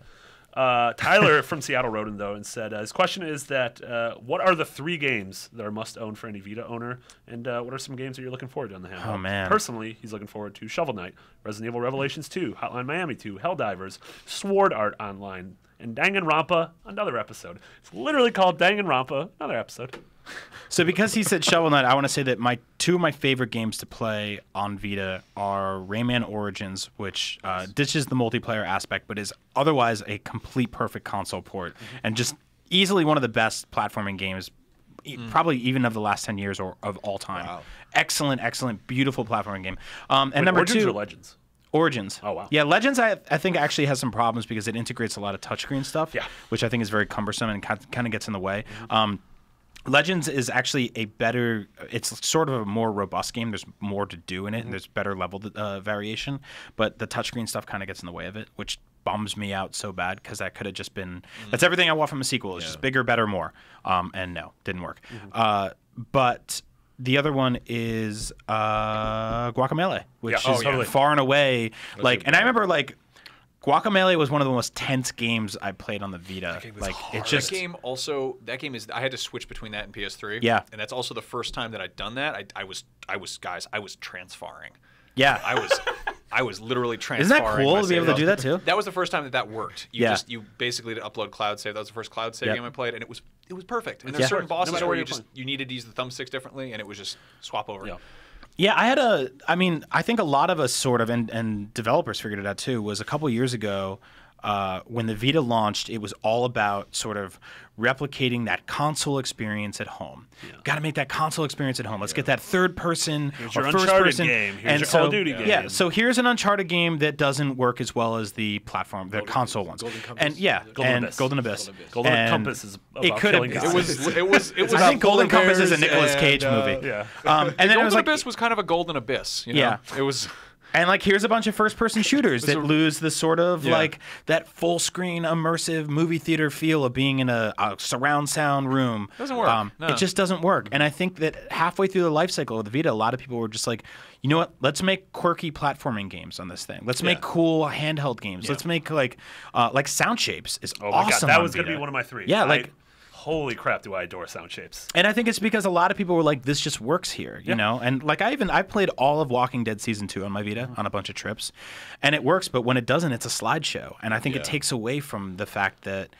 [SPEAKER 3] Tyler from Seattle wrote in, though, and said his question is that what are the 3 games that are must-own for any Vita owner, and what are some games that you're looking forward to on the handheld?
[SPEAKER 5] Oh, man.
[SPEAKER 3] Personally, he's looking forward to Shovel Knight, Resident Evil Revelations 2, Hotline Miami 2, Helldivers, Sword Art Online, and Danganronpa, another episode. It's literally called Danganronpa, another episode.
[SPEAKER 5] So because he said Shovel Knight, I want to say that two of my favorite games to play on Vita are Rayman Origins, which ditches the multiplayer aspect, but is otherwise a complete perfect console port, and just easily one of the best platforming games, probably even of the last 10 years or of all time. Wow. Excellent, beautiful platforming game. And
[SPEAKER 3] wait,
[SPEAKER 5] number
[SPEAKER 3] Origins
[SPEAKER 5] 2,
[SPEAKER 3] or Legends?
[SPEAKER 5] Origins.
[SPEAKER 3] Oh, wow.
[SPEAKER 5] Yeah, Legends I think actually has some problems because it integrates a lot of touchscreen stuff, which I think is very cumbersome and kind of gets in the way. Legends is actually it's sort of a more robust game. There's more to do in it, and there's better level variation, but the touchscreen stuff kind of gets in the way of it, which bums me out so bad because that could have just been, that's everything I want from a sequel. It's just bigger, better, more. And no, didn't work. But the other one is Guacamelee, which is far and away, and I remember Guacamelee was one of the most tense games I played on the Vita.
[SPEAKER 2] That game is. I had to switch between that and PS3.
[SPEAKER 5] Yeah,
[SPEAKER 2] and that's also the first time that I'd done that. I was transfarring.
[SPEAKER 5] Yeah,
[SPEAKER 2] I was literally transfarring.
[SPEAKER 5] Isn't that cool to be able to do that too?
[SPEAKER 2] That was the first time that worked. You basically to upload cloud save. That was the first cloud save game I played, and it was perfect. And there's certain bosses where you needed to use the thumbsticks differently, and it was just swap over.
[SPEAKER 5] Yeah, I think a lot of us sort of, and developers figured it out too, was a couple years ago when the Vita launched, it was all about sort of replicating that console experience at home. Got to make that console experience at home. Let's get that third person or first person
[SPEAKER 3] game. Here's your Call of Duty game.
[SPEAKER 5] Yeah, so here's an Uncharted game that doesn't work as well as the console ones.
[SPEAKER 4] Golden Compass.
[SPEAKER 5] And Golden Abyss.
[SPEAKER 3] Golden Compass is about killing guys.
[SPEAKER 2] It was.
[SPEAKER 5] I think Golden Compass is a Nicolas Cage movie.
[SPEAKER 3] Yeah.
[SPEAKER 5] And then
[SPEAKER 2] Golden Abyss was kind of a golden abyss. You know?
[SPEAKER 5] Yeah.
[SPEAKER 2] It was.
[SPEAKER 5] And here's a bunch of first-person shooters that lose the sort of that full-screen immersive movie theater feel of being in a surround sound room.
[SPEAKER 2] Doesn't work.
[SPEAKER 5] It just doesn't work. And I think that halfway through the life cycle of the Vita, a lot of people were just like, you know what? Let's make quirky platforming games on this thing. Let's make cool handheld games. Let's make like Sound Shapes is awesome.
[SPEAKER 3] My God, that was going to be one of my 3.
[SPEAKER 5] Yeah,
[SPEAKER 3] holy crap, do I adore Sound Shapes.
[SPEAKER 5] And I think it's because a lot of people were like, this just works here, you know? And I played all of Walking Dead Season 2 on my Vita on a bunch of trips, and it works, but when it doesn't, it's a slideshow. And I think it takes away from the fact that,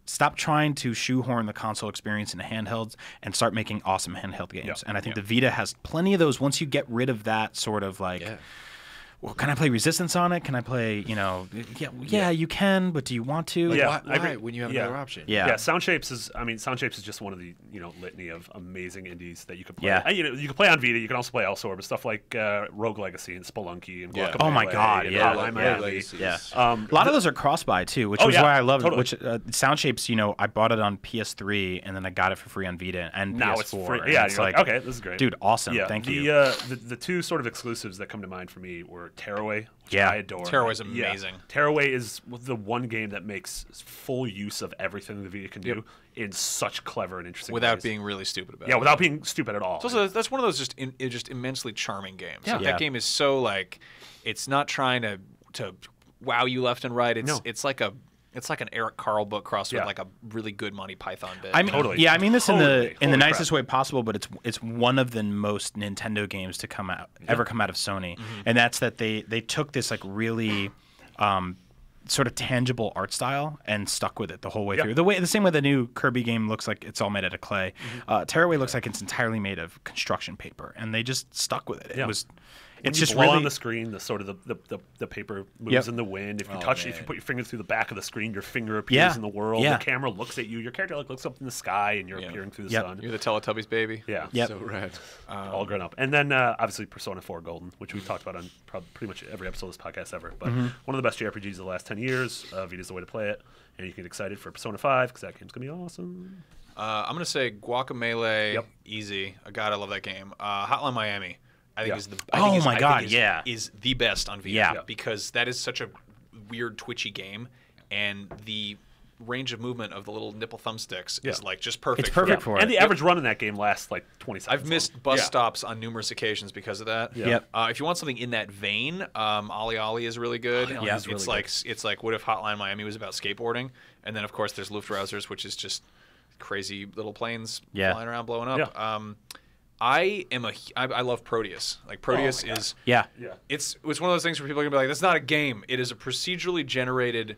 [SPEAKER 5] stop trying to shoehorn the console experience into handhelds and start making awesome handheld games. And I think the Vita has plenty of those once you get rid of that sort of well, can I play Resistance on it? Can I play, yeah, you can, but do you want to?
[SPEAKER 4] Why when you have another option?
[SPEAKER 3] Yeah. Soundshapes is just one of the litany of amazing indies that you could play.
[SPEAKER 5] Yeah.
[SPEAKER 3] You can play on Vita. You can also play elsewhere, but stuff like Rogue Legacy and Spelunky and Guacamelee.
[SPEAKER 5] Oh my God,
[SPEAKER 3] and
[SPEAKER 5] yeah.
[SPEAKER 3] Hotline Miami.
[SPEAKER 5] Yeah. A lot of those are cross-buy too, which was why I love it. Which Soundshapes, I bought it on PS3 and then I got it for free on Vita and
[SPEAKER 3] now
[SPEAKER 5] PS4.
[SPEAKER 3] It's free. Yeah, it's like, okay, this is great.
[SPEAKER 5] Dude, awesome.
[SPEAKER 3] Yeah,
[SPEAKER 5] Thank you.
[SPEAKER 3] The two sort of exclusives that come to mind for me were Tearaway, which I adore.
[SPEAKER 2] Tearaway's amazing.
[SPEAKER 3] Yeah. Tearaway is the one game that makes full use of everything the Vita can do in such clever and interesting
[SPEAKER 2] without
[SPEAKER 3] ways.
[SPEAKER 2] being really stupid about it.
[SPEAKER 3] Yeah, without being stupid at all.
[SPEAKER 2] It's also, that's one of those just immensely charming games.
[SPEAKER 3] Yeah.
[SPEAKER 2] That game is so like, it's not trying to wow you left and right. It's like an Eric Carle book crossed with like a really good Monty Python bit.
[SPEAKER 5] I mean,
[SPEAKER 3] Totally.
[SPEAKER 5] Yeah, I mean this in the nicest
[SPEAKER 3] crap.
[SPEAKER 5] way possible, but it's one of the most Nintendo games to ever come out of Sony, and that's that they took this like really sort of tangible art style and stuck with it the whole way through. The same way the new Kirby game looks like it's all made out of clay. Tearaway looks like it's entirely made of construction paper, and they just stuck with it. It's just
[SPEAKER 3] blow
[SPEAKER 5] really
[SPEAKER 3] on the screen. The sort of the paper moves in the wind. If you if you put your finger through the back of the screen, your finger appears in the world. The camera looks at you. Your character looks up in the sky, and you're appearing through the sun.
[SPEAKER 2] You're the Teletubbies baby.
[SPEAKER 3] Yeah,
[SPEAKER 4] So rad.
[SPEAKER 3] all grown up. And then obviously Persona 4 Golden, which we've talked about on pretty much every episode of this podcast ever. But one of the best JRPGs of the last 10 years. Vita's the way to play it, and you can get excited for Persona 5 because that game's gonna be awesome.
[SPEAKER 2] I'm gonna say Guacamelee, easy. God, I love that game. Hotline Miami. I think is is the best on Vita because that is such a weird twitchy game, and the range of movement of the little nipple thumbsticks is like just perfect.
[SPEAKER 5] It's perfect for it.
[SPEAKER 3] And the average run in that game lasts like 20 seconds.
[SPEAKER 2] I've missed bus stops on numerous occasions because of that. If you want something in that vein, Ollie Ollie is really good. It's like what if Hotline Miami was about skateboarding, and then of course there's Luftrausers, which is just crazy little planes flying around blowing up. I love Proteus. Like Proteus is it's one of those things where people are gonna be like, that's not a game. It is a procedurally generated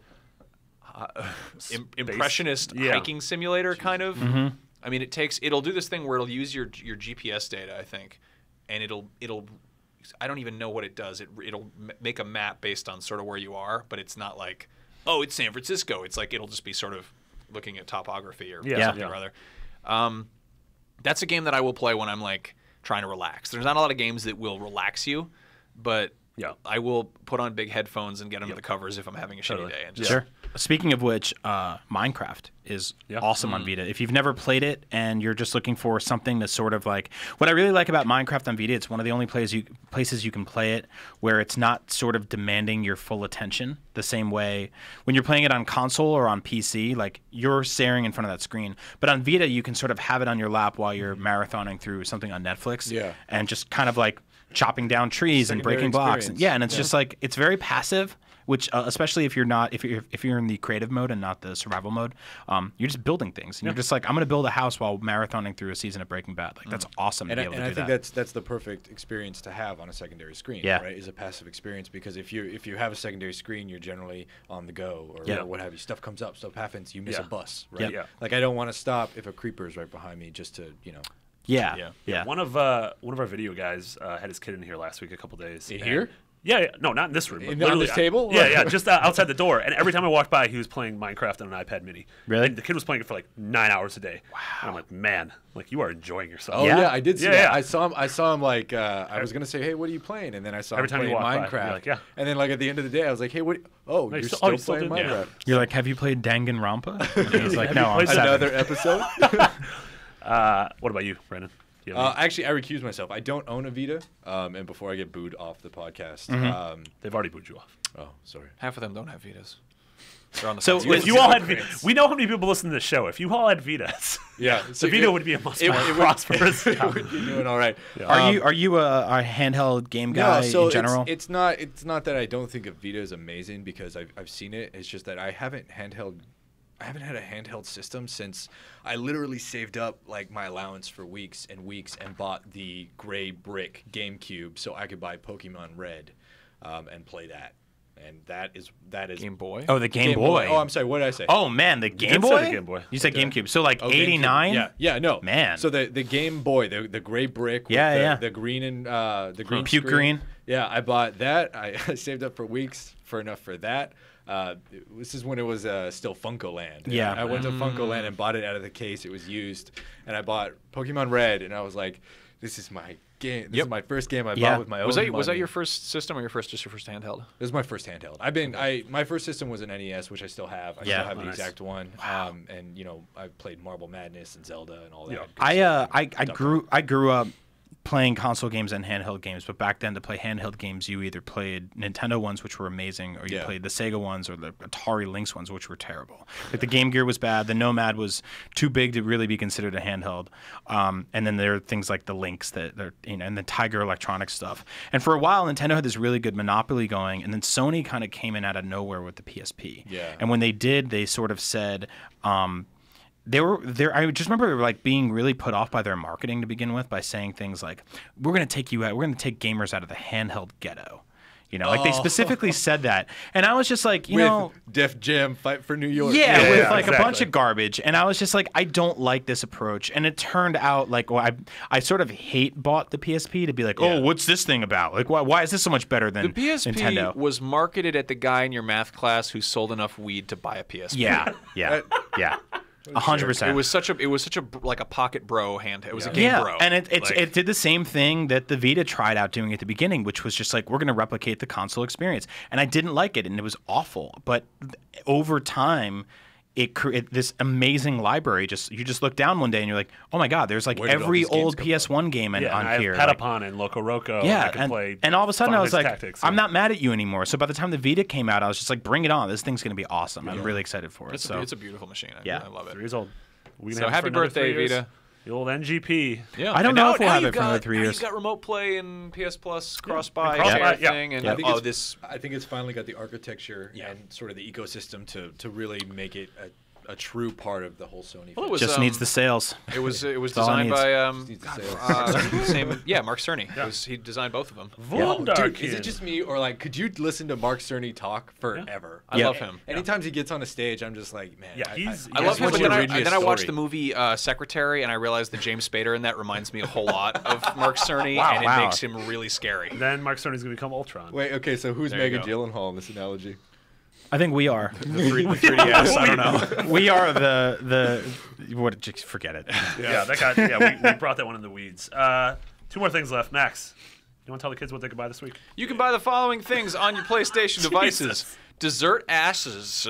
[SPEAKER 2] impressionist hiking simulator kind of. I mean, it'll do this thing where it'll use your GPS data, I think, and it'll I don't even know what it does. It'll make a map based on sort of where you are, but it's not like, oh, it's San Francisco. It's like it'll just be sort of looking at topography or something or other. That's a game that I will play when I'm like trying to relax. There's not a lot of games that will relax you, but I will put on big headphones and get under the covers if I'm having a shitty day. And just
[SPEAKER 5] Speaking of which, Minecraft is awesome on Vita. If you've never played it and you're just looking for something to sort of like, what I really like about Minecraft on Vita, it's one of the only places you can play it where it's not sort of demanding your full attention the same way when you're playing it on console or on PC, like you're staring in front of that screen. But on Vita, you can sort of have it on your lap while you're marathoning through something on Netflix and just kind of like chopping down trees and breaking blocks. And it's just like, it's very passive, which especially if you're in the creative mode and not the survival mode, you're just building things. And you're just like, I'm going to build a house while marathoning through a season of Breaking Bad. Like that's awesome to be able to do that.
[SPEAKER 4] And I think that's the perfect experience to have on a secondary screen, right? Is a passive experience, because if you have a secondary screen, you're generally on the go or what have you. Stuff comes up, stuff happens, you miss a bus, right? Like I don't want to stop if a creeper is right behind me just to,
[SPEAKER 3] One of our video guys had his kid in here last week, a couple days.
[SPEAKER 4] Here?
[SPEAKER 3] Yeah, no, not in this room.
[SPEAKER 4] On this table?
[SPEAKER 3] Just outside the door. And every time I walked by, he was playing Minecraft on an iPad Mini.
[SPEAKER 5] Really?
[SPEAKER 3] And the kid was playing it for like 9 hours a day. Wow. And I'm like, man, like you are enjoying yourself.
[SPEAKER 4] Oh yeah, I did see that. I saw him like I was gonna say, hey, what are you playing? And then I saw him playing Minecraft. By, and then like at the end of the day, I was like, hey, what? Oh, you're still playing Minecraft.
[SPEAKER 5] You're like, have you played Danganronpa? And he's like, no, I'm
[SPEAKER 4] another episode.
[SPEAKER 3] What about you, Brandon?
[SPEAKER 4] Actually, I recuse myself. I don't own a Vita, and before I get booed off the podcast,
[SPEAKER 3] they've already booed you off.
[SPEAKER 4] Oh, sorry.
[SPEAKER 2] Half of them don't have Vitas. They're on the
[SPEAKER 3] so if you all had, we know how many people listen to the show. If you all had Vitas, the Vita would be a much more prosperous.
[SPEAKER 4] It would be doing all right.
[SPEAKER 5] Are you a handheld game guy in general?
[SPEAKER 4] It's not that I don't think a Vita is amazing, because I've seen it. It's just that I haven't had a handheld system since I literally saved up like my allowance for weeks and weeks and bought the gray brick GameCube so I could buy Pokemon Red and play that. And that is
[SPEAKER 2] Game Boy.
[SPEAKER 5] Oh, the Game Boy.
[SPEAKER 4] Oh, I'm sorry. What did I say?
[SPEAKER 5] Oh man, the Game Boy.
[SPEAKER 3] The Game Boy.
[SPEAKER 5] You said GameCube. So like 89.
[SPEAKER 4] Yeah, no,
[SPEAKER 5] man.
[SPEAKER 4] So the Game Boy, the gray brick with the green and the green
[SPEAKER 5] puke
[SPEAKER 4] screen.
[SPEAKER 5] green.
[SPEAKER 4] Yeah, I bought that. I saved up for weeks for enough for that. This is when it was still Funko-Land.
[SPEAKER 5] Yeah.
[SPEAKER 4] I went to Funko-Land and bought it out of the case. It was used. And I bought Pokemon Red, and I was like, this is my game. This is my first game I bought with my own money.
[SPEAKER 2] Was that your first system or just your first handheld?
[SPEAKER 4] It was my first handheld. My first system was an NES, which I still have. I still have the exact one. Wow. And I played Marble Madness and Zelda and all that.
[SPEAKER 5] I grew up playing console games and handheld games, but back then to play handheld games, you either played Nintendo ones, which were amazing, or you played the Sega ones or the Atari Lynx ones, which were terrible. Like the Game Gear was bad, the Nomad was too big to really be considered a handheld, and then there are things like the Lynx and the Tiger Electronics stuff. And for a while, Nintendo had this really good monopoly going, and then Sony kind of came in out of nowhere with the PSP.
[SPEAKER 4] Yeah.
[SPEAKER 5] And when they did, they sort of said. They were there. I just remember like being really put off by their marketing to begin with by saying things like, "We're going to take you out. We're going to take gamers out of the handheld ghetto." Like they specifically said that, and I was just like,
[SPEAKER 4] with Def Jam Fight for New York.
[SPEAKER 5] Yeah, with like a bunch of garbage, and I was just like, I don't like this approach. And it turned out like, I sort of bought the PSP to be like, oh, what's this thing about? Like, why is this so much better than
[SPEAKER 2] the PSP?
[SPEAKER 5] Nintendo?
[SPEAKER 2] Was marketed at the guy in your math class who sold enough weed to buy a PSP.
[SPEAKER 5] Yeah. 100%.
[SPEAKER 2] It was such a like a pocket bro handheld. It was a game bro.
[SPEAKER 5] And it did the same thing that the Vita tried out doing at the beginning, which was just like, we're going to replicate the console experience. And I didn't like it, and it was awful. But over time, this amazing library. You just look down one day and you're like, oh my god, there's like every old PS1 game on here.
[SPEAKER 3] Patapon and Loco Roco.
[SPEAKER 5] Yeah,
[SPEAKER 3] and
[SPEAKER 5] all of a sudden I was like,
[SPEAKER 3] Tactics,
[SPEAKER 5] I'm not mad at you anymore. So by the time the Vita came out, I was just like, bring it on. This thing's gonna be awesome. I'm really excited for it.
[SPEAKER 2] It's a beautiful machine. I love it.
[SPEAKER 3] 3 years old.
[SPEAKER 2] So happy birthday, Vita.
[SPEAKER 3] The old NGP.
[SPEAKER 5] Yeah, I don't know if we'll have it for another 3 years.
[SPEAKER 2] You've got remote play and PS Plus cross-buy thing, and
[SPEAKER 4] I think it's finally got the architecture and sort of the ecosystem to really make it a true part of the whole Sony.
[SPEAKER 5] Well, it just needs the sales.
[SPEAKER 2] It was designed by Mark Cerny.
[SPEAKER 4] Yeah.
[SPEAKER 2] He designed both of them.
[SPEAKER 4] Dude, is it just me, or like, could you listen to Mark Cerny talk forever?
[SPEAKER 2] I love him.
[SPEAKER 4] Anytime he gets on a stage, I'm just like, man.
[SPEAKER 2] I love him. But then I watched the movie Secretary, and I realized that James Spader in that reminds me a whole lot of Mark Cerny, and it makes him really scary.
[SPEAKER 3] Then Mark Cerny's gonna become Ultron.
[SPEAKER 4] Wait, okay, so who's Megan Gyllenhaal in this analogy?
[SPEAKER 5] I think we are.
[SPEAKER 2] The 3DS, I don't know.
[SPEAKER 5] We are the forget it.
[SPEAKER 3] Yeah, that guy. We brought that one in the weeds. 2 more things left. Max, you want to tell the kids what they can buy this week?
[SPEAKER 2] You can buy the following things on your PlayStation devices. Desert ashes.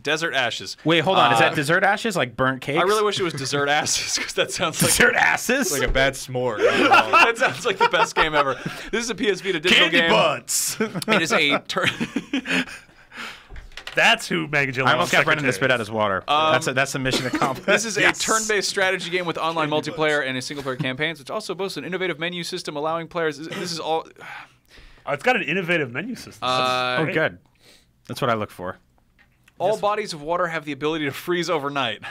[SPEAKER 2] Desert ashes.
[SPEAKER 5] Wait, hold on. Is that dessert ashes, like burnt cakes?
[SPEAKER 2] I really wish it was dessert asses, because that sounds like
[SPEAKER 5] dessert asses.
[SPEAKER 4] Like a bad s'more.
[SPEAKER 2] That sounds like the best game ever. This is a PS Vita digital game.
[SPEAKER 5] Candy butts.
[SPEAKER 2] It is a turn.
[SPEAKER 3] That's who Megan Gyllenhaal.
[SPEAKER 5] I almost got Brendan to spit out his water. That's a mission accomplished.
[SPEAKER 2] This is a turn-based strategy game with online multiplayer and a single-player campaigns, which also boasts an innovative menu system allowing players. This is all.
[SPEAKER 3] It's got an innovative menu system.
[SPEAKER 5] Good. That's what I look for.
[SPEAKER 2] All bodies of water have the ability to freeze overnight,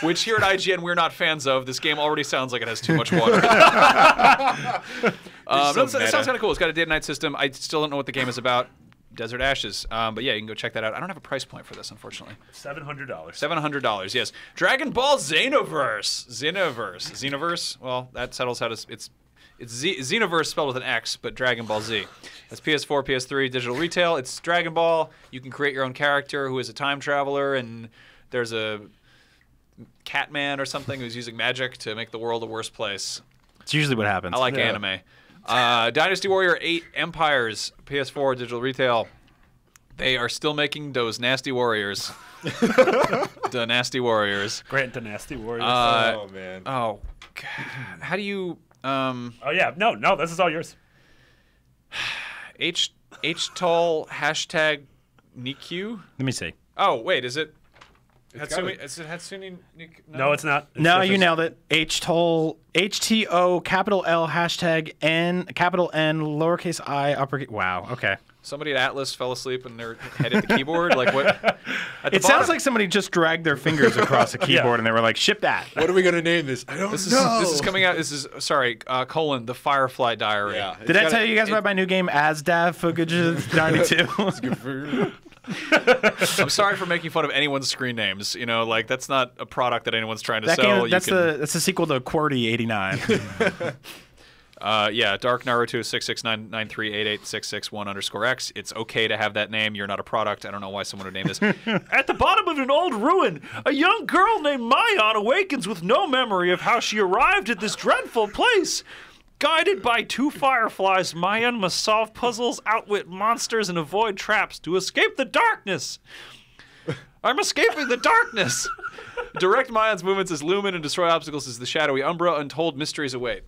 [SPEAKER 2] which here at IGN we're not fans of. This game already sounds like it has too much water. It sounds kind of cool. It's got a day and night system. I still don't know what the game is about. Desert Ashes. But yeah, you can go check that out. I don't have a price point for this, unfortunately.
[SPEAKER 3] $700.
[SPEAKER 2] $700, yes. Dragon Ball Xenoverse. Well, that settles how to... It's Xenoverse spelled with an X, but Dragon Ball Z. That's PS4, PS3, digital retail. It's Dragon Ball. You can create your own character who is a time traveler, and there's a Catman or something who's using magic to make the world a worse place.
[SPEAKER 5] It's usually what happens.
[SPEAKER 2] I like anime. Dynasty Warrior 8 Empires, PS4 digital retail. They are still making those nasty warriors. The nasty warriors.
[SPEAKER 3] Grant the nasty warriors.
[SPEAKER 4] Oh man.
[SPEAKER 2] Oh, God. How do you?
[SPEAKER 3] Oh yeah. No. This is all yours.
[SPEAKER 2] H-tol hashtag Nikyu.
[SPEAKER 5] Let me see.
[SPEAKER 2] Oh wait, is it? Is it Hatsune?
[SPEAKER 3] No, it's not.
[SPEAKER 5] No, you nailed it. HTOL, HTO, capital L, hashtag N, capital N, lowercase I, uppercase. Wow. Okay.
[SPEAKER 2] Somebody at Atlas fell asleep and their head hit the keyboard. Like what?
[SPEAKER 5] It sounds like somebody just dragged their fingers across a keyboard and they were like, "Ship that."
[SPEAKER 4] What are we gonna name this? I don't know.
[SPEAKER 2] This is coming out. This is the Firefly Diary.
[SPEAKER 5] Yeah. Did I tell you guys about my new game, Asdav Footage 92?
[SPEAKER 2] I'm sorry for making fun of anyone's screen names. Like that's not a product that anyone's trying to sell.
[SPEAKER 5] That's the sequel to QWERTY 89.
[SPEAKER 2] Yeah, Dark Naruto 66993886661_X. It's okay to have that name. You're not a product. I don't know why someone would name this. At the bottom of an old ruin, a young girl named Mayan awakens with no memory of how she arrived at this dreadful place. Guided by two fireflies, Mayan must solve puzzles, outwit monsters, and avoid traps to escape the darkness. I'm escaping the darkness. Direct Mayan's movements as Lumen and destroy obstacles as the shadowy Umbra. Untold mysteries await.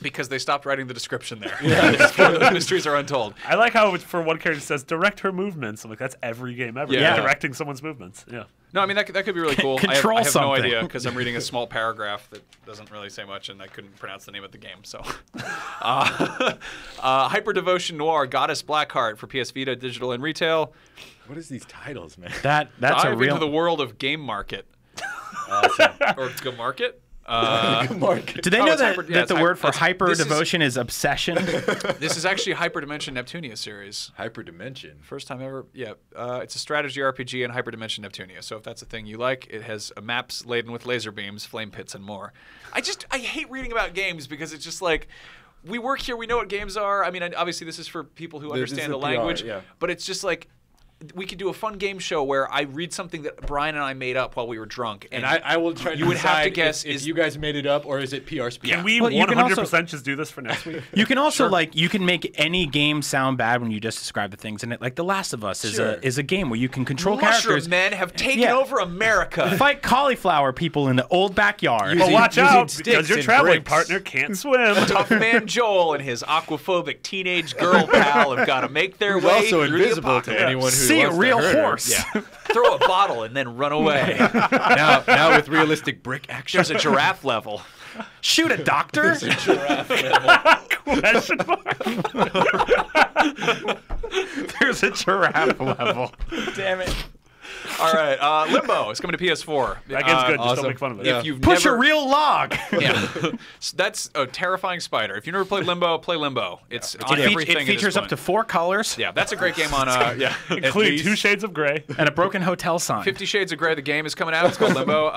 [SPEAKER 2] Because they stopped writing the description there. Yeah. Those mysteries are untold.
[SPEAKER 3] I like how for one character it says direct her movements. I'm like, that's every game ever.
[SPEAKER 2] Yeah.
[SPEAKER 3] Directing someone's movements. Yeah.
[SPEAKER 2] No, I mean, that could be really cool.
[SPEAKER 5] Control
[SPEAKER 2] I have no
[SPEAKER 5] something.
[SPEAKER 2] idea because I'm reading a small paragraph that doesn't really say much, and I couldn't pronounce the name of the game. So, Hyper Devotion Noir, Goddess Blackheart for PS Vita, digital and retail.
[SPEAKER 4] What is these titles, man?
[SPEAKER 5] That's
[SPEAKER 2] Dive
[SPEAKER 5] a real.
[SPEAKER 2] into the world of Game Market.
[SPEAKER 4] Awesome.
[SPEAKER 2] Or Go Market?
[SPEAKER 4] Market.
[SPEAKER 5] Do they know
[SPEAKER 2] it's
[SPEAKER 5] that,
[SPEAKER 2] hyper- yeah,
[SPEAKER 5] that
[SPEAKER 2] it's
[SPEAKER 5] the
[SPEAKER 2] hy-
[SPEAKER 5] word for
[SPEAKER 2] it's-
[SPEAKER 5] hyper
[SPEAKER 2] this is-
[SPEAKER 5] devotion is obsession?
[SPEAKER 2] This is actually Hyperdimension Neptunia series.
[SPEAKER 4] Hyperdimension.
[SPEAKER 2] First time ever. Yeah. It's a strategy RPG in Hyperdimension Neptunia. So if that's a thing you like, it has maps laden with laser beams, flame pits, and more. I hate reading about games because it's just like, we work here, we know what games are. I mean, obviously this is for people who understand the language,
[SPEAKER 4] yeah.
[SPEAKER 2] but it's just like, we could do a fun game show where I read something that Brian and I made up while we were drunk,
[SPEAKER 4] And I will try to
[SPEAKER 2] you would have to
[SPEAKER 4] decide
[SPEAKER 2] guess
[SPEAKER 4] if
[SPEAKER 2] is
[SPEAKER 4] you guys made it up or is it PR speak.
[SPEAKER 3] Can we
[SPEAKER 5] Well, you can
[SPEAKER 3] 100% just do this for next week?
[SPEAKER 5] You can also you can make any game sound bad when you just describe the things in it. Like The Last of Us is a game where you can control
[SPEAKER 2] Mushroom
[SPEAKER 5] characters.
[SPEAKER 2] men have taken over America.
[SPEAKER 5] Fight cauliflower people in the old backyard.
[SPEAKER 3] Well, watch
[SPEAKER 4] using
[SPEAKER 3] out,
[SPEAKER 4] sticks
[SPEAKER 3] because your
[SPEAKER 4] and
[SPEAKER 3] traveling
[SPEAKER 4] bricks.
[SPEAKER 3] partner can't swim.
[SPEAKER 2] Tough man Joel and his aquaphobic teenage girl pal have got to make their
[SPEAKER 4] Who's
[SPEAKER 2] way
[SPEAKER 4] also
[SPEAKER 2] through
[SPEAKER 4] invisible
[SPEAKER 2] the
[SPEAKER 4] to
[SPEAKER 2] apocalypse.
[SPEAKER 4] anyone who
[SPEAKER 5] See a
[SPEAKER 4] wants to
[SPEAKER 5] real
[SPEAKER 4] hurt her.
[SPEAKER 5] horse.
[SPEAKER 2] Yeah. Throw a bottle and then run away.
[SPEAKER 4] Now with realistic brick action.
[SPEAKER 2] There's a giraffe level.
[SPEAKER 5] Shoot a doctor.
[SPEAKER 4] Giraffe level.
[SPEAKER 3] Question mark.
[SPEAKER 5] There's a giraffe level. Damn it.
[SPEAKER 2] All right, Limbo is coming to PS4.
[SPEAKER 3] That game's good. Just
[SPEAKER 4] awesome.
[SPEAKER 3] don't make fun of it.
[SPEAKER 4] Yeah.
[SPEAKER 2] If you've
[SPEAKER 5] Push
[SPEAKER 2] never,
[SPEAKER 5] a real log.
[SPEAKER 2] yeah, So that's a terrifying spider. If you never played Limbo, play Limbo. It's on everything.
[SPEAKER 5] It features up to 4 colors
[SPEAKER 2] Yeah, that's a great game on. Yeah,
[SPEAKER 3] Including 2 shades of gray.
[SPEAKER 5] and a broken hotel sign.
[SPEAKER 2] 50 Shades of Grey. The game is coming out. It's called Limbo.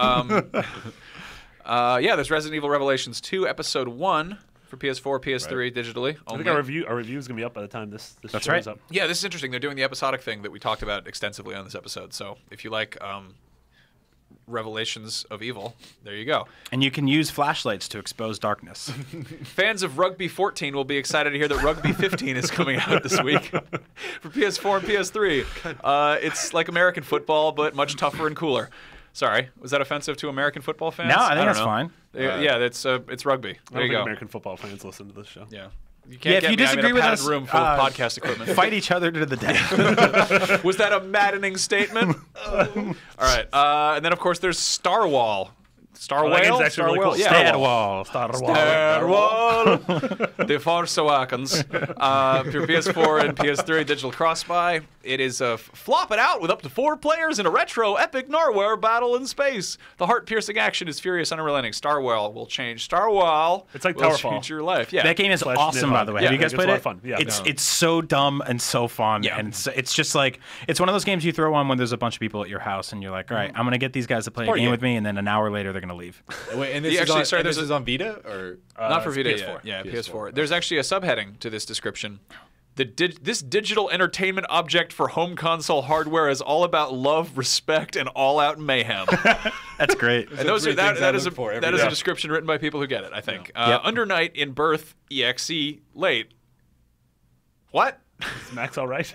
[SPEAKER 2] Yeah, there's Resident Evil Revelations 2, Episode 1 for PS4, PS3 digitally.
[SPEAKER 3] I
[SPEAKER 2] Only.
[SPEAKER 3] think our review is going to be up by the time this
[SPEAKER 5] That's
[SPEAKER 3] shows
[SPEAKER 5] right.
[SPEAKER 3] up.
[SPEAKER 2] Yeah, this is interesting. They're doing the episodic thing that we talked about extensively on this episode. So if you like Revelations of Evil, there you go.
[SPEAKER 5] And you can use flashlights to expose darkness.
[SPEAKER 2] Fans of Rugby 14 will be excited to hear that Rugby 15 is coming out this week for PS4 and PS3. It's like American football, but much tougher and cooler. Sorry, was that offensive to American football fans?
[SPEAKER 5] No, I think
[SPEAKER 2] don't
[SPEAKER 5] that's
[SPEAKER 2] know.
[SPEAKER 5] fine.
[SPEAKER 2] Yeah, it's rugby.
[SPEAKER 3] I
[SPEAKER 2] There
[SPEAKER 3] don't
[SPEAKER 2] you
[SPEAKER 3] think
[SPEAKER 2] go.
[SPEAKER 3] American football fans listen to this show.
[SPEAKER 2] Yeah. You
[SPEAKER 5] Yeah,
[SPEAKER 2] can't
[SPEAKER 5] if
[SPEAKER 2] get
[SPEAKER 5] you
[SPEAKER 2] me. I'm in
[SPEAKER 5] disagree
[SPEAKER 2] a
[SPEAKER 5] with
[SPEAKER 2] padded
[SPEAKER 5] us,
[SPEAKER 2] room full of podcast equipment.
[SPEAKER 5] Fight each other to the death.
[SPEAKER 2] Was that a maddening statement? All right, and then of course there's Star Wall. Star
[SPEAKER 3] That game's
[SPEAKER 2] Whale?
[SPEAKER 3] actually
[SPEAKER 2] Star
[SPEAKER 3] really
[SPEAKER 2] Whale?
[SPEAKER 3] cool.
[SPEAKER 2] Yeah.
[SPEAKER 3] Star Wall.
[SPEAKER 2] Star Wall. The Force Awakens. For PS4 and PS3 digital cross-buy. It is flop it out with up to 4 players in a retro epic Narwhal battle in space. The heart-piercing action is furious and unrelenting. Star Whale will change. Star Wall
[SPEAKER 3] It's like
[SPEAKER 2] will
[SPEAKER 3] Towerfall.
[SPEAKER 2] change your life. Yeah.
[SPEAKER 5] That game is
[SPEAKER 3] Slash
[SPEAKER 5] awesome, by
[SPEAKER 3] Nidhogg.
[SPEAKER 5] the way.
[SPEAKER 2] Yeah,
[SPEAKER 5] Have you guys
[SPEAKER 3] it's a
[SPEAKER 5] played
[SPEAKER 3] lot
[SPEAKER 5] it?
[SPEAKER 3] of fun. Yeah,
[SPEAKER 5] It's so dumb and so fun.
[SPEAKER 2] Yeah.
[SPEAKER 5] And it's just like, it's one of those games you throw on when there's a bunch of people at your house and you're like, all right, I'm going to get these guys to play a
[SPEAKER 2] Party
[SPEAKER 5] game
[SPEAKER 2] game.
[SPEAKER 5] with me, and then an hour later they're going to leave.
[SPEAKER 4] Wait, and this
[SPEAKER 2] Yeah,
[SPEAKER 4] is
[SPEAKER 2] actually,
[SPEAKER 4] on,
[SPEAKER 2] sorry,
[SPEAKER 4] and
[SPEAKER 2] there's
[SPEAKER 4] this is on Vita or
[SPEAKER 2] Not for
[SPEAKER 3] it's
[SPEAKER 2] Vita
[SPEAKER 3] PS4.
[SPEAKER 2] yet. Yeah, PS4.
[SPEAKER 4] PS4.
[SPEAKER 2] There's actually a subheading to this description. This digital entertainment object for home console hardware is all about love, respect, and all-out mayhem.
[SPEAKER 5] That's great.
[SPEAKER 2] And those are
[SPEAKER 4] three things I
[SPEAKER 2] that is
[SPEAKER 4] look for every
[SPEAKER 2] that is a
[SPEAKER 4] day.
[SPEAKER 2] description written by people who get it, I think.
[SPEAKER 5] Yep.
[SPEAKER 2] Under Night in Birth EXE late. What?
[SPEAKER 3] Is Max all right?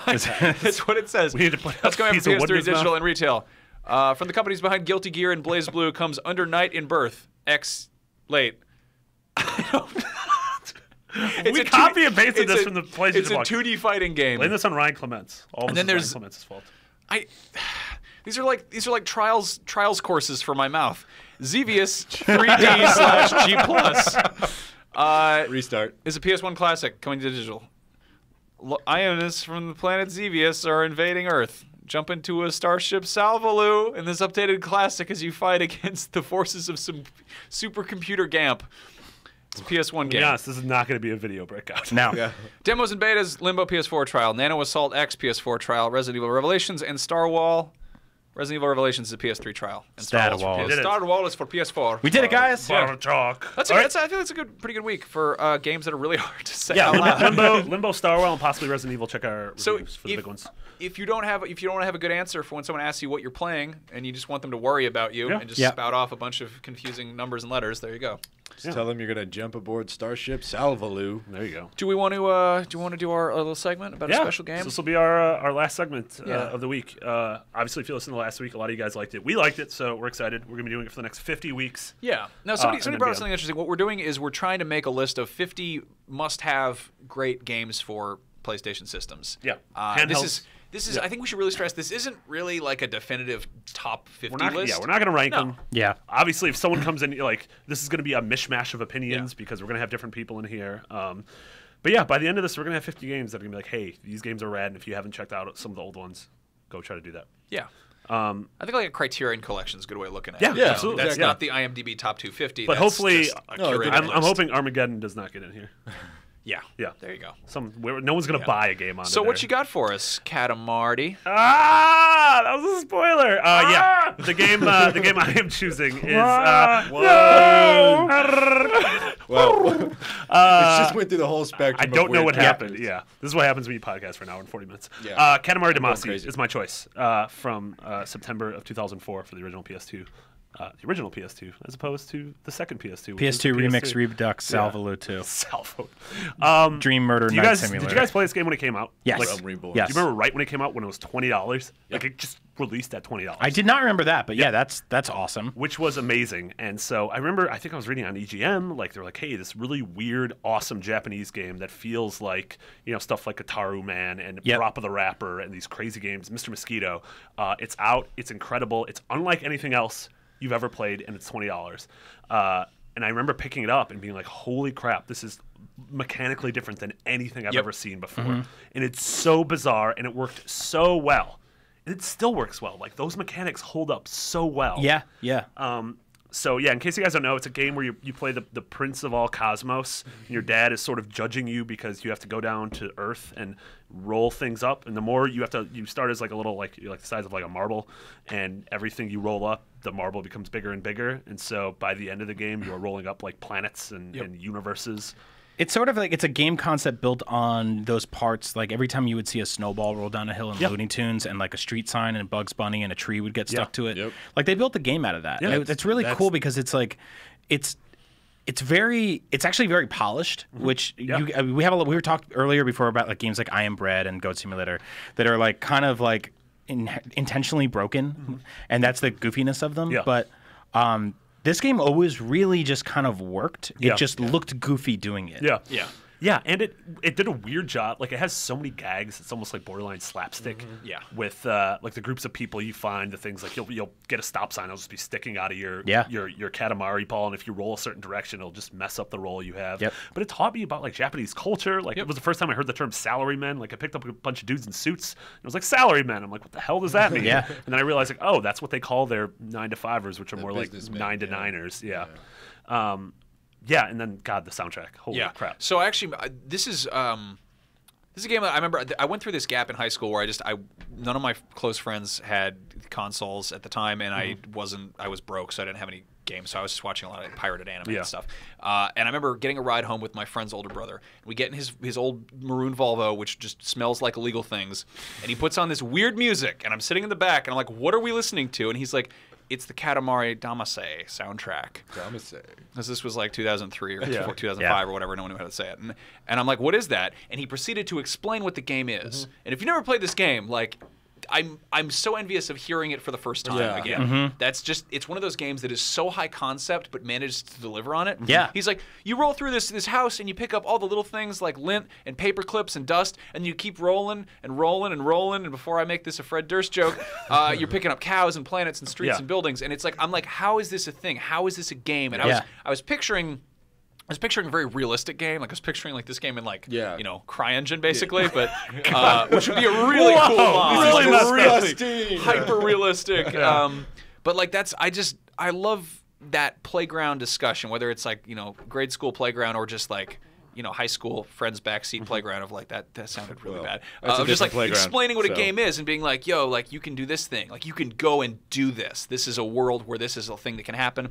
[SPEAKER 2] That's what it says.
[SPEAKER 3] We need to play
[SPEAKER 2] That's
[SPEAKER 3] a
[SPEAKER 2] going
[SPEAKER 3] piece
[SPEAKER 2] for
[SPEAKER 3] of wood in
[SPEAKER 2] PS3
[SPEAKER 3] his
[SPEAKER 2] digital
[SPEAKER 3] mouth.
[SPEAKER 2] and retail. From the companies behind Guilty Gear and Blaze Blue comes Under Night in Birth X late.
[SPEAKER 3] We copy and pasted this from the PlayStation
[SPEAKER 2] It's a
[SPEAKER 3] box.
[SPEAKER 2] 2D fighting game.
[SPEAKER 3] Blame this on Ryan Clements. All this
[SPEAKER 2] And then
[SPEAKER 3] is Ryan
[SPEAKER 2] there's-
[SPEAKER 3] Clements' fault.
[SPEAKER 2] These are like trials courses for my mouth. Xevious 3D/G Plus
[SPEAKER 4] restart?
[SPEAKER 2] is a PS1 classic coming to digital. Ionists from the planet Xevious are invading Earth. Jump into a starship Salvaloo in this updated classic as you fight against the forces of some supercomputer Gamp. It's a PS1 game.
[SPEAKER 3] Yes, this is not going to be a video breakout.
[SPEAKER 5] Now,
[SPEAKER 4] Yeah.
[SPEAKER 2] Demos and betas, Limbo PS4 trial, Nano Assault X PS4 trial, Resident Evil Revelations, and Star Wall Resident Evil Revelations is a PS3 trial. And
[SPEAKER 5] Star Wars.
[SPEAKER 2] Star Wars for PS4.
[SPEAKER 5] We did it, guys.
[SPEAKER 3] I
[SPEAKER 2] I think that's a pretty good week for games that are really hard to say out loud.
[SPEAKER 3] Limbo, Starwell, and possibly Resident Evil. Check our reviews for the big ones.
[SPEAKER 2] If you don't have a good answer for when someone asks you what you're playing, and you just want them to worry about you and just spout off a bunch of confusing numbers and letters, there you go.
[SPEAKER 4] Just tell them you're gonna jump aboard Starship Salvaloo.
[SPEAKER 3] There you go.
[SPEAKER 2] Do we want to do our little segment about a special game?
[SPEAKER 3] So this will be our last segment of the week. Obviously, if you listened to last week, a lot of you guys liked it. We liked it, so we're excited. We're gonna be doing it for the next 50 weeks.
[SPEAKER 2] Yeah. Now somebody brought up something interesting. What we're doing is we're trying to make a list of 50 must-have great games for PlayStation systems.
[SPEAKER 3] Yeah.
[SPEAKER 2] This is. I think we should really stress this isn't really like a definitive top 50 list.
[SPEAKER 3] Yeah, we're not going to rank them.
[SPEAKER 5] Yeah.
[SPEAKER 3] Obviously, if someone comes in, like, this is going to be a mishmash of opinions because we're going to have different people in here. But yeah, by the end of this, we're going to have 50 games that are going to be like, hey, these games are rad, and if you haven't checked out some of the old ones, go try to do that.
[SPEAKER 2] Yeah. I think like a Criterion collection is a good way of looking at
[SPEAKER 3] it.
[SPEAKER 2] Yeah,
[SPEAKER 3] absolutely.
[SPEAKER 2] That's not the IMDb top 250.
[SPEAKER 3] But hopefully,
[SPEAKER 2] I'm
[SPEAKER 3] hoping Armageddon does not get in here.
[SPEAKER 2] Yeah.
[SPEAKER 3] Yeah.
[SPEAKER 2] There you go.
[SPEAKER 3] No one's going to buy a game on it.
[SPEAKER 2] So what you got for us, Katamari?
[SPEAKER 3] That was a spoiler. Yeah. The game I am choosing is
[SPEAKER 4] Well, it just went through the whole spectrum.
[SPEAKER 3] I don't know what happened. Yeah. This is what happens when you podcast for an hour and 40 minutes.
[SPEAKER 4] Yeah.
[SPEAKER 3] Katamari Damacy is my choice from September of 2004 for the original PS2. The original PS2, as opposed to the second PS2.
[SPEAKER 5] PS2 Remix Redux Salvaloo 2.
[SPEAKER 3] Salvo.
[SPEAKER 5] Dream Murder Night Simulator.
[SPEAKER 3] Did you guys play this game when it came out?
[SPEAKER 5] Yes.
[SPEAKER 3] Yes. Do you remember right when it came out when it was $20? Like it just released at $20.
[SPEAKER 5] I did not remember that, but that's awesome.
[SPEAKER 3] Which was amazing. And so I remember, I think I was reading on EGM, like they were like, hey, this really weird, awesome Japanese game that feels like, stuff like Ataru Man and Parappa the Rapper and these crazy games, Mr. Mosquito. It's out. It's incredible. It's unlike anything else you've ever played, and it's $20. And I remember picking it up and being like, holy crap, this is mechanically different than anything I've ever seen before. And it's so bizarre, and it worked so well. And it still works well. Like, those mechanics hold up so well.
[SPEAKER 5] Yeah, yeah.
[SPEAKER 3] So, yeah, in case you guys don't know, it's a game where you play the prince of all cosmos. And your dad is sort of judging you because you have to go down to Earth and roll things up. And the more you start as like a little, like the size of like a marble. And everything you roll up, the marble becomes bigger and bigger. And so by the end of the game, you are rolling up like planets and universes.
[SPEAKER 5] It's sort of like it's a game concept built on those parts. Like every time you would see a snowball roll down a hill in Looney Tunes, and like a street sign and Bugs Bunny and a tree would get stuck to it. Like they built the game out of that. Yeah, it's really cool because it's like it's actually very polished. Which we were talking earlier before about like games like I Am Bread and Goat Simulator that are like kind of like intentionally broken, and that's the goofiness of them. But this game always really just kind of worked. It just looked goofy doing it.
[SPEAKER 3] Yeah, and it did a weird job. Like, it has so many gags. It's almost like borderline slapstick. With like the groups of people you find, the things like you'll get a stop sign. It'll just be sticking out of your Katamari ball, and if you roll a certain direction, it'll just mess up the roll you have. But it taught me about like Japanese culture. Like it was the first time I heard the term salarymen. Like I picked up a bunch of dudes in suits. And it was like salarymen. I'm like, what the hell does that mean? And then I realized like, oh, that's what they call their 9-to-5ers, which are more like 9-to-9ers. Yeah, and then God, the soundtrack. Holy crap!
[SPEAKER 2] So actually, this is a game that I remember. I went through this gap in high school where none of my close friends had consoles at the time, and I was broke, so I didn't have any games. So I was just watching a lot of pirated anime and stuff. And I remember getting a ride home with my friend's older brother. We get in his old maroon Volvo, which just smells like illegal things, and he puts on this weird music, and I'm sitting in the back, and I'm like, "What are we listening to?" And he's like, it's the Katamari Damacy soundtrack. Because this was like 2003 or 2005 or whatever. No one knew how to say it. And I'm like, what is that? And he proceeded to explain what the game is. And if you never played this game, like, I'm so envious of hearing it for the first time again. That's just, it's one of those games that is so high concept but managed to deliver on it. He's like, you roll through this house and you pick up all the little things like lint and paper clips and dust, and you keep rolling and rolling and rolling, and before I make this a Fred Durst joke, you're picking up cows and planets and streets and buildings, and it's like, I'm like, how is this a thing? How is this a game? And I was picturing a very realistic game. Like I was picturing like this game in like CryEngine basically, but which would be a really cool mod. Really hyper realistic. But like I love that playground discussion, whether it's like grade school playground or just like high school friend's backseat playground of like that sounded really bad.
[SPEAKER 4] That's a
[SPEAKER 2] Just like
[SPEAKER 4] different playground,
[SPEAKER 2] explaining what a
[SPEAKER 4] so.
[SPEAKER 2] game is and being like, yo, like you can do this thing. Like you can go and do this. This is a world where this is a thing that can happen.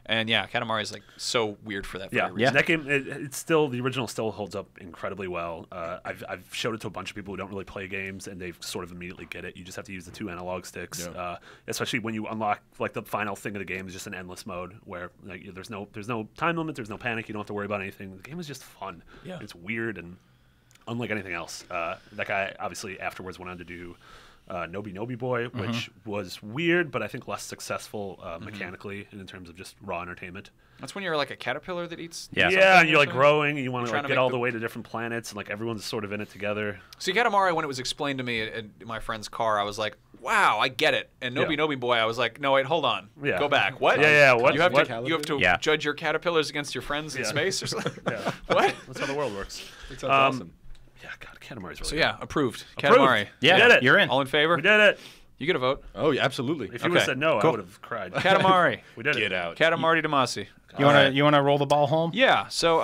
[SPEAKER 2] And yeah, Katamari is like so weird for that.
[SPEAKER 3] That game, it's still, the original still holds up incredibly well. I've showed it to a bunch of people who don't really play games, and they sort of immediately get it. You just have to use the 2 analog sticks, especially when you unlock like the final thing of the game is just an endless mode where like there's no time limit, there's no panic, you don't have to worry about anything. The game is just fun. Yeah. It's weird and unlike anything else. That guy obviously afterwards went on to do Nobi Boy, which was weird, but I think less successful mechanically and in terms of just raw entertainment.
[SPEAKER 2] That's when you're like a caterpillar that eats.
[SPEAKER 3] Yeah, and you're like growing, and you want to like get all the way to different planets, and like everyone's sort of in it together.
[SPEAKER 2] See, Katamari, when it was explained to me in my friend's car, I was like, "Wow, I get it." And Nobi Boy, I was like, "No, wait, hold on, go back. What?
[SPEAKER 3] What?
[SPEAKER 2] You have to judge your caterpillars against your friends in space or something. What?
[SPEAKER 3] That's how the world works.
[SPEAKER 4] It sounds awesome.
[SPEAKER 3] Yeah, God, Katamari's really
[SPEAKER 2] So
[SPEAKER 3] good.
[SPEAKER 2] yeah, approved. Katamari.
[SPEAKER 5] Yeah,
[SPEAKER 3] we did it.
[SPEAKER 5] You're in.
[SPEAKER 2] All in favor?
[SPEAKER 3] We did it.
[SPEAKER 2] You get a vote.
[SPEAKER 4] Oh, yeah, absolutely.
[SPEAKER 3] If you would have said no, I would have cried.
[SPEAKER 2] Katamari.
[SPEAKER 3] We did it.
[SPEAKER 4] Get out.
[SPEAKER 2] Katamari Damacy.
[SPEAKER 5] You wanna roll the ball home?
[SPEAKER 2] Yeah. So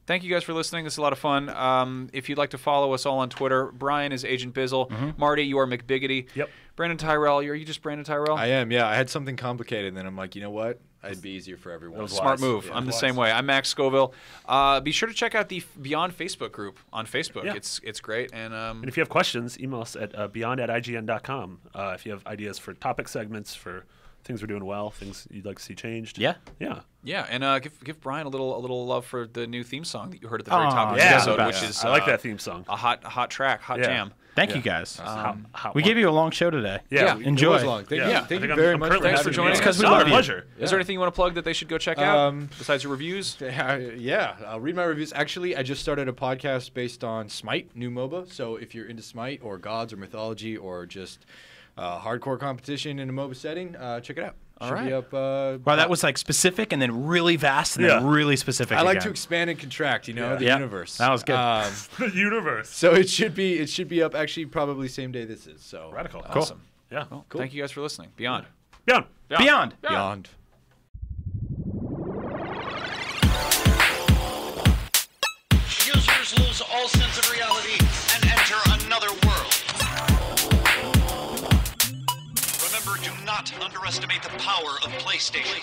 [SPEAKER 2] thank you guys for listening. This is a lot of fun. If you'd like to follow us all on Twitter, Brian is Agent Bizzle. Marty, you are McBiggity.
[SPEAKER 3] Yep.
[SPEAKER 2] Brandon Tyrell, are you just Brandon Tyrell?
[SPEAKER 4] I am, yeah. I had something complicated, and then I'm like, you know what? It'd be easier for everyone.
[SPEAKER 2] Smart move. Yeah, I'm the same way. I'm Max Scoville. Be sure to check out the Beyond Facebook group on Facebook.
[SPEAKER 3] Yeah.
[SPEAKER 2] It's great. And
[SPEAKER 3] if you have questions, email us at beyond@ign.com. If you have ideas for topic segments, for things we're doing well, things you'd like to see changed.
[SPEAKER 5] Yeah.
[SPEAKER 2] Yeah, and give Brian a little love for the new theme song that you heard at the very top of the
[SPEAKER 3] yeah,
[SPEAKER 2] episode, which is
[SPEAKER 3] I like that theme song.
[SPEAKER 2] a hot track, hot jam.
[SPEAKER 5] Thank you guys.
[SPEAKER 3] Hot
[SPEAKER 5] we
[SPEAKER 3] one.
[SPEAKER 5] gave you a long show today.
[SPEAKER 3] Yeah,
[SPEAKER 5] Enjoy.
[SPEAKER 4] It was long. Thank
[SPEAKER 3] Yeah.
[SPEAKER 4] you. Thank
[SPEAKER 3] I
[SPEAKER 4] you
[SPEAKER 3] think
[SPEAKER 4] very
[SPEAKER 3] I'm
[SPEAKER 4] much
[SPEAKER 3] currently
[SPEAKER 2] Thanks for
[SPEAKER 3] having
[SPEAKER 2] joining
[SPEAKER 3] you.
[SPEAKER 2] us.
[SPEAKER 5] Because we
[SPEAKER 3] It's
[SPEAKER 5] love
[SPEAKER 3] our
[SPEAKER 5] you.
[SPEAKER 3] pleasure.
[SPEAKER 2] Is there anything you want to plug that they should go check out besides your reviews?
[SPEAKER 4] Yeah, I'll read my reviews. Actually, I just started a podcast based on Smite, new MOBA. So if you're into Smite or gods or mythology or just hardcore competition in a MOBA setting, check it out.
[SPEAKER 2] All right.
[SPEAKER 4] Be up,
[SPEAKER 5] Wow, that was like specific and then really vast and then really specific.
[SPEAKER 4] I like
[SPEAKER 5] again.
[SPEAKER 4] to expand and contract, the
[SPEAKER 5] Yeah.
[SPEAKER 4] universe.
[SPEAKER 5] That was good.
[SPEAKER 3] The universe.
[SPEAKER 4] So it should be up actually probably same day this is. So
[SPEAKER 3] Radical.
[SPEAKER 2] Awesome.
[SPEAKER 3] Yeah.
[SPEAKER 2] Well, Thank you guys for listening. Beyond.
[SPEAKER 3] Beyond.
[SPEAKER 5] Beyond.
[SPEAKER 1] Users lose all sense of reality and enter another world. Remember, do not underestimate the power of PlayStation.